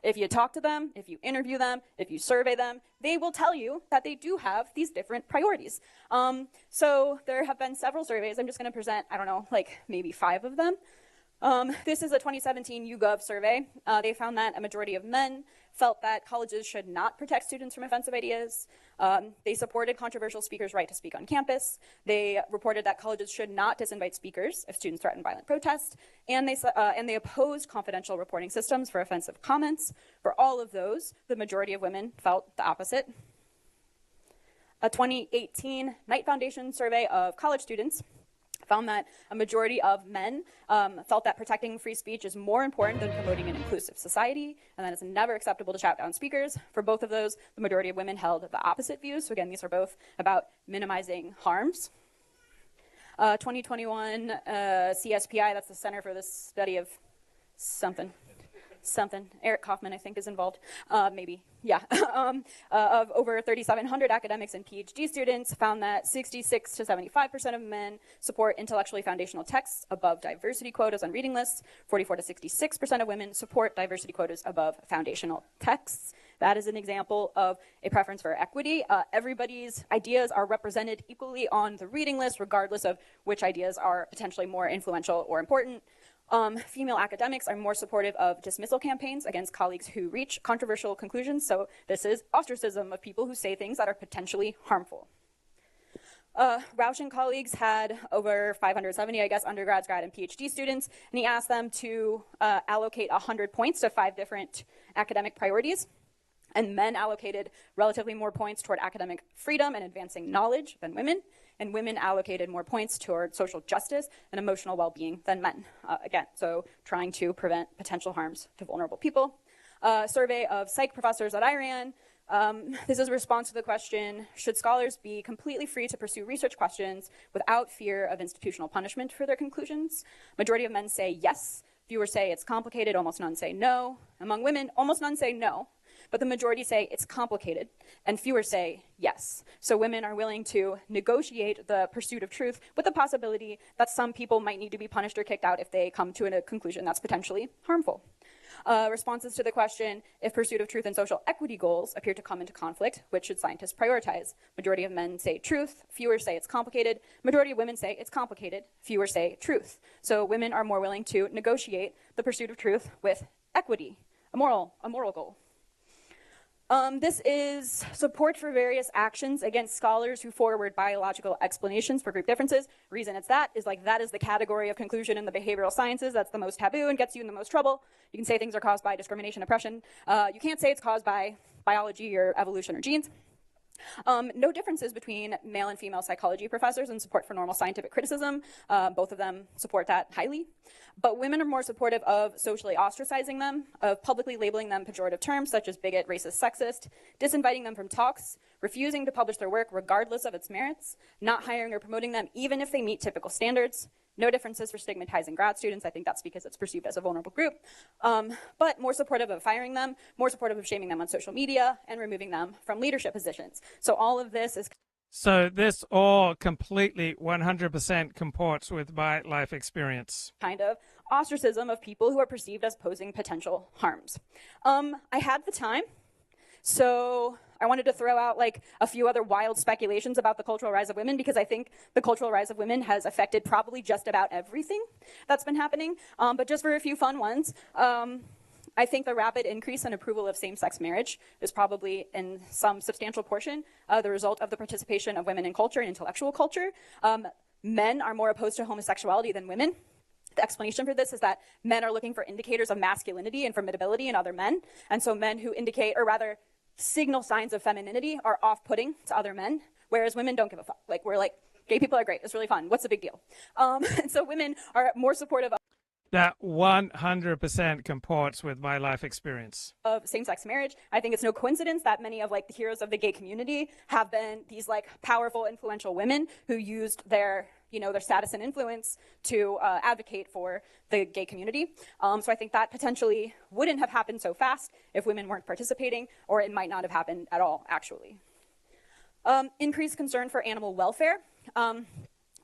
If you talk to them, if you interview them, if you survey them, they will tell you that they do have these different priorities. So there have been several surveys. I'm just going to present, maybe 5 of them. This is a 2017 YouGov survey. They found that a majority of men felt that colleges should not protect students from offensive ideas. They supported controversial speakers' right to speak on campus. They reported that colleges should not disinvite speakers if students threaten violent protest. And they opposed confidential reporting systems for offensive comments. For all of those, the majority of women felt the opposite. A 2018 Knight Foundation survey of college students found that a majority of men felt that protecting free speech is more important than promoting an inclusive society, and that it's never acceptable to shout down speakers. For both of those, the majority of women held the opposite views. So again, these are both about minimizing harms. 2021 CSPI, that's the Center for the Study of something. Eric Kaufman, I think, is involved, maybe, yeah. Of over 3,700 academics and PhD students, found that 66 to 75% of men support intellectually foundational texts above diversity quotas on reading lists. 44 to 66% of women support diversity quotas above foundational texts. That is an example of a preference for equity. Everybody's ideas are represented equally on the reading list, regardless of which ideas are potentially more influential or important. Female academics are more supportive of dismissal campaigns against colleagues who reach controversial conclusions. So this is ostracism of people who say things that are potentially harmful. Rausch and colleagues had over 570, undergrads, grad, and PhD students, and he asked them to allocate 100 points to 5 different academic priorities. And men allocated relatively more points toward academic freedom and advancing knowledge than women. And women allocated more points toward social justice and emotional well-being than men. Again, so trying to prevent potential harms to vulnerable people. Survey of psych professors that I ran. This is a response to the question, should scholars be completely free to pursue research questions without fear of institutional punishment for their conclusions? Majority of men say yes. Fewer say it's complicated, almost none say no. Among women, almost none say no. But the majority say it's complicated, and fewer say yes. So women are willing to negotiate the pursuit of truth with the possibility that some people might need to be punished or kicked out if they come to a conclusion that's potentially harmful. Responses to the question, if pursuit of truth and social equity goals appear to come into conflict, which should scientists prioritize? Majority of men say truth, fewer say it's complicated. Majority of women say it's complicated, fewer say truth. So women are more willing to negotiate the pursuit of truth with equity, a moral goal. This is support for various actions against scholars who forward biological explanations for group differences. Reason it's that is that is the category of conclusion in the behavioral sciences that's the most taboo and gets you in the most trouble. You can say things are caused by discrimination, oppression. You can't say it's caused by biology or evolution or genes. No differences between male and female psychology professors in support for normal scientific criticism. Both of them support that highly. But women are more supportive of socially ostracizing them, of publicly labeling them pejorative terms such as bigot, racist, sexist, disinviting them from talks, refusing to publish their work regardless of its merits, not hiring or promoting them even if they meet typical standards, No differences for stigmatizing grad students. I think that's because it's perceived as a vulnerable group. But more supportive of firing them, more supportive of shaming them on social media, and removing them from leadership positions. So all of this is... So this all completely 100% comports with my life experience. Kind of ostracism of people who are perceived as posing potential harms. I had the time, so I wanted to throw out like a few other wild speculations about the cultural rise of women, because I think the cultural rise of women has affected probably just about everything that's been happening. But just for a few fun ones, I think the rapid increase in approval of same-sex marriage is probably in some substantial portion the result of the participation of women in culture and intellectual culture. Men are more opposed to homosexuality than women. The explanation for this is that men are looking for indicators of masculinity and formidability in other men. And so men who indicate, or rather signal signs of femininity, are off-putting to other men, whereas women don't give a fuck. Like, we're like, gay people are great, it's really fun, what's the big deal? And so women are more supportive of... That 100% comports with my life experience. Of same-sex marriage. I think it's no coincidence that many of like the heroes of the gay community have been these like powerful, influential women who used their, you know, their status and influence to advocate for the gay community. So I think that potentially wouldn't have happened so fast if women weren't participating, or it might not have happened at all, actually. Increased concern for animal welfare.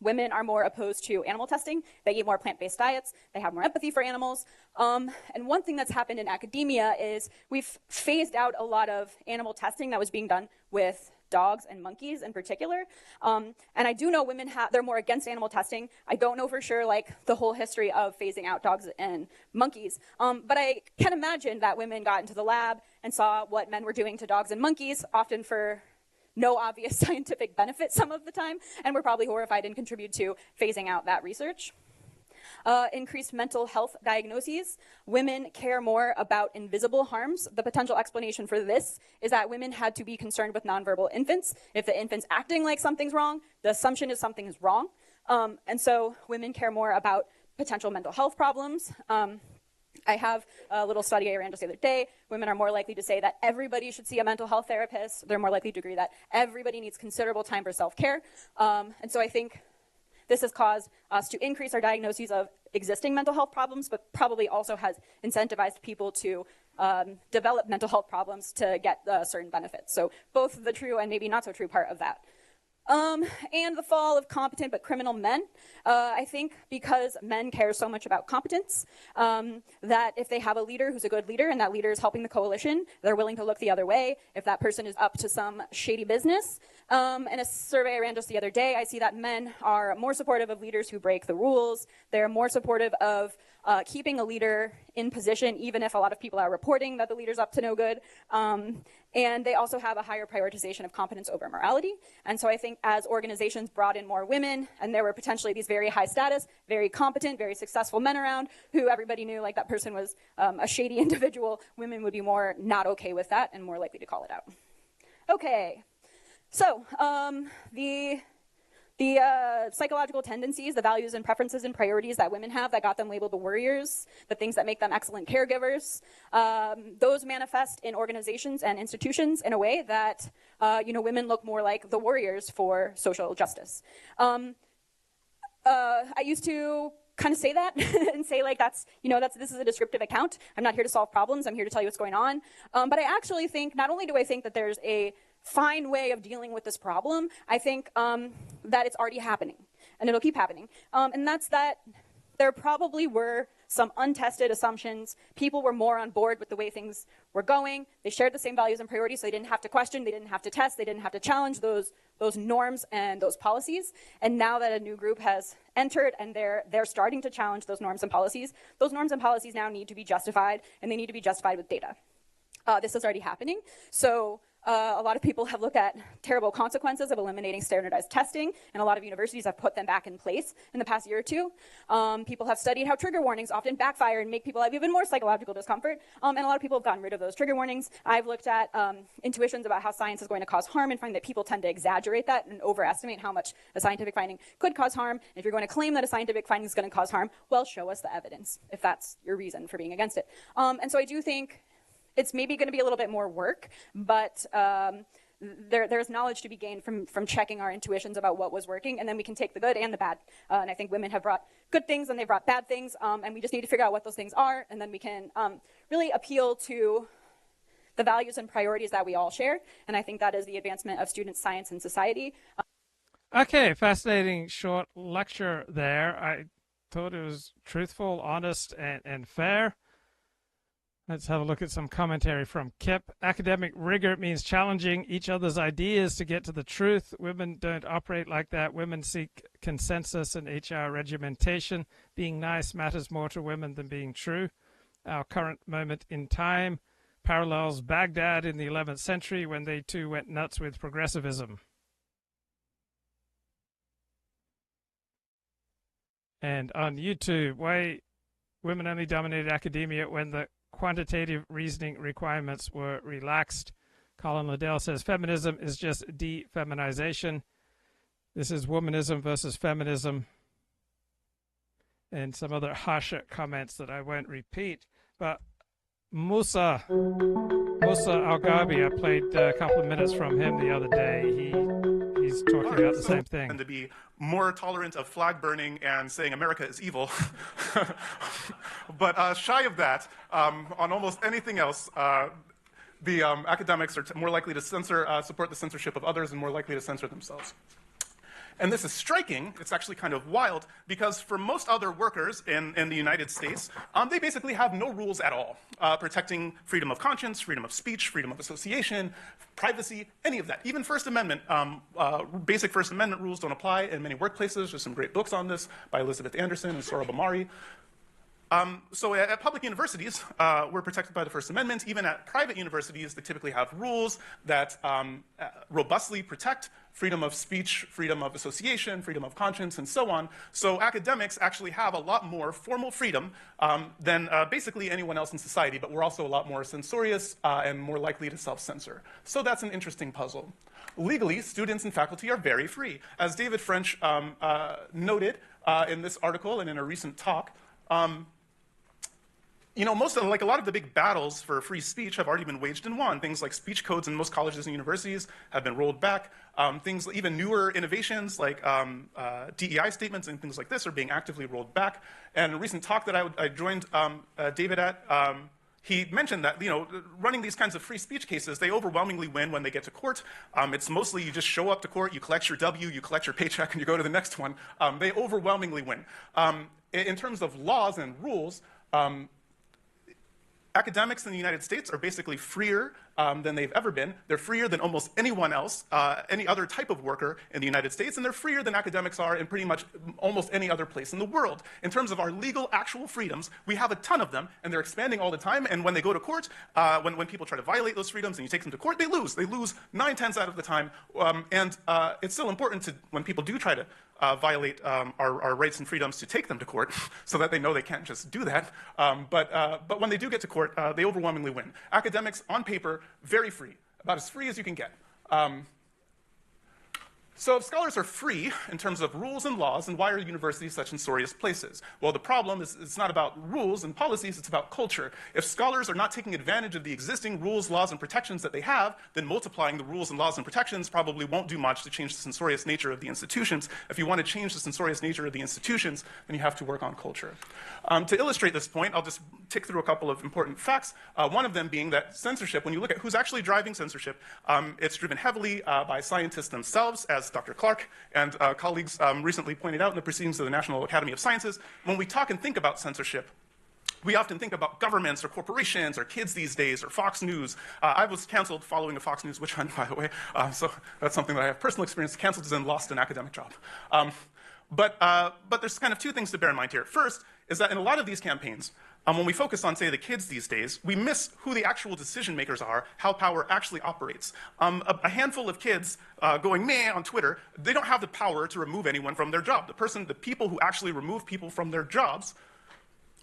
Women are more opposed to animal testing. They eat more plant-based diets. They have more empathy for animals. And one thing that's happened in academia is we've phased out a lot of animal testing that was being done with dogs and monkeys in particular. And I do know women they're more against animal testing. I don't know for sure like the whole history of phasing out dogs and monkeys. But I can imagine that women got into the lab and saw what men were doing to dogs and monkeys, often for no obvious scientific benefit some of the time, and we're probably horrified and contribute to phasing out that research. Increased mental health diagnoses. Women care more about invisible harms. The potential explanation for this is that women had to be concerned with nonverbal infants. If the infant's acting like something's wrong, the assumption is something is wrong. And so women care more about potential mental health problems. I have a little study I ran just the other day. Women are more likely to say that everybody should see a mental health therapist. They're more likely to agree that everybody needs considerable time for self-care. And so I think this has caused us to increase our diagnoses of existing mental health problems, but probably also has incentivized people to develop mental health problems to get certain benefits. So both the true and maybe not so true part of that. And the fall of competent but criminal men. I think because men care so much about competence, that if they have a leader who's a good leader and that leader is helping the coalition, they're willing to look the other way if that person is up to some shady business. In a survey I ran just the other day, I see that men are more supportive of leaders who break the rules. They're more supportive of keeping a leader in position, even if a lot of people are reporting that the leader's up to no good. And they also have a higher prioritization of competence over morality. And so I think as organizations brought in more women, and there were potentially these very high status, very competent, very successful men around who everybody knew like that person was a shady individual, women would be more not okay with that and more likely to call it out. Okay, so the psychological tendencies, the values and preferences and priorities that women have that got them labeled the Worriers, the things that make them excellent caregivers, those manifest in organizations and institutions in a way that, women look more like the Worriers for social justice. I used to kind of say that and say like this is a descriptive account. I'm not here to solve problems. I'm here to tell you what's going on. But I actually think, not only do I think that there's a fine way of dealing with this problem, I think that it's already happening and it'll keep happening. And that's that there probably were some untested assumptions. People were more on board with the way things were going. They shared the same values and priorities, so they didn't have to question, they didn't have to test, they didn't have to challenge those norms and those policies. And now that a new group has entered and they're starting to challenge those norms and policies now need to be justified, and they need to be justified with data. This is already happening. So a lot of people have looked at terrible consequences of eliminating standardized testing, and a lot of universities have put them back in place in the past year or two. People have studied how trigger warnings often backfire and make people have even more psychological discomfort, and a lot of people have gotten rid of those trigger warnings. I've looked at intuitions about how science is going to cause harm and find that people tend to exaggerate that and overestimate how much a scientific finding could cause harm. And if you're going to claim that a scientific finding is going to cause harm, well, show us the evidence if that's your reason for being against it. And so I do think it's maybe going to be a little bit more work, but there's knowledge to be gained from checking our intuitions about what was working, and then we can take the good and the bad. And I think women have brought good things and they've brought bad things, and we just need to figure out what those things are, and then we can really appeal to the values and priorities that we all share. And I think that is the advancement of student science and society. Okay, fascinating short lecture there. I thought it was truthful, honest, and fair. Let's have a look at some commentary from Kip. Academic rigor means challenging each other's ideas to get to the truth. Women don't operate like that. Women seek consensus and HR regimentation. Being nice matters more to women than being true. Our current moment in time parallels Baghdad in the 11th century when they too went nuts with progressivism. And on YouTube, why women only dominated academia when the quantitative reasoning requirements were relaxed. Colin Liddell says feminism is just de-feminization. This is womanism versus feminism. And some other harsher comments that I won't repeat. But Musa al-Gharbi, I played a couple of minutes from him the other day. He's talking about the same thing. And to be more tolerant of flag burning and saying America is evil. But shy of that, on almost anything else, the academics are more likely to support the censorship of others and more likely to censor themselves. And this is striking, it's actually kind of wild, because for most other workers in the United States, they basically have no rules at all, protecting freedom of conscience, freedom of speech, freedom of association, privacy, any of that. Even First Amendment, basic First Amendment rules don't apply in many workplaces. There's some great books on this by Elizabeth Anderson and Sohrab Ahmari. So at public universities, we're protected by the First Amendment. Even at private universities, they typically have rules that robustly protect freedom of speech, freedom of association, freedom of conscience, and so on. So academics actually have a lot more formal freedom than basically anyone else in society, but we're also a lot more censorious and more likely to self-censor. So that's an interesting puzzle. Legally, students and faculty are very free. As David French noted in this article and in a recent talk, you know, a lot of the big battles for free speech have already been waged and won. Things like speech codes in most colleges and universities have been rolled back. Even newer innovations like DEI statements and things like this are being actively rolled back. And a recent talk that I joined David at, he mentioned that, you know, running these kinds of free speech cases, they overwhelmingly win when they get to court. It's mostly you just show up to court, you collect your W, you collect your paycheck, and you go to the next one. They overwhelmingly win. In terms of laws and rules, academics in the United States are basically freer than they've ever been. They're freer than almost anyone else, any other type of worker in the United States, and they're freer than academics are in pretty much almost any other place in the world. In terms of our legal, actual freedoms, we have a ton of them, and they're expanding all the time, and when they go to court, when people try to violate those freedoms and you take them to court, they lose. They lose 9/10 out of the time, and it's still important to, when people do try to violate our rights and freedoms, to take them to court so that they know they can't just do that. But when they do get to court, they overwhelmingly win. Academics, on paper, very free, about as free as you can get. So if scholars are free in terms of rules and laws, then why are universities such censorious places? Well, the problem is it's not about rules and policies, it's about culture. If scholars are not taking advantage of the existing rules, laws, and protections that they have, then multiplying the rules and laws and protections probably won't do much to change the censorious nature of the institutions. If you want to change the censorious nature of the institutions, then you have to work on culture. To illustrate this point, I'll just tick through a couple of important facts. One of them being that censorship, when you look at who's actually driving censorship, it's driven heavily by scientists themselves, as Dr. Clark and colleagues recently pointed out in the proceedings of the National Academy of Sciences. When we talk and think about censorship, we often think about governments or corporations or kids these days or Fox News. I was canceled following a Fox News witch hunt, by the way, so that's something that I have personal experience. Canceled as in lost an academic job. But there's kind of two things to bear in mind here. First is that in a lot of these campaigns, when we focus on, say, the kids these days, we miss who the actual decision makers are, how power actually operates. A handful of kids going meh on Twitter, they don't have the power to remove anyone from their job. The people who actually remove people from their jobs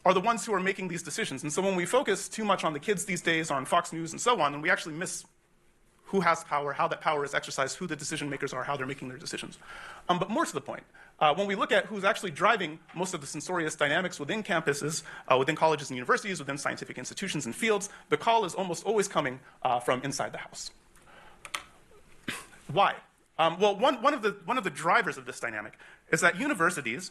are the ones who are making these decisions. And so when we focus too much on the kids these days, on Fox News and so on, then we actually miss who has power, how that power is exercised, who the decision makers are, how they're making their decisions. But more to the point, when we look at who's actually driving most of the censorious dynamics within campuses, within colleges and universities, within scientific institutions and fields, the call is almost always coming from inside the house. Why? Well, one of the drivers of this dynamic is that universities,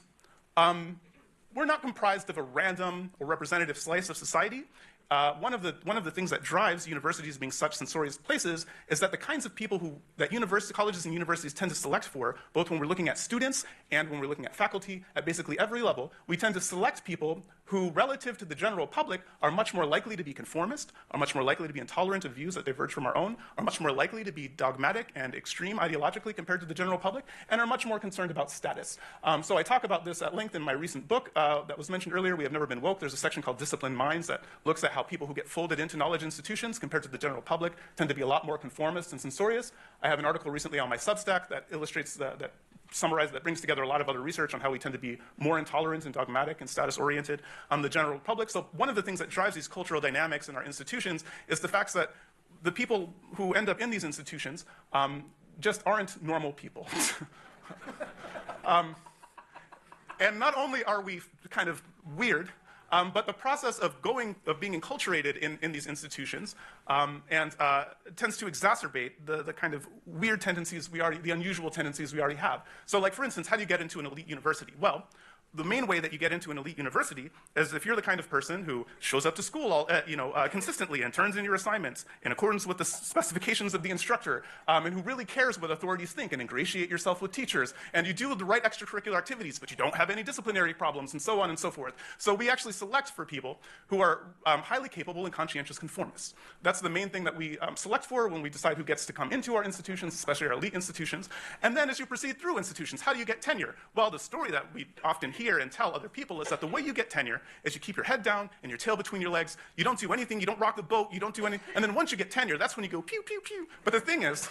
we're not comprised of a random or representative slice of society. One of the things that drives universities being such censorious places is that the kinds of people that colleges and universities tend to select for, both when we're looking at students and when we're looking at faculty at basically every level, we tend to select people who, relative to the general public, are much more likely to be conformist, are much more likely to be intolerant of views that diverge from our own, are much more likely to be dogmatic and extreme ideologically compared to the general public, and are much more concerned about status. So I talk about this at length in my recent book that was mentioned earlier, We Have Never Been Woke. There's a section called Disciplined Minds that looks at how people who get folded into knowledge institutions compared to the general public tend to be a lot more conformist and censorious. I have an article recently on my Substack that illustrates that brings together a lot of other research on how we tend to be more intolerant and dogmatic and status-oriented on the general public. So one of the things that drives these cultural dynamics in our institutions is the fact that the people who end up in these institutions just aren't normal people. And not only are we kind of weird, but the process of being enculturated in these institutions tends to exacerbate the kind of weird tendencies the unusual tendencies we already have. So, like, for instance, how do you get into an elite university? Well, the main way that you get into an elite university is if you're the kind of person who shows up to school consistently and turns in your assignments in accordance with the specifications of the instructor, and who really cares what authorities think and ingratiate yourself with teachers, and you do the right extracurricular activities, but you don't have any disciplinary problems, and so on and so forth. So we actually select for people who are highly capable and conscientious conformists. That's the main thing that we select for when we decide who gets to come into our institutions, especially our elite institutions. And then as you proceed through institutions, how do you get tenure? Well, the story that we often hear and tell other people is that the way you get tenure is you keep your head down and your tail between your legs. You don't do anything. You don't rock the boat. You don't do anything. And then once you get tenure, that's when you go pew, pew, pew. But the thing is,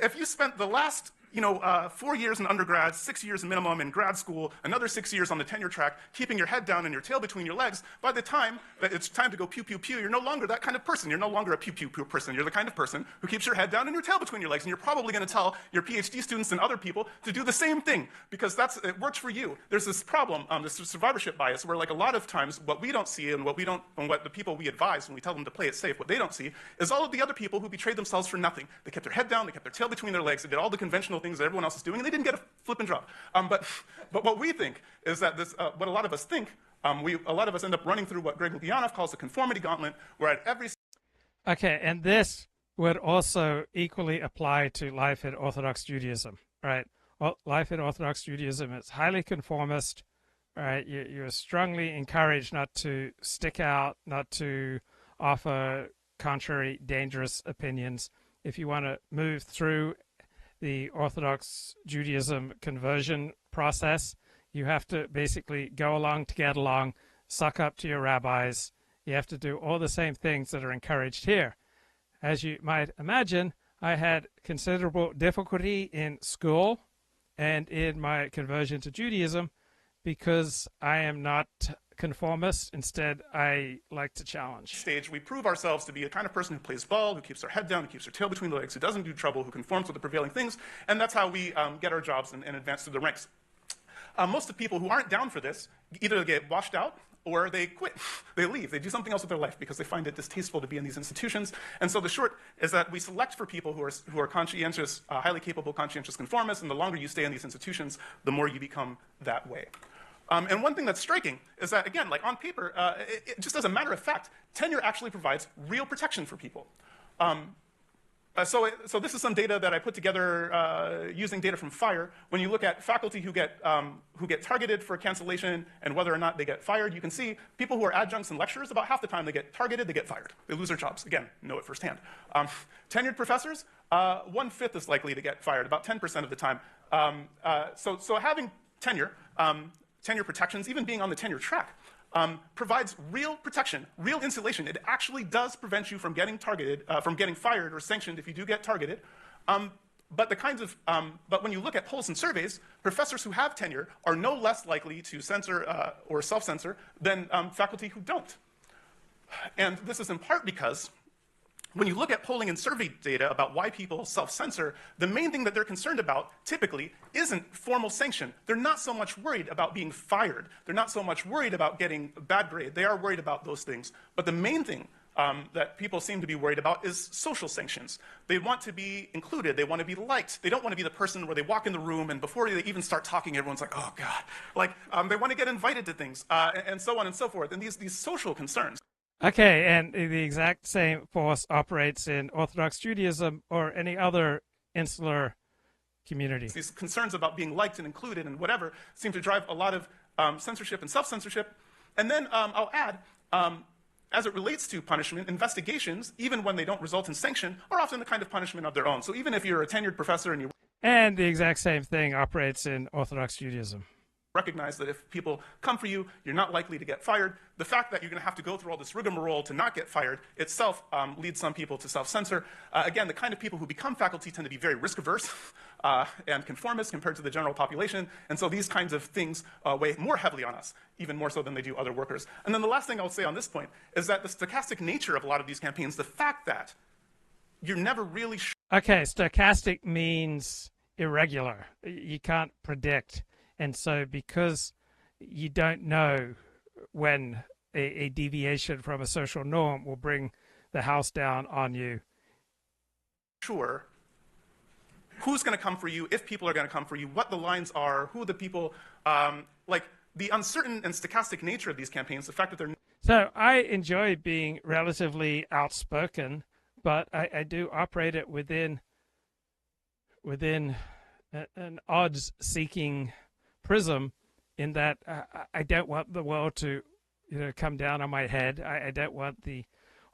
if you spent the last 4 years in undergrad, 6 years minimum in grad school, another 6 years on the tenure track, keeping your head down and your tail between your legs, by the time that it's time to go pew, pew, pew, you're no longer that kind of person. You're no longer a pew, pew, pew person. You're the kind of person who keeps your head down and your tail between your legs. And you're probably going to tell your PhD students and other people to do the same thing because it works for you. There's this problem, this survivorship bias, where, like, a lot of times what we don't see and what the people we advise when we tell them to play it safe, what they don't see is all of the other people who betrayed themselves for nothing. They kept their head down, they kept their tail between their legs, they did all the conventional things that everyone else is doing, and they didn't get a flipping job. But what we think is that what a lot of us think, a lot of us end up running through what Greg Lukianoff calls the conformity gauntlet, where at every... Okay, and this would also equally apply to life in Orthodox Judaism, right? Well, life in Orthodox Judaism is highly conformist, right? You're strongly encouraged not to stick out, not to offer contrary, dangerous opinions. If you want to move through the Orthodox Judaism conversion process, you have to basically go along to get along, suck up to your rabbis. You have to do all the same things that are encouraged here. As you might imagine, I had considerable difficulty in school and in my conversion to Judaism because I am not conformist. Instead, I like to challenge. Stage, we prove ourselves to be a kind of person who plays ball, who keeps their head down, who keeps their tail between the legs, who doesn't do trouble, who conforms with the prevailing things, and that's how we get our jobs and advance through the ranks. Most of the people who aren't down for this either get washed out or they quit. They leave. They do something else with their life because they find it distasteful to be in these institutions. And so the short is that we select for people who are conscientious, highly capable, conscientious conformists, and the longer you stay in these institutions, the more you become that way. And one thing that's striking is that, again, like on paper, just as a matter of fact, tenure actually provides real protection for people. So this is some data that I put together using data from FIRE. When you look at faculty who get targeted for cancellation and whether or not they get fired, you can see people who are adjuncts and lecturers, about half the time they get targeted, they get fired. They lose their jobs. Again, know it firsthand. Tenured professors, 1/5 is likely to get fired, about 10% of the time. So having tenure protections, even being on the tenure track, provides real protection, real insulation. It actually does prevent you from getting targeted, from getting fired or sanctioned if you do get targeted. But when you look at polls and surveys, professors who have tenure are no less likely to censor or self-censor than faculty who don't. And this is in part because when you look at polling and survey data about why people self-censor, the main thing that they're concerned about, typically, isn't formal sanction. They're not so much worried about being fired. They're not so much worried about getting a bad grade. They are worried about those things. But the main thing that people seem to be worried about is social sanctions. They want to be included. They want to be liked. They don't want to be the person where they walk in the room and before they even start talking, everyone's like, oh God. Like, they want to get invited to things and so on and so forth. And these social concerns. Okay, and the exact same force operates in Orthodox Judaism or any other insular community. These concerns about being liked and included and whatever seem to drive a lot of censorship and self-censorship. And then I'll add, as it relates to punishment, investigations, even when they don't result in sanction, are often the kind of punishment of their own. So even if you're a tenured professor and you... And the exact same thing operates in Orthodox Judaism. Recognize that if people come for you, you're not likely to get fired. The fact that you're going to have to go through all this rigmarole to not get fired itself leads some people to self-censor. Again, the kind of people who become faculty tend to be very risk-averse and conformist compared to the general population. And so these kinds of things weigh more heavily on us, even more so than they do other workers. And then the last thing I'll say on this point is that the stochastic nature of a lot of these campaigns, the fact that you're never really sure... Okay, stochastic means irregular. You can't predict. And so because you don't know when a deviation from a social norm will bring the house down on you. Sure. Who's going to come for you, if people are going to come for you, what the lines are, who the people, like the uncertain and stochastic nature of these campaigns, the fact that they're... So I enjoy being relatively outspoken, but I do operate it within an odds-seeking prism, in that I don't want the world to, come down on my head. I don't want the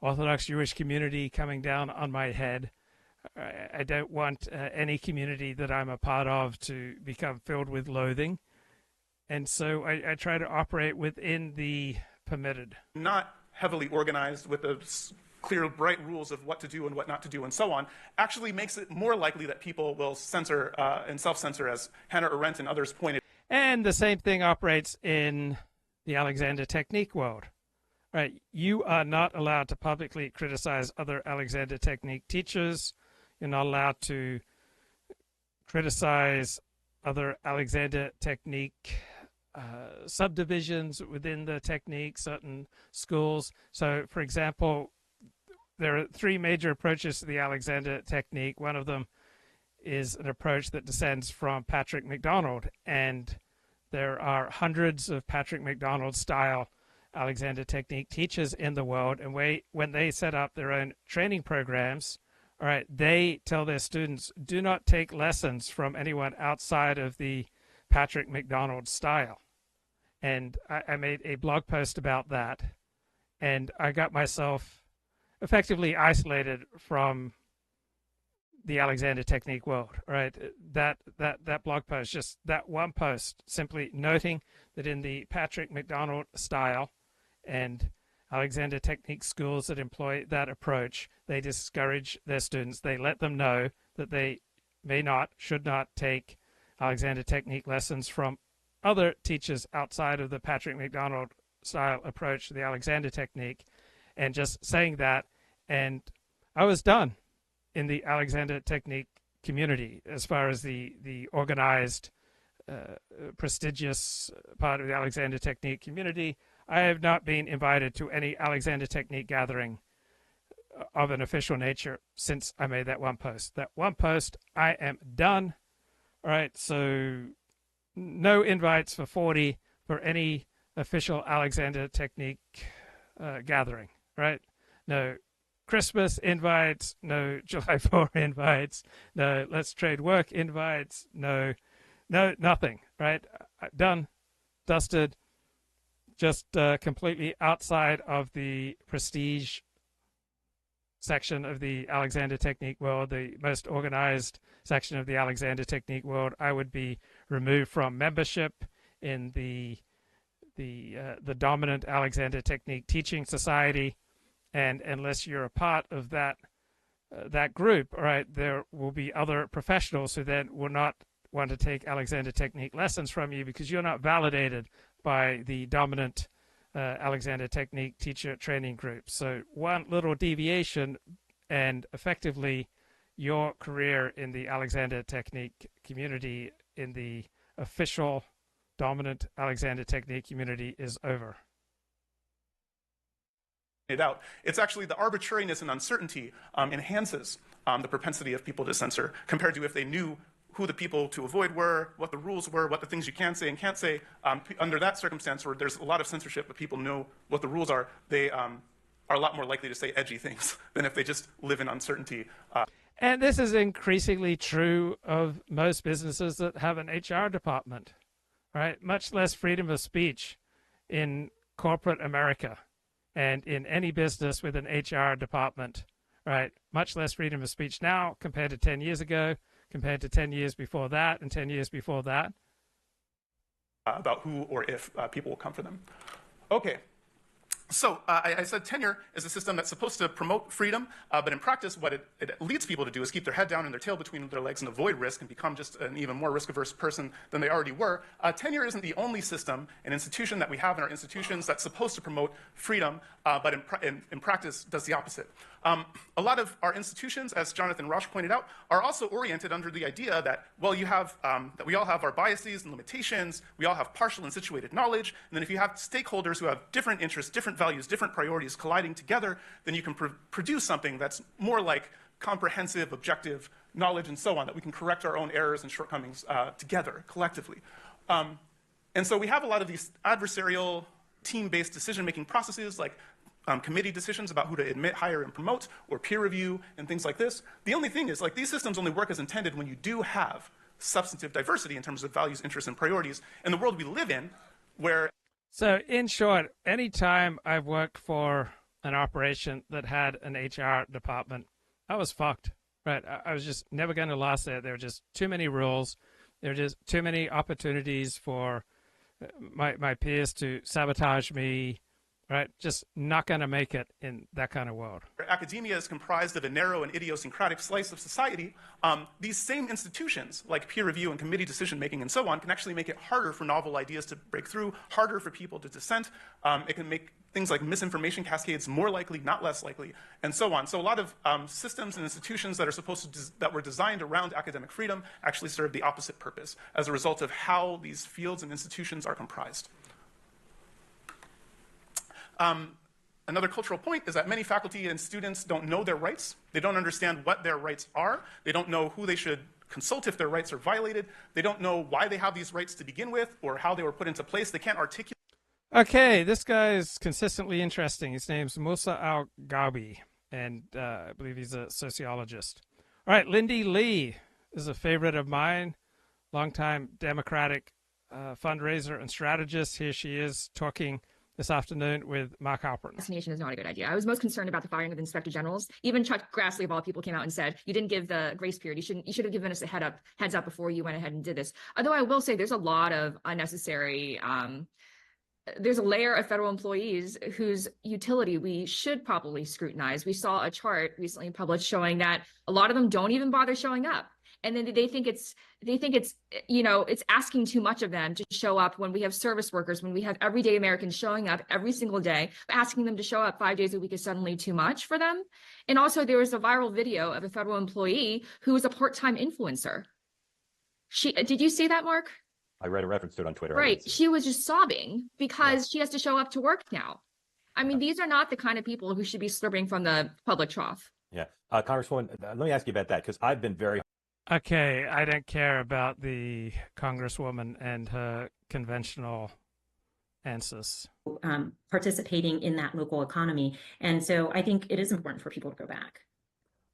Orthodox Jewish community coming down on my head. I don't want any community that I'm a part of to become filled with loathing. And so I try to operate within the permitted. Not heavily organized with a clear, bright rules of what to do and what not to do and so on, actually makes it more likely that people will censor and self-censor, as Hannah Arendt and others pointed. And the same thing operates in the Alexander Technique world. Right? You are not allowed to publicly criticize other Alexander Technique teachers. You're not allowed to criticize other Alexander Technique subdivisions within the technique, certain schools. So, for example, there are three major approaches to the Alexander Technique. One of them is an approach that descends from Patrick MacDonald, and there are hundreds of Patrick MacDonald style Alexander Technique teachers in the world, and when they set up their own training programs, all right, they tell their students, do not take lessons from anyone outside of the Patrick MacDonald style. And I made a blog post about that, and I got myself effectively isolated from the Alexander Technique world, right? That blog post, just that one post, simply noting that in the Patrick MacDonald style and Alexander Technique schools that employ that approach, they discourage their students. They let them know that they may not, should not take Alexander Technique lessons from other teachers outside of the Patrick MacDonald style approach to the Alexander Technique. And just saying that, and I was done in the Alexander Technique community as far as the organized, prestigious part of the Alexander Technique community. I have not been invited to any Alexander Technique gathering of an official nature since I made that one post. That one post, I am done. All right, so no invites for 40 for any official Alexander Technique gathering, right? No Christmas invites, no July 4 invites, no Let's Trade Work invites, no nothing, right? Done, dusted, just completely outside of the prestige section of the Alexander Technique world, the most organized section of the Alexander Technique world. I would be removed from membership in the dominant Alexander Technique teaching society. And unless you're a part of that group, all right, there will be other professionals who then will not want to take Alexander Technique lessons from you because you're not validated by the dominant Alexander Technique teacher training group. So one little deviation, and effectively your career in the Alexander Technique community, in the official dominant Alexander Technique community, is over. it out. It's actually the arbitrariness and uncertainty enhances the propensity of people to censor compared to if they knew who the people to avoid were, what the rules were, what the things you can say and can't say. Under that circumstance where there's a lot of censorship but people know what the rules are, they are a lot more likely to say edgy things than if they just live in uncertainty. And this is increasingly true of most businesses that have an HR department, right? Much less freedom of speech in corporate America and in any business with an HR department, right? Much less freedom of speech now compared to 10 years ago, compared to 10 years before that, and 10 years before that. About who or if people will come for them. Okay. So I said tenure is a system that's supposed to promote freedom, but in practice, what it leads people to do is keep their head down and their tail between their legs and avoid risk and become just an even more risk-averse person than they already were. Tenure isn't the only system, an institution that we have in our institutions that's supposed to promote freedom, but in practice does the opposite. A lot of our institutions, as Jonathan Rauch pointed out, are also oriented under the idea that, well, you have, that we all have our biases and limitations, we all have partial and situated knowledge, and then if you have stakeholders who have different interests, different values, different priorities colliding together, then you can produce something that's more like comprehensive, objective knowledge and so on, that we can correct our own errors and shortcomings together, collectively. And so we have a lot of these adversarial, team-based decision-making processes, like committee decisions about who to admit, hire, and promote, or peer review, and things like this. The only thing is, like, these systems only work as intended when you do have substantive diversity in terms of values, interests, and priorities. In the world we live in, where... So, in short, anytime I've worked for an operation that had an HR department, I was fucked, right? I was just never going to last there. There were just too many rules. There were just too many opportunities for my peers to sabotage me, right? Just not going to make it in that kind of world. Academia is comprised of a narrow and idiosyncratic slice of society. These same institutions, like peer review and committee decision-making and so on, can actually make it harder for novel ideas to break through, harder for people to dissent. It can make things like misinformation cascades more likely, not less likely, and so on. So a lot of systems and institutions that are supposed to that were designed around academic freedom actually serve the opposite purpose as a result of how these fields and institutions are comprised. Another cultural point is that many faculty and students don't know their rights. They don't understand what their rights are. They don't know who they should consult if their rights are violated. They don't know why they have these rights to begin with or how they were put into place. They can't articulate. Okay, this guy is consistently interesting. His name's Musa al-Gharbi, and I believe he's a sociologist. All right, Lindy Lee is a favorite of mine, longtime Democratic fundraiser and strategist. Here she is talking this afternoon with Mark Halperin. Assassination is not a good idea. I was most concerned about the firing of the inspector generals. Even Chuck Grassley, of all people, came out and said, you didn't give the grace period. You should have given us a heads up before you went ahead and did this. Although I will say there's a lot of unnecessary, there's a layer of federal employees whose utility we should probably scrutinize. We saw a chart recently published showing that a lot of them don't even bother showing up. And then they think it's, you know, it's asking too much of them to show up when we have service workers, when we have everyday Americans showing up every single day. Asking them to show up 5 days a week is suddenly too much for them. And also there was a viral video of a federal employee who was a part-time influencer. Did you see that, Mark? I read a reference to it on Twitter. Right. She was just sobbing because she has to show up to work now. I mean, these are not the kind of people who should be slurping from the public trough. Yeah. Congresswoman, let me ask you about that, because I've been very... Okay, I don't care about the Congresswoman and her conventional answers. Participating in that local economy. And so I think it is important for people to go back.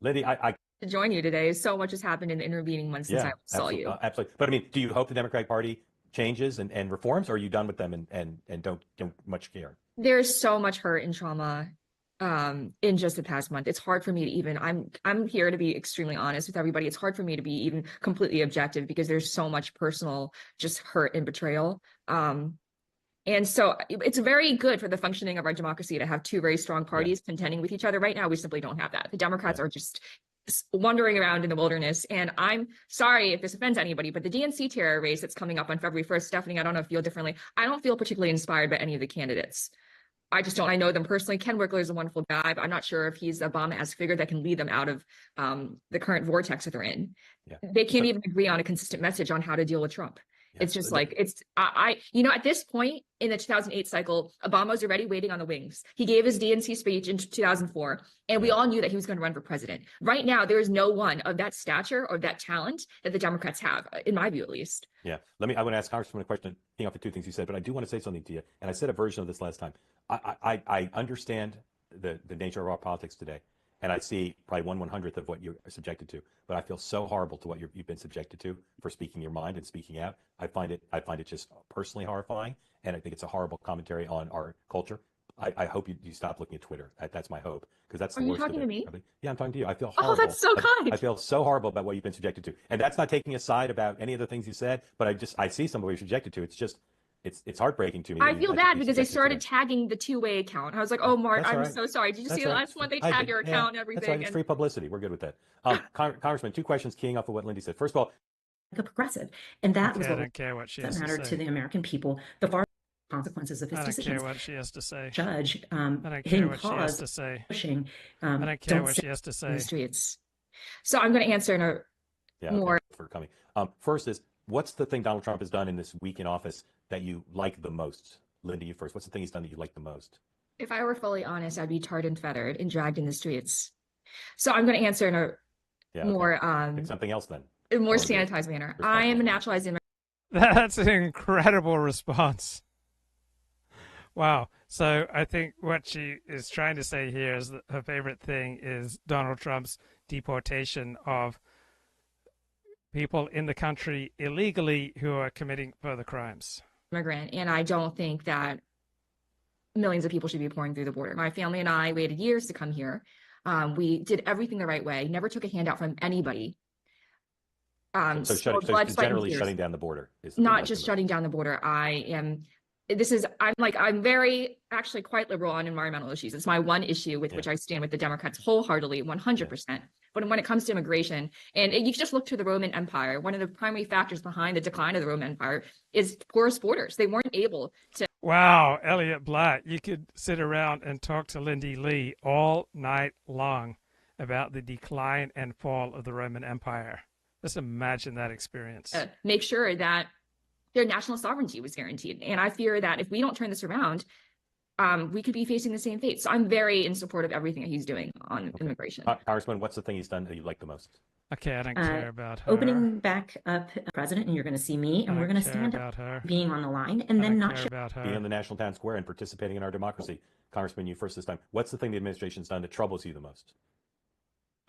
Lindy, I to join you today. So much has happened in the intervening months since I saw you. Absolutely. But I mean, do you hope the Democratic Party changes and reforms, or are you done with them and don't much care? There's so much hurt and trauma in just the past month. It's hard for me to even, I'm here to be extremely honest with everybody. It's hard for me to be even completely objective because there's so much personal just hurt and betrayal. And so it's very good for the functioning of our democracy to have two very strong parties contending with each other. Right now, we simply don't have that. The Democrats are just wandering around in the wilderness. And I'm sorry if this offends anybody, but the DNC terror race that's coming up on February 1st, Stephanie, I don't know if you feel differently. I don't feel particularly inspired by any of the candidates. I just don't. I know them personally. Ken Wickler is a wonderful guy, but I'm not sure if he's the Obama-esque figure that can lead them out of the current vortex that they're in. Yeah. They can't even agree on a consistent message on how to deal with Trump. It's just like, at this point in the 2008 cycle, Obama was already waiting on the wings. He gave his DNC speech in 2004, and we all knew that he was going to run for president. Right now, there is no one of that stature or that talent that the Democrats have, in my view, at least. Yeah. I want to ask Congressman a question, picking off the two things you said, but I do want to say something to you. And I said a version of this last time. I understand the nature of our politics today. And I see probably 1/100th of what you're subjected to, but I feel so horrible to what you've been subjected to for speaking your mind and speaking out. I find it just personally horrifying, and I think it's a horrible commentary on our culture. I hope you stop looking at Twitter. That's my hope, because that's the worst. Are you talking to me? Yeah, I'm talking to you. I feel horrible. Oh, that's so kind. I feel so horrible about what you've been subjected to, and that's not taking a side about any of the things you said. But I see some of what you're subjected to. It's just. It's heartbreaking to me. I feel bad because they started tagging the two-way account. I was like, oh, Mark, I'm so sorry. Did you see the last one? They tagged your account and everything. That's right. It's free publicity. We're good with that. Congressman, two questions keying off of what Lindy said. First of all, a progressive, and that was I don't care what she has mattered to the American people. The far consequences of his decisions. I don't care what she has to say. Judge, I don't care what she has to say. Pushing, I don't care what she has to say. In the streets. So I'm going to answer in a more. For coming. First is, what's the thing Donald Trump has done in this week in office that you like the most? Lindy, you first. What's the thing he's done that you like the most? If I were fully honest, I'd be tarred and feathered and dragged in the streets. So I'm going to answer in a more Pick something else then. In a more sanitized manner. I am a naturalized immigrant. That's an incredible response. Wow. So I think what she is trying to say here is that her favorite thing is Donald Trump's deportation of people in the country illegally who are committing further crimes. Immigrant, and I don't think that millions of people should be pouring through the border. My family and I waited years to come here. We did everything the right way, never took a handout from anybody. So generally shutting down the border is not just shutting down the border. I'm very actually quite liberal on environmental issues. It's my one issue with which I stand with the Democrats wholeheartedly, 100%. But when it comes to immigration, and you can just look to the Roman Empire, one of the primary factors behind the decline of the Roman Empire is porous borders. They weren't able to. Wow, Elliot Blatt, you could sit around and talk to Lindy Lee all night long about the decline and fall of the Roman Empire. Just imagine that experience. Make sure that their national sovereignty was guaranteed. And I fear that if we don't turn this around, we could be facing the same fate. So I'm very in support of everything that he's doing on immigration. Congressman, what's the thing he's done that you like the most? Okay, I don't care about her. Opening back up president, and you're going to see me, and we're going to stand up, being on the line, and then not being on the national town square and participating in our democracy. Congressman, you first this time. What's the thing the administration's done that troubles you the most?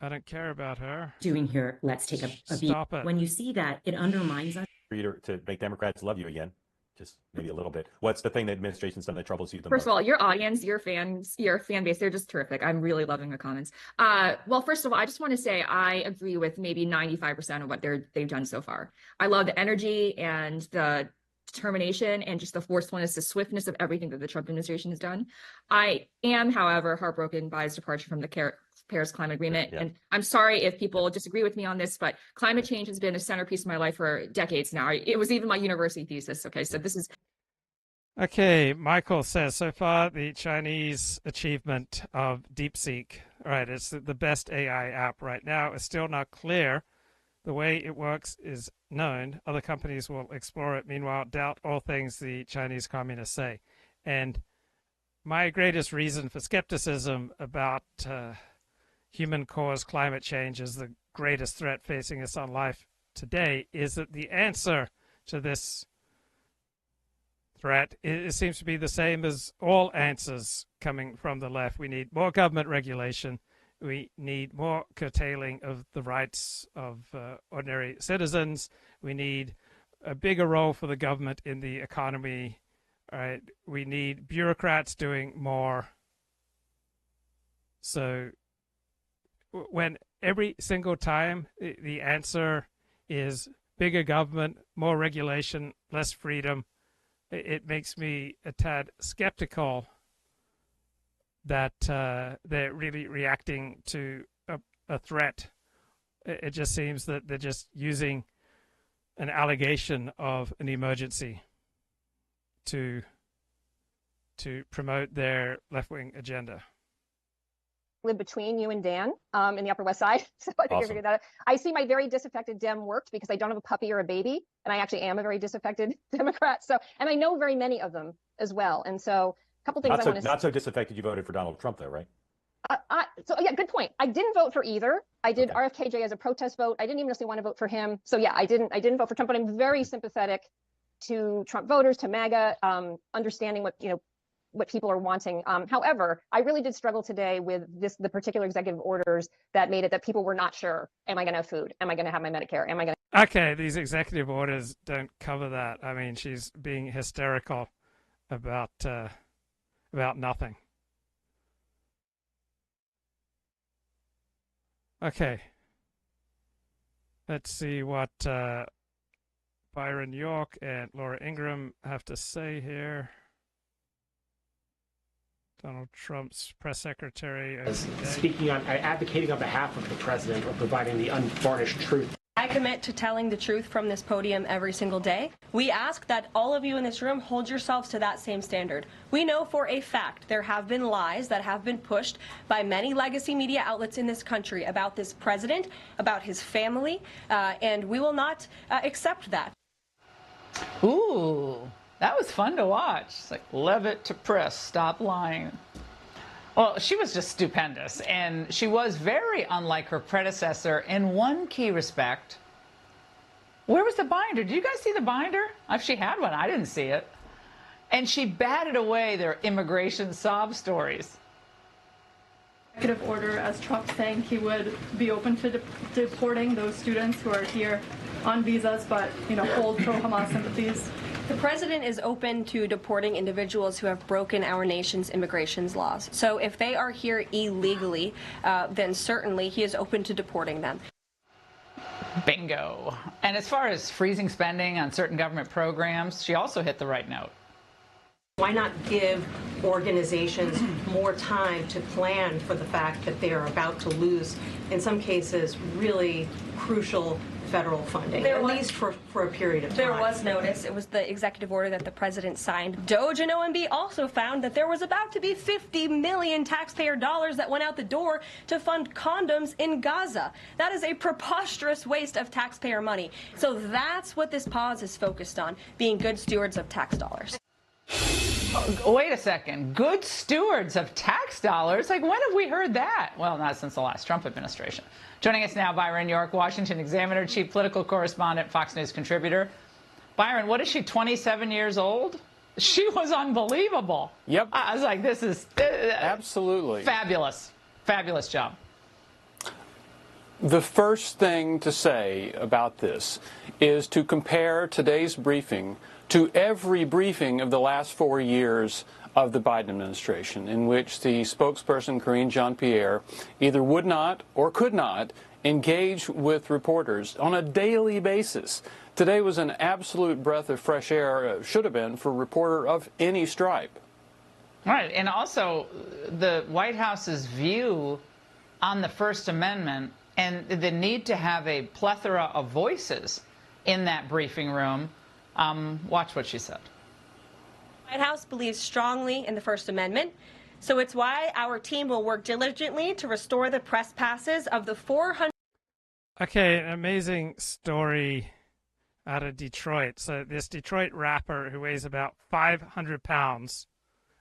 I don't care about her. Doing here, let's take a beat. Stop it. When you see that, it undermines us. For you to make Democrats love you again, just maybe a little bit. What's the thing the administration's done that troubles you the most? First of all, your audience, your fans, your fan base, they're just terrific. I'm really loving the comments. Well, first of all, I just want to say I agree with maybe 95% of what they've done so far. I love the energy and the determination and just the forcefulness, the swiftness of everything that the Trump administration has done. I am, however, heartbroken by his departure from the Paris Climate Agreement. Yeah. And I'm sorry if people disagree with me on this, but climate change has been a centerpiece of my life for decades now. It was even my university thesis. Okay, so this is. Okay, Michael says, so far the Chinese achievement of DeepSeek, right, it's the best AI app right now. It's still not clear. The way it works is known. Other companies will explore it. Meanwhile, doubt all things the Chinese communists say. And my greatest reason for skepticism about human-caused climate change is the greatest threat facing us on life today is that the answer to this threat, it seems to be the same as all answers coming from the left. We need more government regulation. We need more curtailing of the rights of ordinary citizens. We need a bigger role for the government in the economy. Right? We need bureaucrats doing more. So when every single time the answer is bigger government, more regulation, less freedom, it makes me a tad skeptical that they're really reacting to a threat. It just seems that they're just using an allegation of an emergency to promote their left-wing agenda. live between you and Dan in the Upper West Side. So I think I figured that out. I see my very disaffected Dem worked because I don't have a puppy or a baby. And I actually am a very disaffected Democrat. So, and I know very many of them as well. And so a couple things Not so disaffected you voted for Donald Trump, though, right? So yeah, good point. I didn't vote for either. I did RFKJ as a protest vote. I didn't even necessarily want to vote for him. So yeah, I didn't vote for Trump, but I'm very sympathetic to Trump voters, to MAGA, understanding what people are wanting. However, I really did struggle today with the particular executive orders that made it that people were not sure. Am I going to have food? Am I going to have my Medicare? Am I going to? Okay, these executive orders don't cover that. I mean, she's being hysterical about nothing. Okay. Let's see what Byron York and Laura Ingraham have to say here. Donald Trump's press secretary. Speaking on, advocating on behalf of the president or providing the unvarnished truth. I commit to telling the truth from this podium every single day. We ask that all of you in this room hold yourselves to that same standard. We know for a fact there have been lies that have been pushed by many legacy media outlets in this country about this president, about his family, and we will not accept that. Ooh, that was fun to watch. It's like, Levitt to press, stop lying. Well, she was just stupendous, and she was very unlike her predecessor in one key respect. Where was the binder? Did you guys see the binder? If she had one, I didn't see it. And she batted away their immigration sob stories. Executive order, as Trump saying he would be open to deporting those students who are here on visas, but hold pro-Hamas sympathies. The president is open to deporting individuals who have broken our nation's immigration laws. So if they are here illegally, then certainly he is open to deporting them. Bingo. And as far as freezing spending on certain government programs, she also hit the right note. Why not give organizations more time to plan for the fact that they are about to lose, in some cases, really crucial federal funding, at least for a period of time? There was notice. It was the executive order that the president signed. DOJ and OMB also found that there was about to be 50 million taxpayer dollars that went out the door to fund condoms in Gaza. That is a preposterous waste of taxpayer money. So that's what this pause is focused on, being good stewards of tax dollars. Wait a second. Good stewards of tax dollars? Like, when have we heard that? Well, not since the last Trump administration. Joining us now, Byron York, Washington Examiner, chief political correspondent, Fox News contributor. Byron, what is she, 27 years old? She was unbelievable. Yep. I was like, this is absolutely fabulous. Fabulous job. The first thing to say about this is to compare today's briefing to every briefing of the last 4 years of the Biden administration, in which the spokesperson, Karine Jean-Pierre, either would not or could not engage with reporters on a daily basis. Today was an absolute breath of fresh air, should have been, for a reporter of any stripe. Right, and also the White House's view on the First Amendment and the need to have a plethora of voices in that briefing room. Watch what she said. The White House believes strongly in the First Amendment, so it's why our team will work diligently to restore the press passes of the 400. Okay, an amazing story out of Detroit. So this Detroit rapper who weighs about 500 pounds,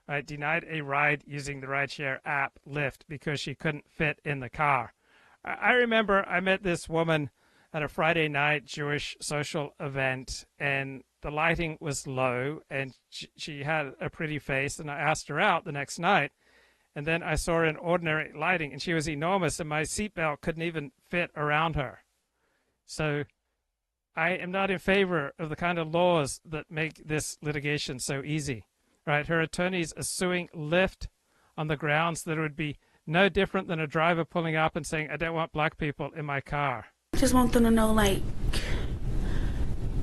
right, denied a ride using the rideshare app Lyft because she couldn't fit in the car. I remember I met this woman at a Friday night Jewish social event, and the lighting was low, and she had a pretty face, and I asked her out the next night, and then I saw her in ordinary lighting, and she was enormous, and my seatbelt couldn't even fit around her. So I am not in favor of the kind of laws that make this litigation so easy, right? Her attorneys are suing Lyft on the grounds that it would be no different than a driver pulling up and saying, I don't want black people in my car. I just want them to know, like,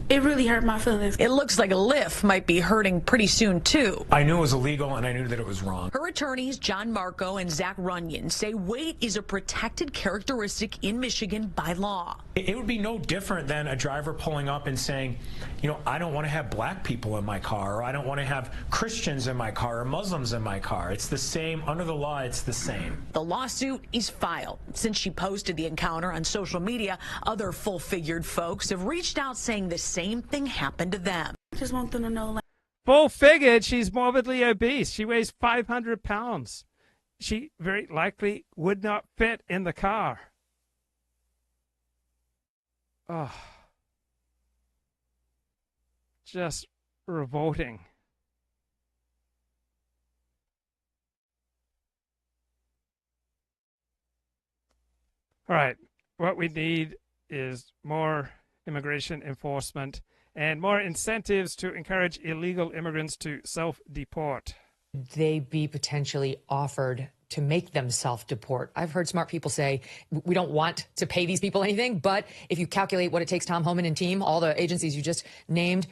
It really hurt my feelings. It looks like Lyft might be hurting pretty soon, too. I knew it was illegal, and I knew that it was wrong. Her attorneys, John Marco and Zach Runyon, say weight is a protected characteristic in Michigan by law. It would be no different than a driver pulling up and saying, you know, I don't want to have black people in my car, or I don't want to have Christians in my car, or Muslims in my car. It's the same. Under the law, it's the same. The lawsuit is filed. Since she posted the encounter on social media, other full-figured folks have reached out saying the same thing happened to them. I just want them to know, like, full-figured, she's morbidly obese. She weighs 500 pounds. She very likely would not fit in the car. Oh. Just revolting. All right, what we need is more immigration enforcement and more incentives to encourage illegal immigrants to self-deport. They be potentially offered to make them self-deport. I've heard smart people say, we don't want to pay these people anything, but if you calculate what it takes Tom Homan and team, all the agencies you just named,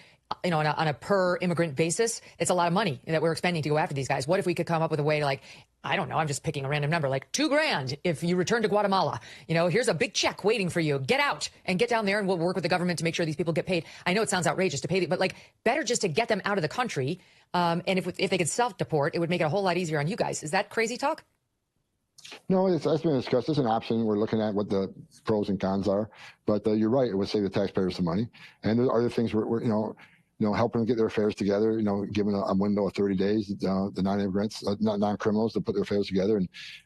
you know, on a per immigrant basis, it's a lot of money that we're expending to go after these guys. What if we could come up with a way to, like, I don't know, I'm just picking a random number, like $2,000 if you return to Guatemala. You know, here's a big check waiting for you. Get out and get down there, and we'll work with the government to make sure these people get paid. I know it sounds outrageous to pay them, but like better just to get them out of the country. And if they could self-deport, it would make it a whole lot easier on you guys. Is that crazy talk? No, that's been discussed. It's an option. We're looking at what the pros and cons are. But you're right. It would save the taxpayers some money. And there are other things we're helping them get their affairs together, giving a window of 30 days, the non-immigrants, non-criminals to put their affairs together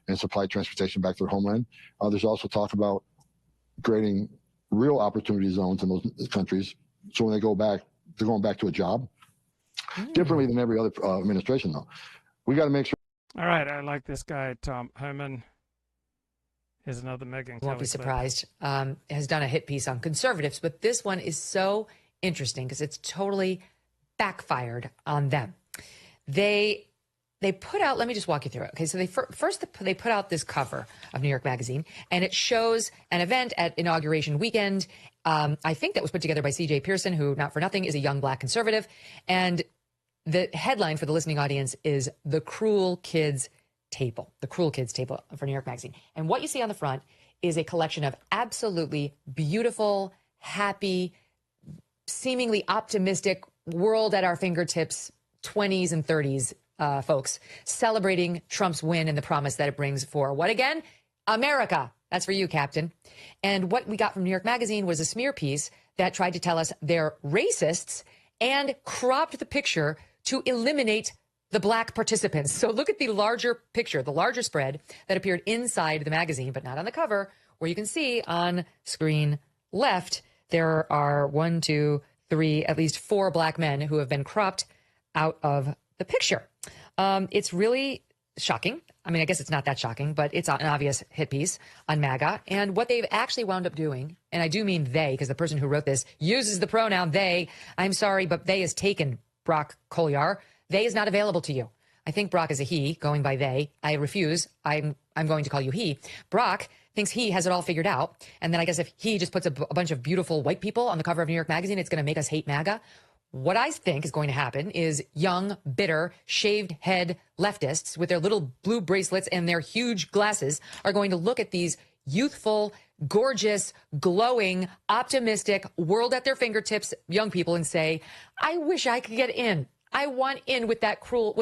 and supply transportation back to their homeland. There's also talk about creating real opportunity zones in those countries. So when they go back, they're going back to a job differently than every other administration, though. We got to make sure. All right. I like this guy, Tom Homan. Here's another Megan. Won't be surprised. Has done a hit piece on conservatives, but this one is so interesting because it's totally backfired on them. They put out, let me just walk you through it. Okay, so they put out this cover of New York Magazine, and it shows an event at Inauguration Weekend. I think that was put together by C.J. Pearson, who, not for nothing, is a young black conservative. And the headline for the listening audience is The Cruel Kids Table. The Cruel Kids Table for New York Magazine. And what you see on the front is a collection of absolutely beautiful, happy, seemingly optimistic, world at our fingertips, 20s and 30s folks celebrating Trump's win and the promise that it brings for what again? America. That's for you, Captain. And what we got from New York Magazine was a smear piece that tried to tell us they're racists and cropped the picture to eliminate the black participants. So look at the larger picture, the larger spread that appeared inside the magazine, but not on the cover, where you can see on screen left, there are 1, 2, 3, at least 4 black men who have been cropped out of the picture. It's really shocking. I mean, I guess it's not that shocking, but it's an obvious hit piece on MAGA. And what they've actually wound up doing, and I do mean they, because the person who wrote this uses the pronoun they. I'm sorry, but they is taken, Brock Collier. They is not available to you. I think Brock is a he, going by they. I refuse. I'm going to call you he. Brock thinks he has it all figured out. And then I guess if he just puts a bunch of beautiful white people on the cover of New York Magazine, it's going to make us hate MAGA. What I think is going to happen is young, bitter, shaved head leftists with their little blue bracelets and their huge glasses are going to look at these youthful, gorgeous, glowing, optimistic, world at their fingertips young people and say, I wish I could get in. I want in with that cool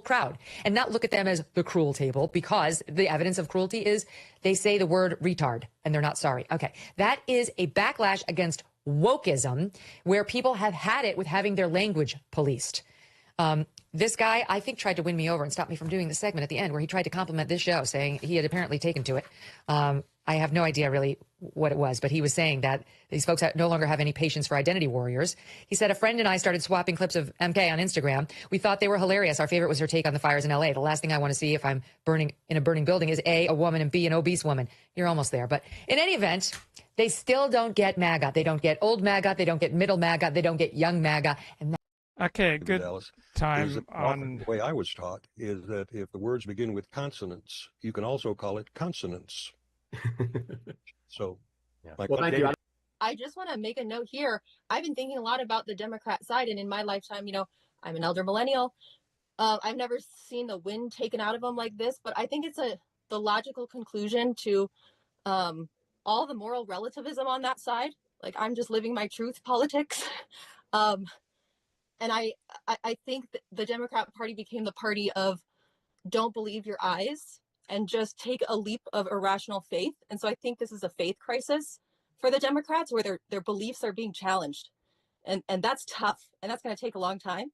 crowd, and not look at them as the cruel table, because the evidence of cruelty is they say the word retard and they're not sorry. Okay. That is a backlash against wokeism, where people have had it with having their language policed. This guy, I think, tried to win me over and stop me from doing the segment at the end where he tried to compliment this show, saying he had apparently taken to it. I have no idea really what it was, but he was saying that these folks no longer have any patience for identity warriors. He said, a friend and I started swapping clips of MK on Instagram. We thought they were hilarious. Our favorite was her take on the fires in LA. The last thing I want to see if I'm burning in a burning building is A, a woman, and B, an obese woman. You're almost there. But in any event, they still don't get MAGA. They don't get old MAGA. They don't get middle MAGA. They don't get young MAGA. And okay, good time on. The way I was taught is that if the words begin with consonants, you can also call it consonants. So, well, thank you. I just want to make a note here. I've been thinking a lot about the Democrat side, and in my lifetime, I'm an elder millennial. I've never seen the wind taken out of them like this, but I think it's the logical conclusion to all the moral relativism on that side. Like, I'm just living my truth politics. And I think that the Democrat Party became the party of don't believe your eyes and just take a leap of irrational faith. And so I think this is a faith crisis for the Democrats where their beliefs are being challenged. And that's tough. And that's going to take a long time.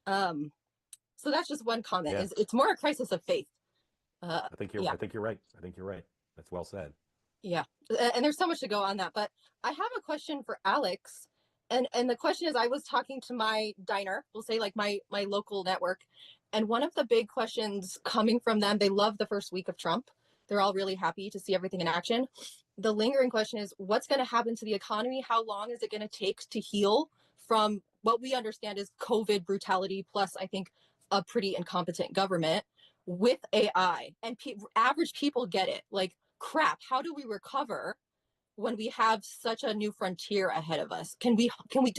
So that's just one comment. Yeah. It's more a crisis of faith. I think you're right. That's well said. Yeah. And there's so much to go on that. But I have a question for Alex. And the question is, I was talking to my diner, we'll say like my local network. And one of the big questions coming from them, they love the first week of Trump. They're all really happy to see everything in action. The lingering question is, what's going to happen to the economy? How long is it going to take to heal from what we understand is COVID brutality, plus I think a pretty incompetent government with AI? And average people get it. Like, crap, how do we recover when we have such a new frontier ahead of us? Do we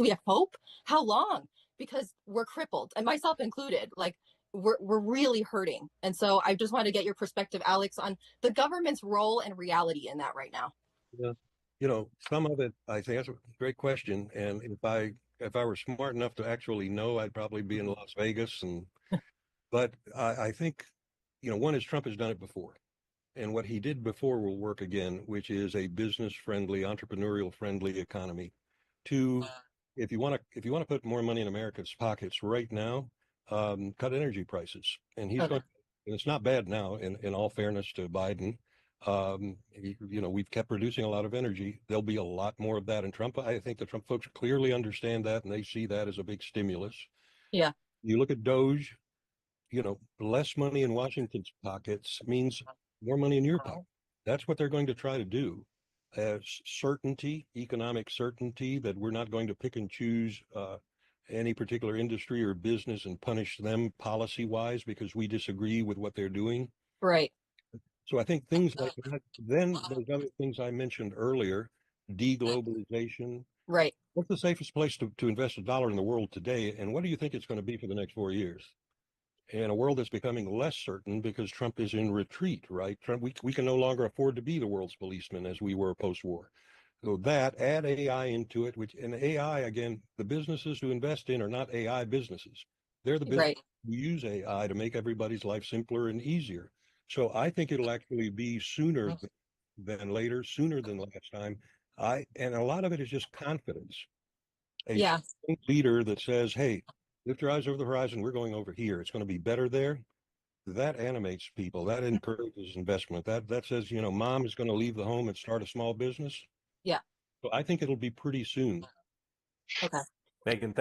have hope? How long? Because we're crippled, and myself included. Like, we're really hurting. And so I just want to get your perspective, Alex, on the government's role and reality in that right now. Yeah. Some of it, I think that's a great question. And if I were smart enough to actually know, I'd probably be in Las Vegas. But I think, one is Trump has done it before. And what he did before will work again, which is a business-friendly, entrepreneurial-friendly economy. If you want to put more money in America's pockets right now, cut energy prices. And and it's not bad now. In all fairness to Biden, we've kept producing a lot of energy. There'll be a lot more of that in Trump. I think the Trump folks clearly understand that, and they see that as a big stimulus. Yeah. You look at Doge. Less money in Washington's pockets means more money in your pocket. That's what they're going to try to do, as certainty, economic certainty, that we're not going to pick and choose any particular industry or business and punish them policy-wise because we disagree with what they're doing. Right. So I think things like that. Then there's other things I mentioned earlier, deglobalization. Right. What's the safest place to invest $1 in the world today? And what do you think it's going to be for the next 4 years? In a world that's becoming less certain because Trump is in retreat, right? Trump, we can no longer afford to be the world's policeman as we were post-war. So add AI into it, and AI, again, the businesses to invest in are not AI businesses. They're the businesses who use AI to make everybody's life simpler and easier. So I think it'll actually be sooner than later, sooner than last time. And a lot of it is just confidence. A leader that says, hey, lift your eyes over the horizon, we're going over here. It's going to be better there. That animates people. That encourages investment. That says, mom is going to leave the home and start a small business. Yeah. So I think it'll be pretty soon. Okay. Megan,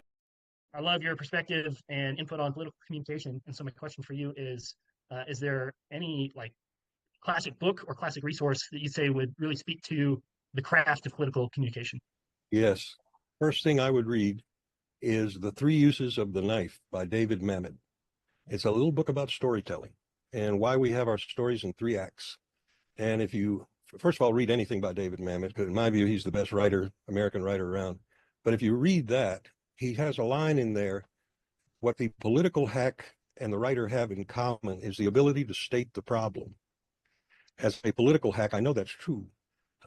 I love your perspective and input on political communication. And so my question for you is there any classic book or classic resource that you say would really speak to the craft of political communication? Yes. First thing I would read is The Three Uses of the Knife by David Mamet. It's a little book about storytelling and why we have our stories in 3 acts. And if you, first of all, read anything by David Mamet, because in my view, he's the best American writer around. But if you read that, he has a line in there, what the political hack and the writer have in common is the ability to state the problem. As a political hack, I know that's true.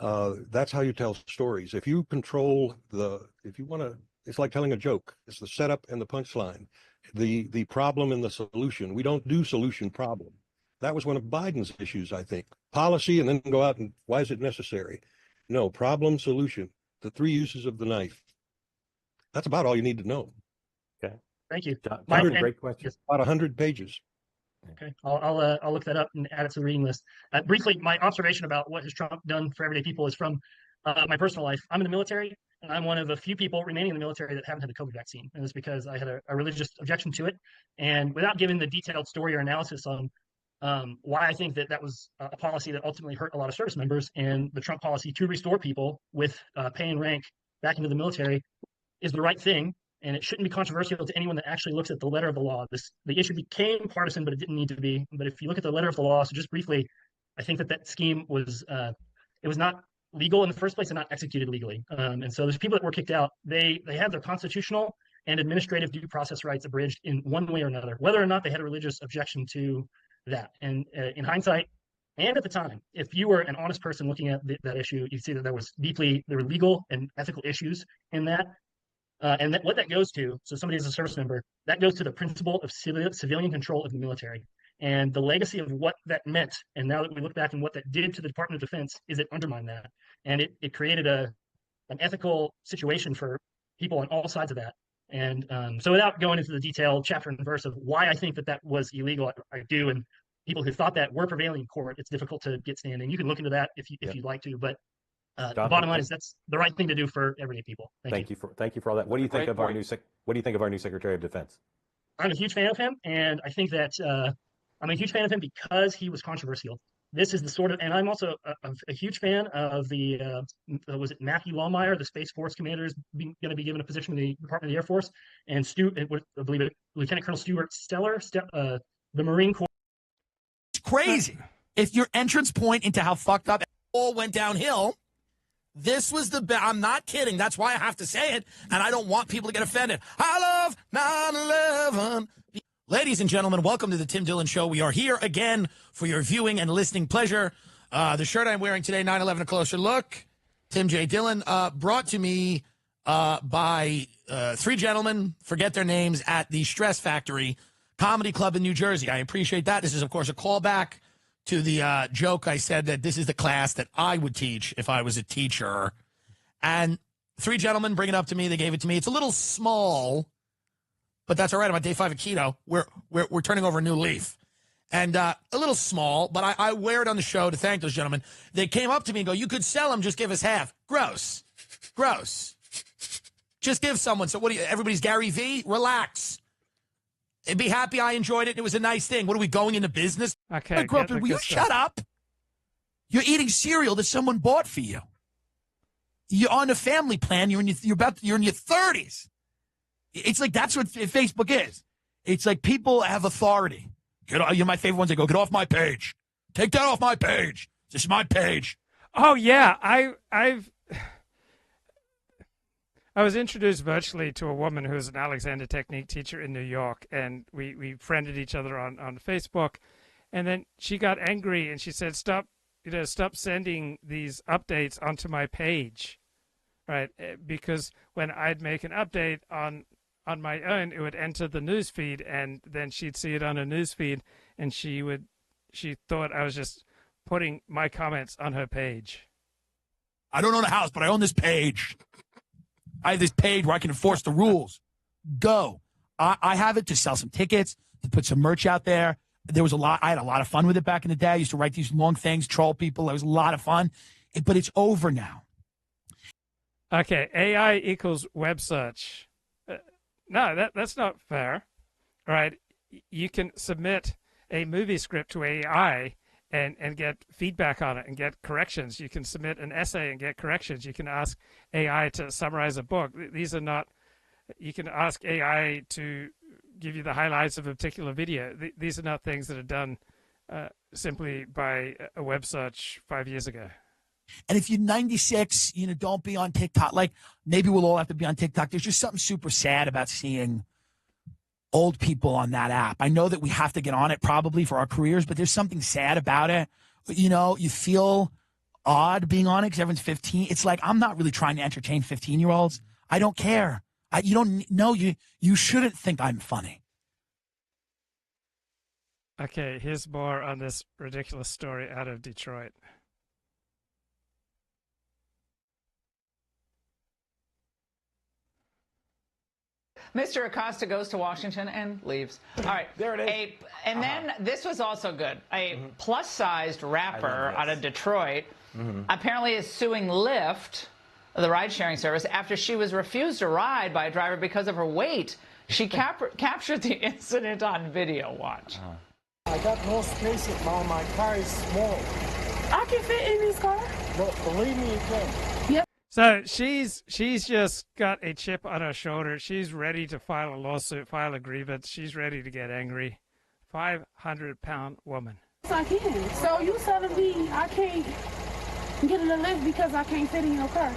That's how you tell stories. If you control if you want to, it's like telling a joke. It's the setup and the punchline, the problem and the solution. We don't do solution problem. That was one of Biden's issues, I think. Policy and then go out and why is it necessary? No, problem, solution, the 3 uses of the knife. That's about all you need to know. Okay. Thank you. Great question. About 100 pages. Okay, I'll look that up and add it to the reading list. Briefly, my observation about what has Trump done for everyday people is from my personal life. I'm in the military, and I'm one of the few people remaining in the military that haven't had the COVID vaccine. And it's because I had a religious objection to it. And without giving the detailed story or analysis on why I think that was a policy that ultimately hurt a lot of service members, and the Trump policy to restore people with pay and rank back into the military is the right thing. And it shouldn't be controversial to anyone that actually looks at the letter of the law. The issue became partisan, but it didn't need to be. But if you look at the letter of the law, so just briefly, I think that scheme was it was not legal in the first place and not executed legally. And so there's people that were kicked out. They had their constitutional and administrative due process rights abridged in one way or another, whether or not they had a religious objection to that. And in hindsight, and at the time, if you were an honest person looking at that issue, you'd see that there were legal and ethical issues in that. And what that goes to, so somebody is a service member, that goes to the principle of civilian control of the military. And the legacy of what that meant, and now that we look back and what that did to the Department of Defense, is it undermined that. And it created an ethical situation for people on all sides of that. And so without going into the detailed chapter and verse of why I think that was illegal, I do, and people who thought that were prevailing in court, it's difficult to get standing. You can look into that if you'd like to, but the bottom line is that's the right thing to do for everyday people. Thank you for all that. What do you think of our new Secretary of Defense? I'm a huge fan of him, and I think that I'm a huge fan of him because he was controversial. This is the sort of, and I'm also a huge fan of the, was it Matthew Lawmeyer, the Space Force commander, is going to be given a position in the Department of the Air Force, and I believe it, Lieutenant Colonel Stuart Steller, the Marine Corps. It's crazy. If your entrance point into how fucked up it all went downhill, this was I'm not kidding. That's why I have to say it, and I don't want people to get offended. I love 9/11. Ladies and gentlemen, welcome to the Tim Dillon Show. We are here again for your viewing and listening pleasure. The shirt I'm wearing today, 9/11 A Closer Look, Tim J. Dillon, brought to me by three gentlemen, forget their names, at the Stress Factory Comedy Club in New Jersey. I appreciate that. This is, of course, a callback to the joke I said that this is the class that I would teach if I was a teacher. And three gentlemen bring it up to me. They gave it to me. It's a little small, but that's all right. I'm on day 5 of keto. We're turning over a new leaf. And a little small, but I wear it on the show to thank those gentlemen. They came up to me and go, you could sell them, just give us half. Gross. Just give someone. So what do you, everybody's Gary V? Relax. And be happy I enjoyed it. It was a nice thing. What are we going into business? Okay. Will you shut up? You're eating cereal that someone bought for you. You're on a family plan. You're in your 30s. It's like that's what Facebook is. It's like people have authority. You're my favorite ones. They go, get off my page. Take that off my page. This is my page. Oh yeah, I was introduced virtually to a woman who's an Alexander Technique teacher in New York, and we friended each other on Facebook, and then she got angry and she said, stop sending these updates onto my page, right? Because when I'd make an update on my own, it would enter the news feed, and then she'd see it on her news feed, and she thought I was just putting my comments on her page. I don't own a house, but I own this page. I have this page where I can enforce the rules. Go. I have it to sell some tickets, to put some merch out there. I had a lot of fun with it back in the day. I used to write these long things, troll people. It was a lot of fun. But it's over now. Okay, AI equals web search. No, that's not fair. All right, you can submit a movie script to AI and get feedback on it and get corrections. You can submit an essay and get corrections. You can ask AI to summarize a book. These are not, you can ask AI to give you the highlights of a particular video. These are not things that are done simply by a web search 5 years ago. And if you're 96, don't be on TikTok. Like, maybe we'll all have to be on TikTok. There's just something super sad about seeing old people on that app. I know that we have to get on it probably for our careers, but there's something sad about it. You feel odd being on it because everyone's 15. It's like, I'm not really trying to entertain 15-year-olds. I don't care. You don't know. You shouldn't think I'm funny. Okay, here's more on this ridiculous story out of Detroit. Mr. Acosta goes to Washington and leaves. All right. There it is. And then this was also good. A plus-sized rapper out of Detroit apparently is suing Lyft, the ride-sharing service, after she was refused a ride by a driver because of her weight. She captured the incident on video. Watch. I got no space in my car is small. I can fit in this car. But believe me, you can. Yep. So she's just got a chip on her shoulder. She's ready to file a lawsuit, file a grievance. She's ready to get angry. 500-pound woman. Yes, I can. So you telling me I can't getting a Lyft because I can't fit in your car.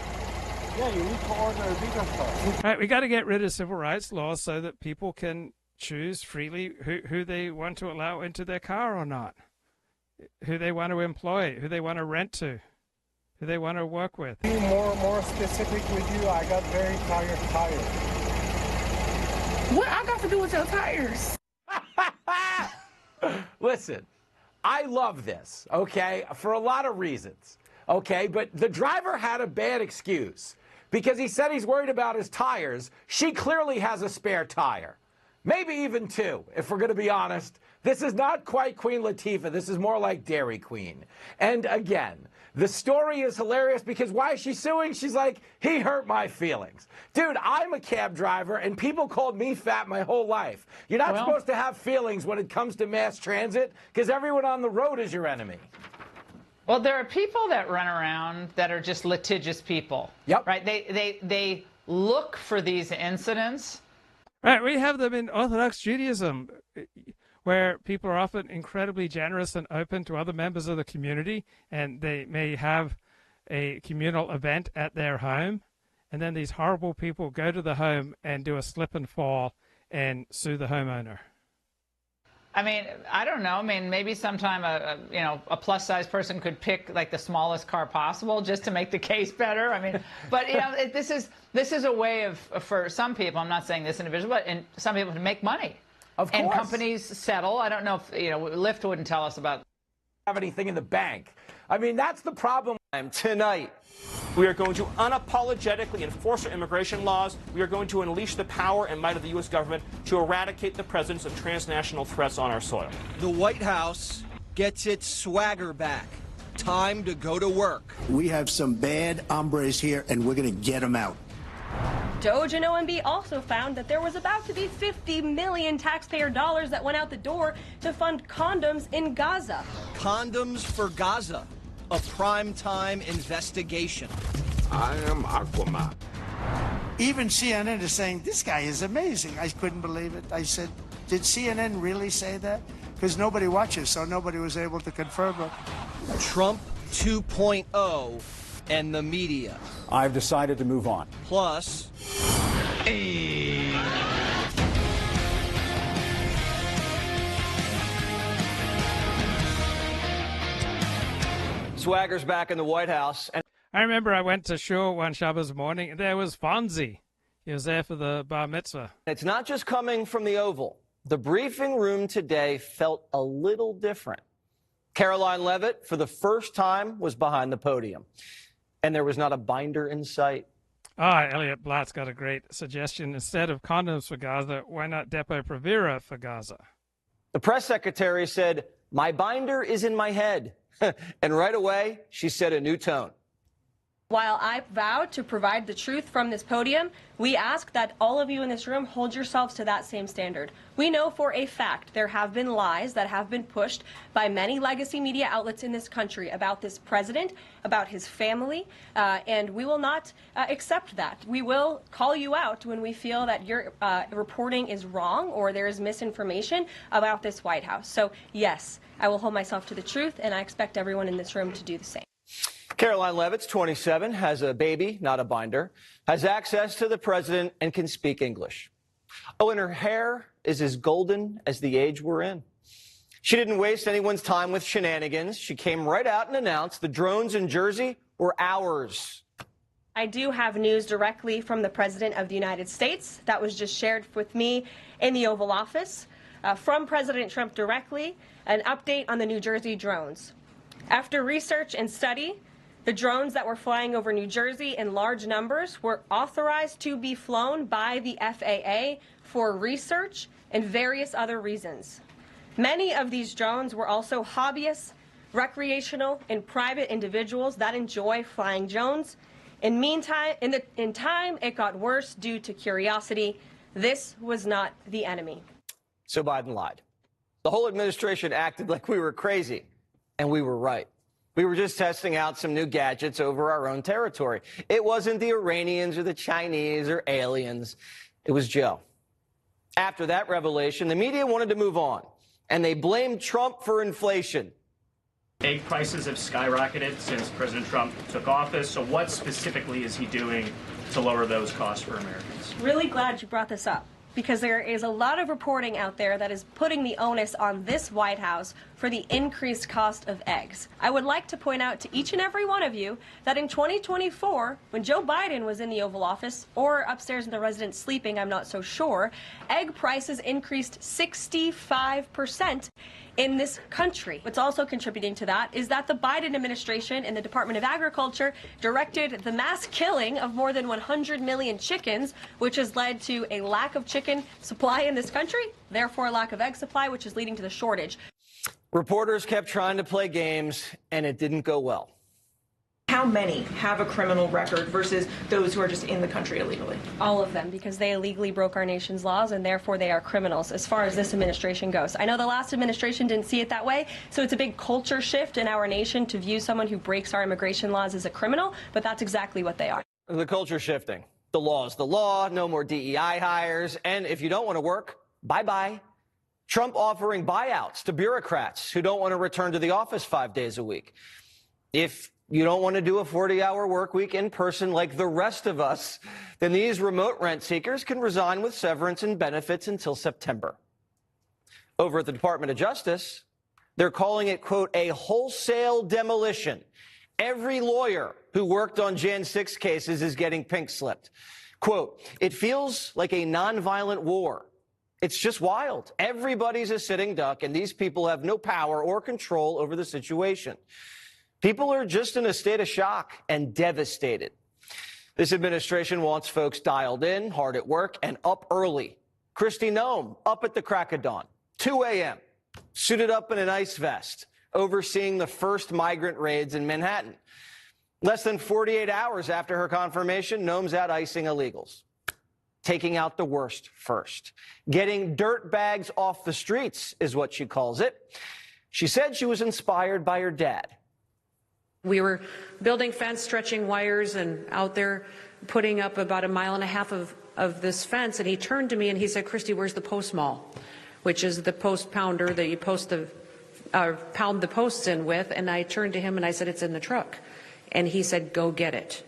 Yeah, you need to order a bigger car. All right, we got to get rid of civil rights laws so that people can choose freely who they want to allow into their car or not, who they want to employ, who they want to rent to, who they want to work with. Be more specific with you. I got very tired tires. What I got to do with your tires? Listen, I love this, okay, for a lot of reasons, okay? But the driver had a bad excuse because he said he's worried about his tires. She clearly has a spare tire, maybe even two, if we're going to be honest. This is not quite Queen Latifah. This is more like Dairy Queen. And again, the story is hilarious because why is she suing? She's like, he hurt my feelings. Dude, I'm a cab driver, and people called me fat my whole life. You're not supposed to have feelings when it comes to mass transit because everyone on the road is your enemy. Well, there are people that run around that are just litigious people. Yep. Right? They look for these incidents. Right, we have them in Orthodox Judaism, where people are often incredibly generous and open to other members of the community, and they may have a communal event at their home, and then these horrible people go to the home and do a slip and fall and sue the homeowner. I mean, I don't know. I mean, maybe sometime a plus-size person could pick like the smallest car possible just to make the case better. I mean, but this is a way of, for some people, I'm not saying this individual, but in some people to make money. Of course. And companies settle. I don't know if, Lyft wouldn't tell us about have anything in the bank. I mean, that's the problem. Tonight, we are going to unapologetically enforce our immigration laws. We are going to unleash the power and might of the U.S. government to eradicate the presence of transnational threats on our soil. The White House gets its swagger back. Time to go to work. We have some bad hombres here, and we're going to get them out. Doge and OMB also found that there was about to be 50 million taxpayer dollars that went out the door to fund condoms in Gaza. Condoms for Gaza, a primetime investigation. I am Aquaman. Even CNN is saying, this guy is amazing. I couldn't believe it. I said, did CNN really say that? Because nobody watches, so nobody was able to confirm it. Trump 2.0 and the media. I've decided to move on. Plus, swagger's back in the White House. And I remember I went to shul one Shabbos morning, and there was Fonzie. He was there for the bar mitzvah. It's not just coming from the Oval. The briefing room today felt a little different. Caroline Leavitt, for the first time, was behind the podium. And there was not a binder in sight. Elliot Blatt's got a great suggestion. Instead of condoms for Gaza, why not Depo-Provera for Gaza? The press secretary said, my binder is in my head. And right away, she set a new tone. While I vowed to provide the truth from this podium, we ask that all of you in this room hold yourselves to that same standard. We know for a fact there have been lies that have been pushed by many legacy media outlets in this country about this president, about his family, and we will not accept that. We will call you out when we feel that your reporting is wrong or there is misinformation about this White House. So, yes, I will hold myself to the truth, and I expect everyone in this room to do the same. Caroline Leavitt's 27, has a baby, not a binder, has access to the president and can speak English. Oh, and her hair is as golden as the age we're in. She didn't waste anyone's time with shenanigans. She came right out and announced the drones in Jersey were ours. I do have news directly from the President of the United States that was just shared with me in the Oval Office. From President Trump directly, an update on the New Jersey drones. After research and study, the drones that were flying over New Jersey in large numbers were authorized to be flown by the FAA for research and various other reasons. Many of these drones were also hobbyists, recreational, and private individuals that enjoy flying drones. In time, it got worse due to curiosity. This was not the enemy. So Biden lied. The whole administration acted like we were crazy, and we were right. We were just testing out some new gadgets over our own territory. It wasn't the Iranians or the Chinese or aliens. It was Joe. After that revelation, the media wanted to move on, and they blamed Trump for inflation. Egg prices have skyrocketed since President Trump took office. So what specifically is he doing to lower those costs for Americans? Really glad you brought this up, because there is a lot of reporting out there that is putting the onus on this White House for the increased cost of eggs. I would like to point out to each and every one of you that in 2024, when Joe Biden was in the Oval Office, or upstairs in the residence sleeping, I'm not so sure, egg prices increased 65% in this country. What's also contributing to that is that the Biden administration in the Department of Agriculture directed the mass killing of more than 100 million chickens, which has led to a lack of chicken supply in this country, therefore a lack of egg supply, which is leading to the shortage. Reporters kept trying to play games, and it didn't go well. How many have a criminal record versus those who are just in the country illegally? All of them, because they illegally broke our nation's laws, and therefore they are criminals as far as this administration goes. I know the last administration didn't see it that way, so it's a big culture shift in our nation to view someone who breaks our immigration laws as a criminal, but that's exactly what they are. The culture shifting. The law is the law, no more DEI hires, and if you don't want to work, bye-bye. Trump offering buyouts to bureaucrats who don't want to return to the office 5 days a week. If you don't want to do a 40-hour work week in person like the rest of us, then these remote rent seekers can resign with severance and benefits until September. Over at the Department of Justice, they're calling it, quote, a wholesale demolition. Every lawyer who worked on Jan 6 cases is getting pink-slipped. Quote, it feels like a nonviolent war. It's just wild. Everybody's a sitting duck, and these people have no power or control over the situation. People are just in a state of shock and devastated. This administration wants folks dialed in, hard at work, and up early. Kristi Noem, up at the crack of dawn, 2 a.m., suited up in an ice vest, overseeing the first migrant raids in Manhattan. Less than 48 hours after her confirmation, Noem's out icing illegals, taking out the worst first. Getting dirt bags off the streets is what she calls it. She said she was inspired by her dad. We were building fence, stretching wires, and out there putting up about 1.5 miles of this fence, and he turned to me and he said, Kristi, where's the post mall? Which is the post pounder that you pound the posts in with. And I turned to him and I said, it's in the truck. And he said, go get it.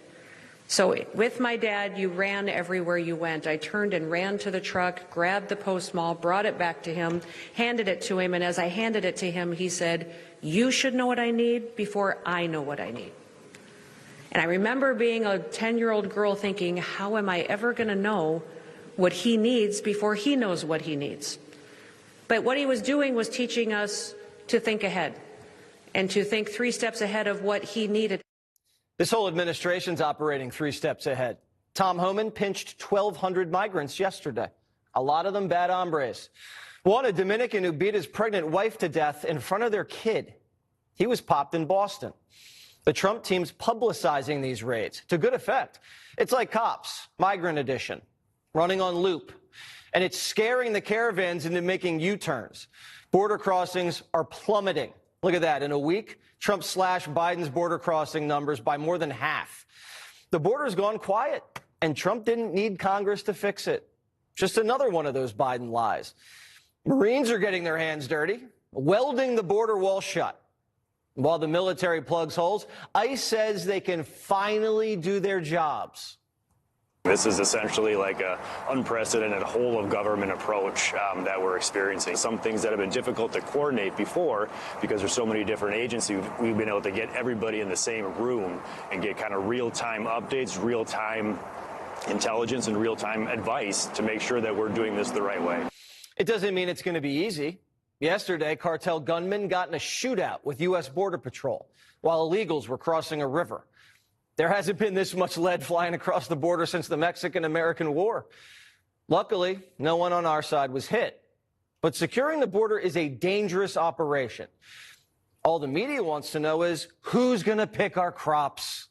So with my dad, you ran everywhere you went. I turned and ran to the truck, grabbed the post mall, brought it back to him, handed it to him, and as I handed it to him, he said, you should know what I need before I know what I need. And I remember being a 10-year-old girl thinking, how am I ever going to know what he needs before he knows what he needs? But what he was doing was teaching us to think ahead and to think 3 steps ahead of what he needed. This whole administration's operating 3 steps ahead. Tom Homan pinched 1,200 migrants yesterday. A lot of them bad hombres. One, a Dominican who beat his pregnant wife to death in front of their kid. He was popped in Boston. The Trump team's publicizing these raids to good effect. It's like cops, migrant edition, running on loop. And it's scaring the caravans into making U-turns. Border crossings are plummeting. Look at that. In a week, Trump slashed Biden's border crossing numbers by more than half. The border's gone quiet, and Trump didn't need Congress to fix it. Just another one of those Biden lies. Marines are getting their hands dirty, welding the border wall shut. While the military plugs holes, ICE says they can finally do their jobs. This is essentially like an unprecedented whole of government approach that we're experiencing. Some things that have been difficult to coordinate before because there's so many different agencies, we've been able to get everybody in the same room and get kind of real-time updates, real-time intelligence, and real-time advice to make sure that we're doing this the right way. It doesn't mean it's going to be easy. Yesterday, cartel gunmen got in a shootout with U.S. Border Patrol while illegals were crossing a river. There hasn't been this much lead flying across the border since the Mexican-American War. Luckily, no one on our side was hit. But securing the border is a dangerous operation. All the media wants to know is, who's going to pick our crops?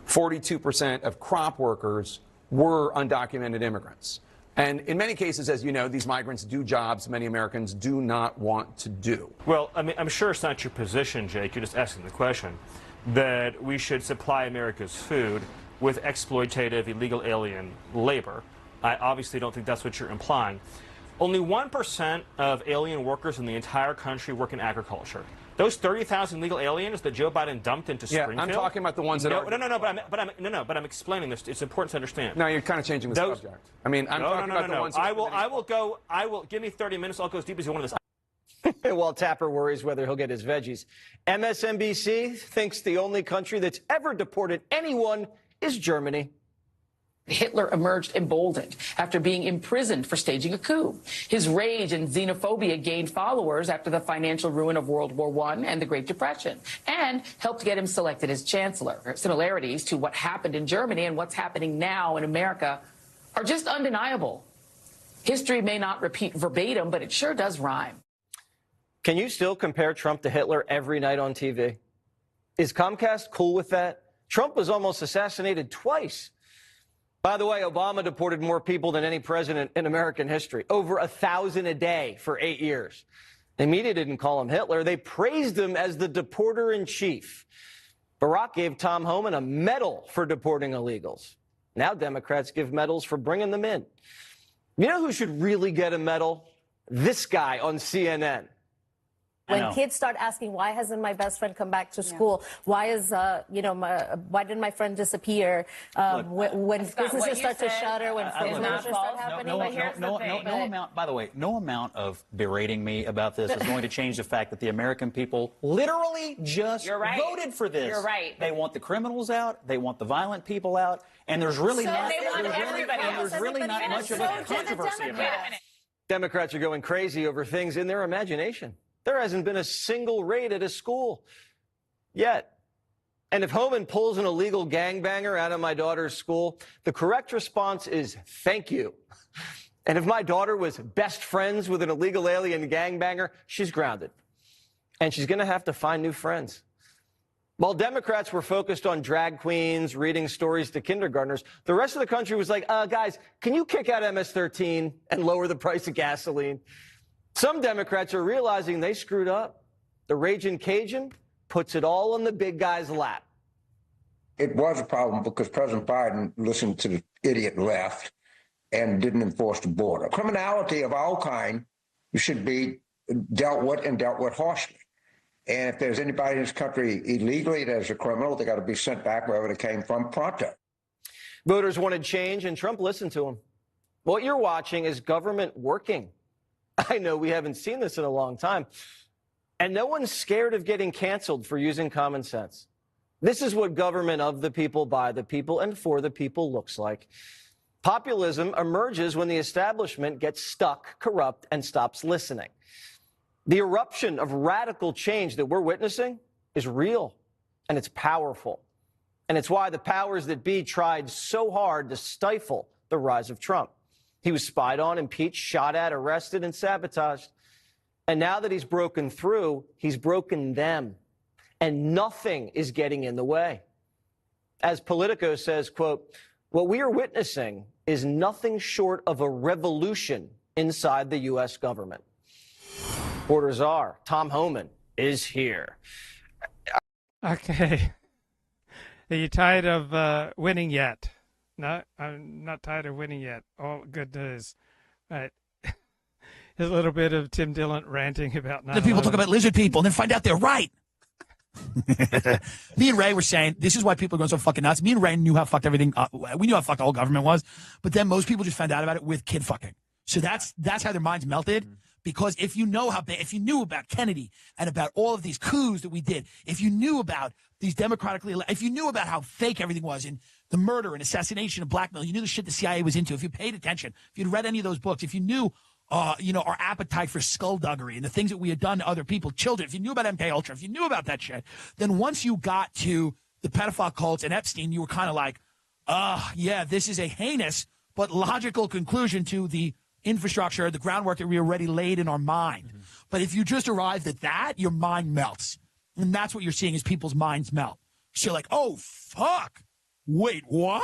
42% of crop workers were undocumented immigrants. And in many cases, as you know, these migrants do jobs many Americans do not want to do. Well, I mean, I'm sure it's not your position, Jake. You're just asking the question, that we should supply America's food with exploitative illegal alien labor. I obviously don't think that's what you're implying. Only 1% of alien workers in the entire country work in agriculture. Those 30,000 legal aliens that Joe Biden dumped into Springfield. I'm talking about the ones that are. But I'm explaining this. It's important to understand. No, you're kind of changing the subject. I mean, I'm talking about the ones. I will give me 30 minutes. I'll go as deep as you want on this. While Tapper worries whether he'll get his veggies, MSNBC thinks the only country that's ever deported anyone is Germany. Hitler emerged emboldened after being imprisoned for staging a coup. His rage and xenophobia gained followers after the financial ruin of World War I and the Great Depression, and helped get him selected as chancellor. Similarities to what happened in Germany and what's happening now in America are just undeniable. History may not repeat verbatim, but it sure does rhyme. Can you still compare Trump to Hitler every night on TV? Is Comcast cool with that? Trump was almost assassinated twice. By the way, Obama deported more people than any president in American history, over 1,000 a day for 8 years. The media didn't call him Hitler. They praised him as the deporter-in-chief. Barack gave Tom Homan a medal for deporting illegals. Now Democrats give medals for bringing them in. You know who should really get a medal? This guy on CNN. When kids start asking, why hasn't my best friend come back to school? Why is, why did my friend disappear? When businesses start to shutter, when foreclosures start happening. No amount, by the way, no amount of berating me about this is going to change the fact that the American people literally just voted for this. You're right. They want the criminals out. They want the violent people out. And there's really not much of a controversy about it. Democrats are going crazy over things in their imagination. There hasn't been a single raid at a school yet. And if Homan pulls an illegal gangbanger out of my daughter's school, the correct response is thank you. And if my daughter was best friends with an illegal alien gangbanger, she's grounded. And she's going to have to find new friends. While Democrats were focused on drag queens, reading stories to kindergartners, the rest of the country was like, guys, can you kick out MS-13 and lower the price of gasoline? Some Democrats are realizing they screwed up. The Raging Cajun puts it all on the big guy's lap. It was a problem because President Biden listened to the idiot left and didn't enforce the border. Criminality of all kind should be dealt with harshly. And if there's anybody in this country illegally that's a criminal, they got to be sent back wherever they came from pronto. Voters wanted change, and Trump listened to them. What you're watching is government working. I know we haven't seen this in a long time. And no one's scared of getting canceled for using common sense. This is what government of the people, by the people, and for the people looks like. Populism emerges when the establishment gets stuck, corrupt, and stops listening. The eruption of radical change that we're witnessing is real, and it's powerful. And it's why the powers that be tried so hard to stifle the rise of Trump. He was spied on, impeached, shot at, arrested, and sabotaged. And now that he's broken through, he's broken them. And nothing is getting in the way. As Politico says, quote, what we are witnessing is nothing short of a revolution inside the U.S. government. Orders are, Tom Homan is here. Okay. Are you tired of winning yet? No, I'm not tired of winning yet. All good news. Right. Here's a little bit of Tim Dillon ranting about 9/11. The people talk about lizard people and then find out they're right. Me and Ray were saying, this is why people are going so fucking nuts. Me and Ray knew how fucked everything, we knew how fucked the whole government was, but then most people just found out about it with kid fucking. So that's how their minds melted. Because if you know if you knew about Kennedy and about all of these coups that we did, if you knew about these democratically, if you knew about how fake everything was and the murder and assassination and blackmail, you knew the shit the CIA was into, if you paid attention, if you'd read any of those books, if you knew, our appetite for skullduggery and the things that we had done to other people, children, if you knew about MKUltra, if you knew about that shit, then once you got to the pedophile cults and Epstein, you were kind of like, yeah, this is a heinous but logical conclusion to the infrastructure, the groundwork that we already laid in our mind. Mm-hmm. But if you just arrived at that, your mind melts. And that's what you're seeing is people's minds melt. So you're like, oh, fuck. Wait, what?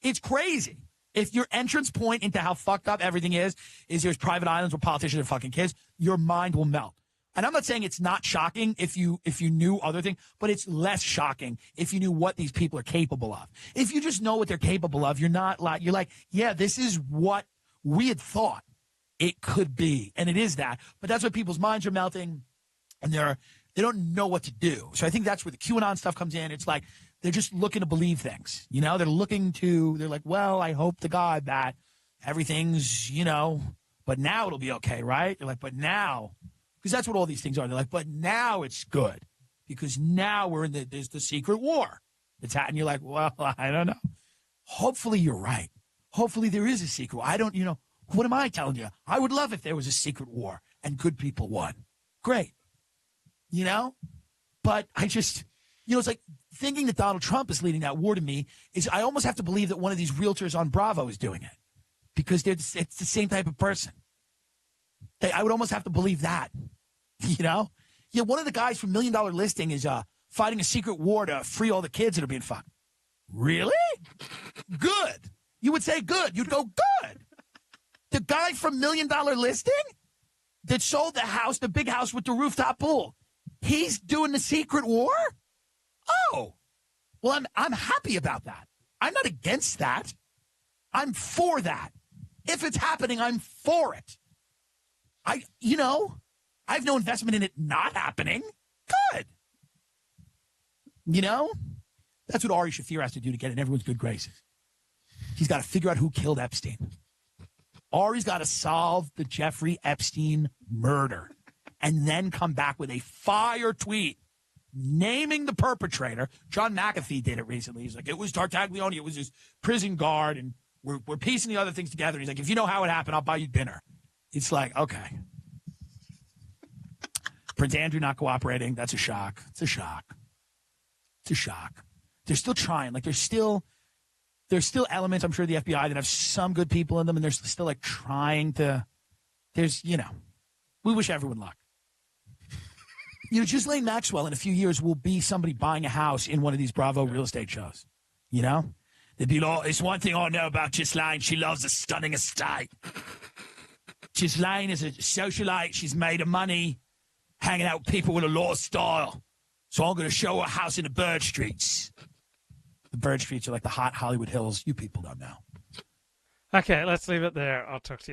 It's crazy. If your entrance point into how fucked up everything is there's private islands where politicians are fucking kids, your mind will melt. And I'm not saying it's not shocking if you knew other things, but it's less shocking if you knew what these people are capable of. If you just know what they're capable of, you're like, yeah, this is what we had thought it could be. And it is that. But that's what people's minds are melting. And they don't know what to do. So I think that's where the QAnon stuff comes in. It's like they're just looking to believe things. You know, they're like, well, I hope to God that everything's, but now it'll be okay, right? They're like, but now, because that's what all these things are. They're like, but now it's good because now there's the secret war that's happening. You're like, well, I don't know. Hopefully you're right. Hopefully there is a secret war. I don't, what am I telling you? I would love if there was a secret war and good people won. Great. But I just, it's like thinking that Donald Trump is leading that war to me is I almost have to believe that one of these realtors on Bravo is doing it because it's the same type of person. I would almost have to believe that, Yeah, one of the guys from $1 Million Listing is fighting a secret war to free all the kids that are being fucked. Really? Good. You would say good. You'd go good. The guy from $1 Million Listing that sold the house, the big house with the rooftop pool, he's doing the secret war? Oh, well, I'm happy about that. I'm not against that. I'm for that. If it's happening, I'm for it. I have no investment in it not happening. Good. That's what Ari Shaffir has to do to get in everyone's good graces. He's got to figure out who killed Epstein. Ari's got to solve the Jeffrey Epstein murder and then come back with a fire tweet naming the perpetrator. John McAfee did it recently. He's like, it was Tartaglione. It was his prison guard, and we're piecing the other things together. He's like, if you know how it happened, I'll buy you dinner. It's like, okay. Prince Andrew not cooperating. That's a shock. It's a shock. It's a shock. They're still trying. Like, there's still elements, I'm sure, the FBI that have some good people in them, and they're still, like, trying to, we wish everyone luck. Ghislaine Maxwell in a few years will be somebody buying a house in one of these Bravo real estate shows. They'd be like, it's one thing I know about Ghislaine. She loves a stunning estate. Ghislaine is a socialite. She's made of money hanging out with people with a lot of style. So I'm going to show her a house in the Bird Streets. The Bird Streets are like the hot Hollywood Hills. You people don't know. Okay, let's leave it there. I'll talk to you later.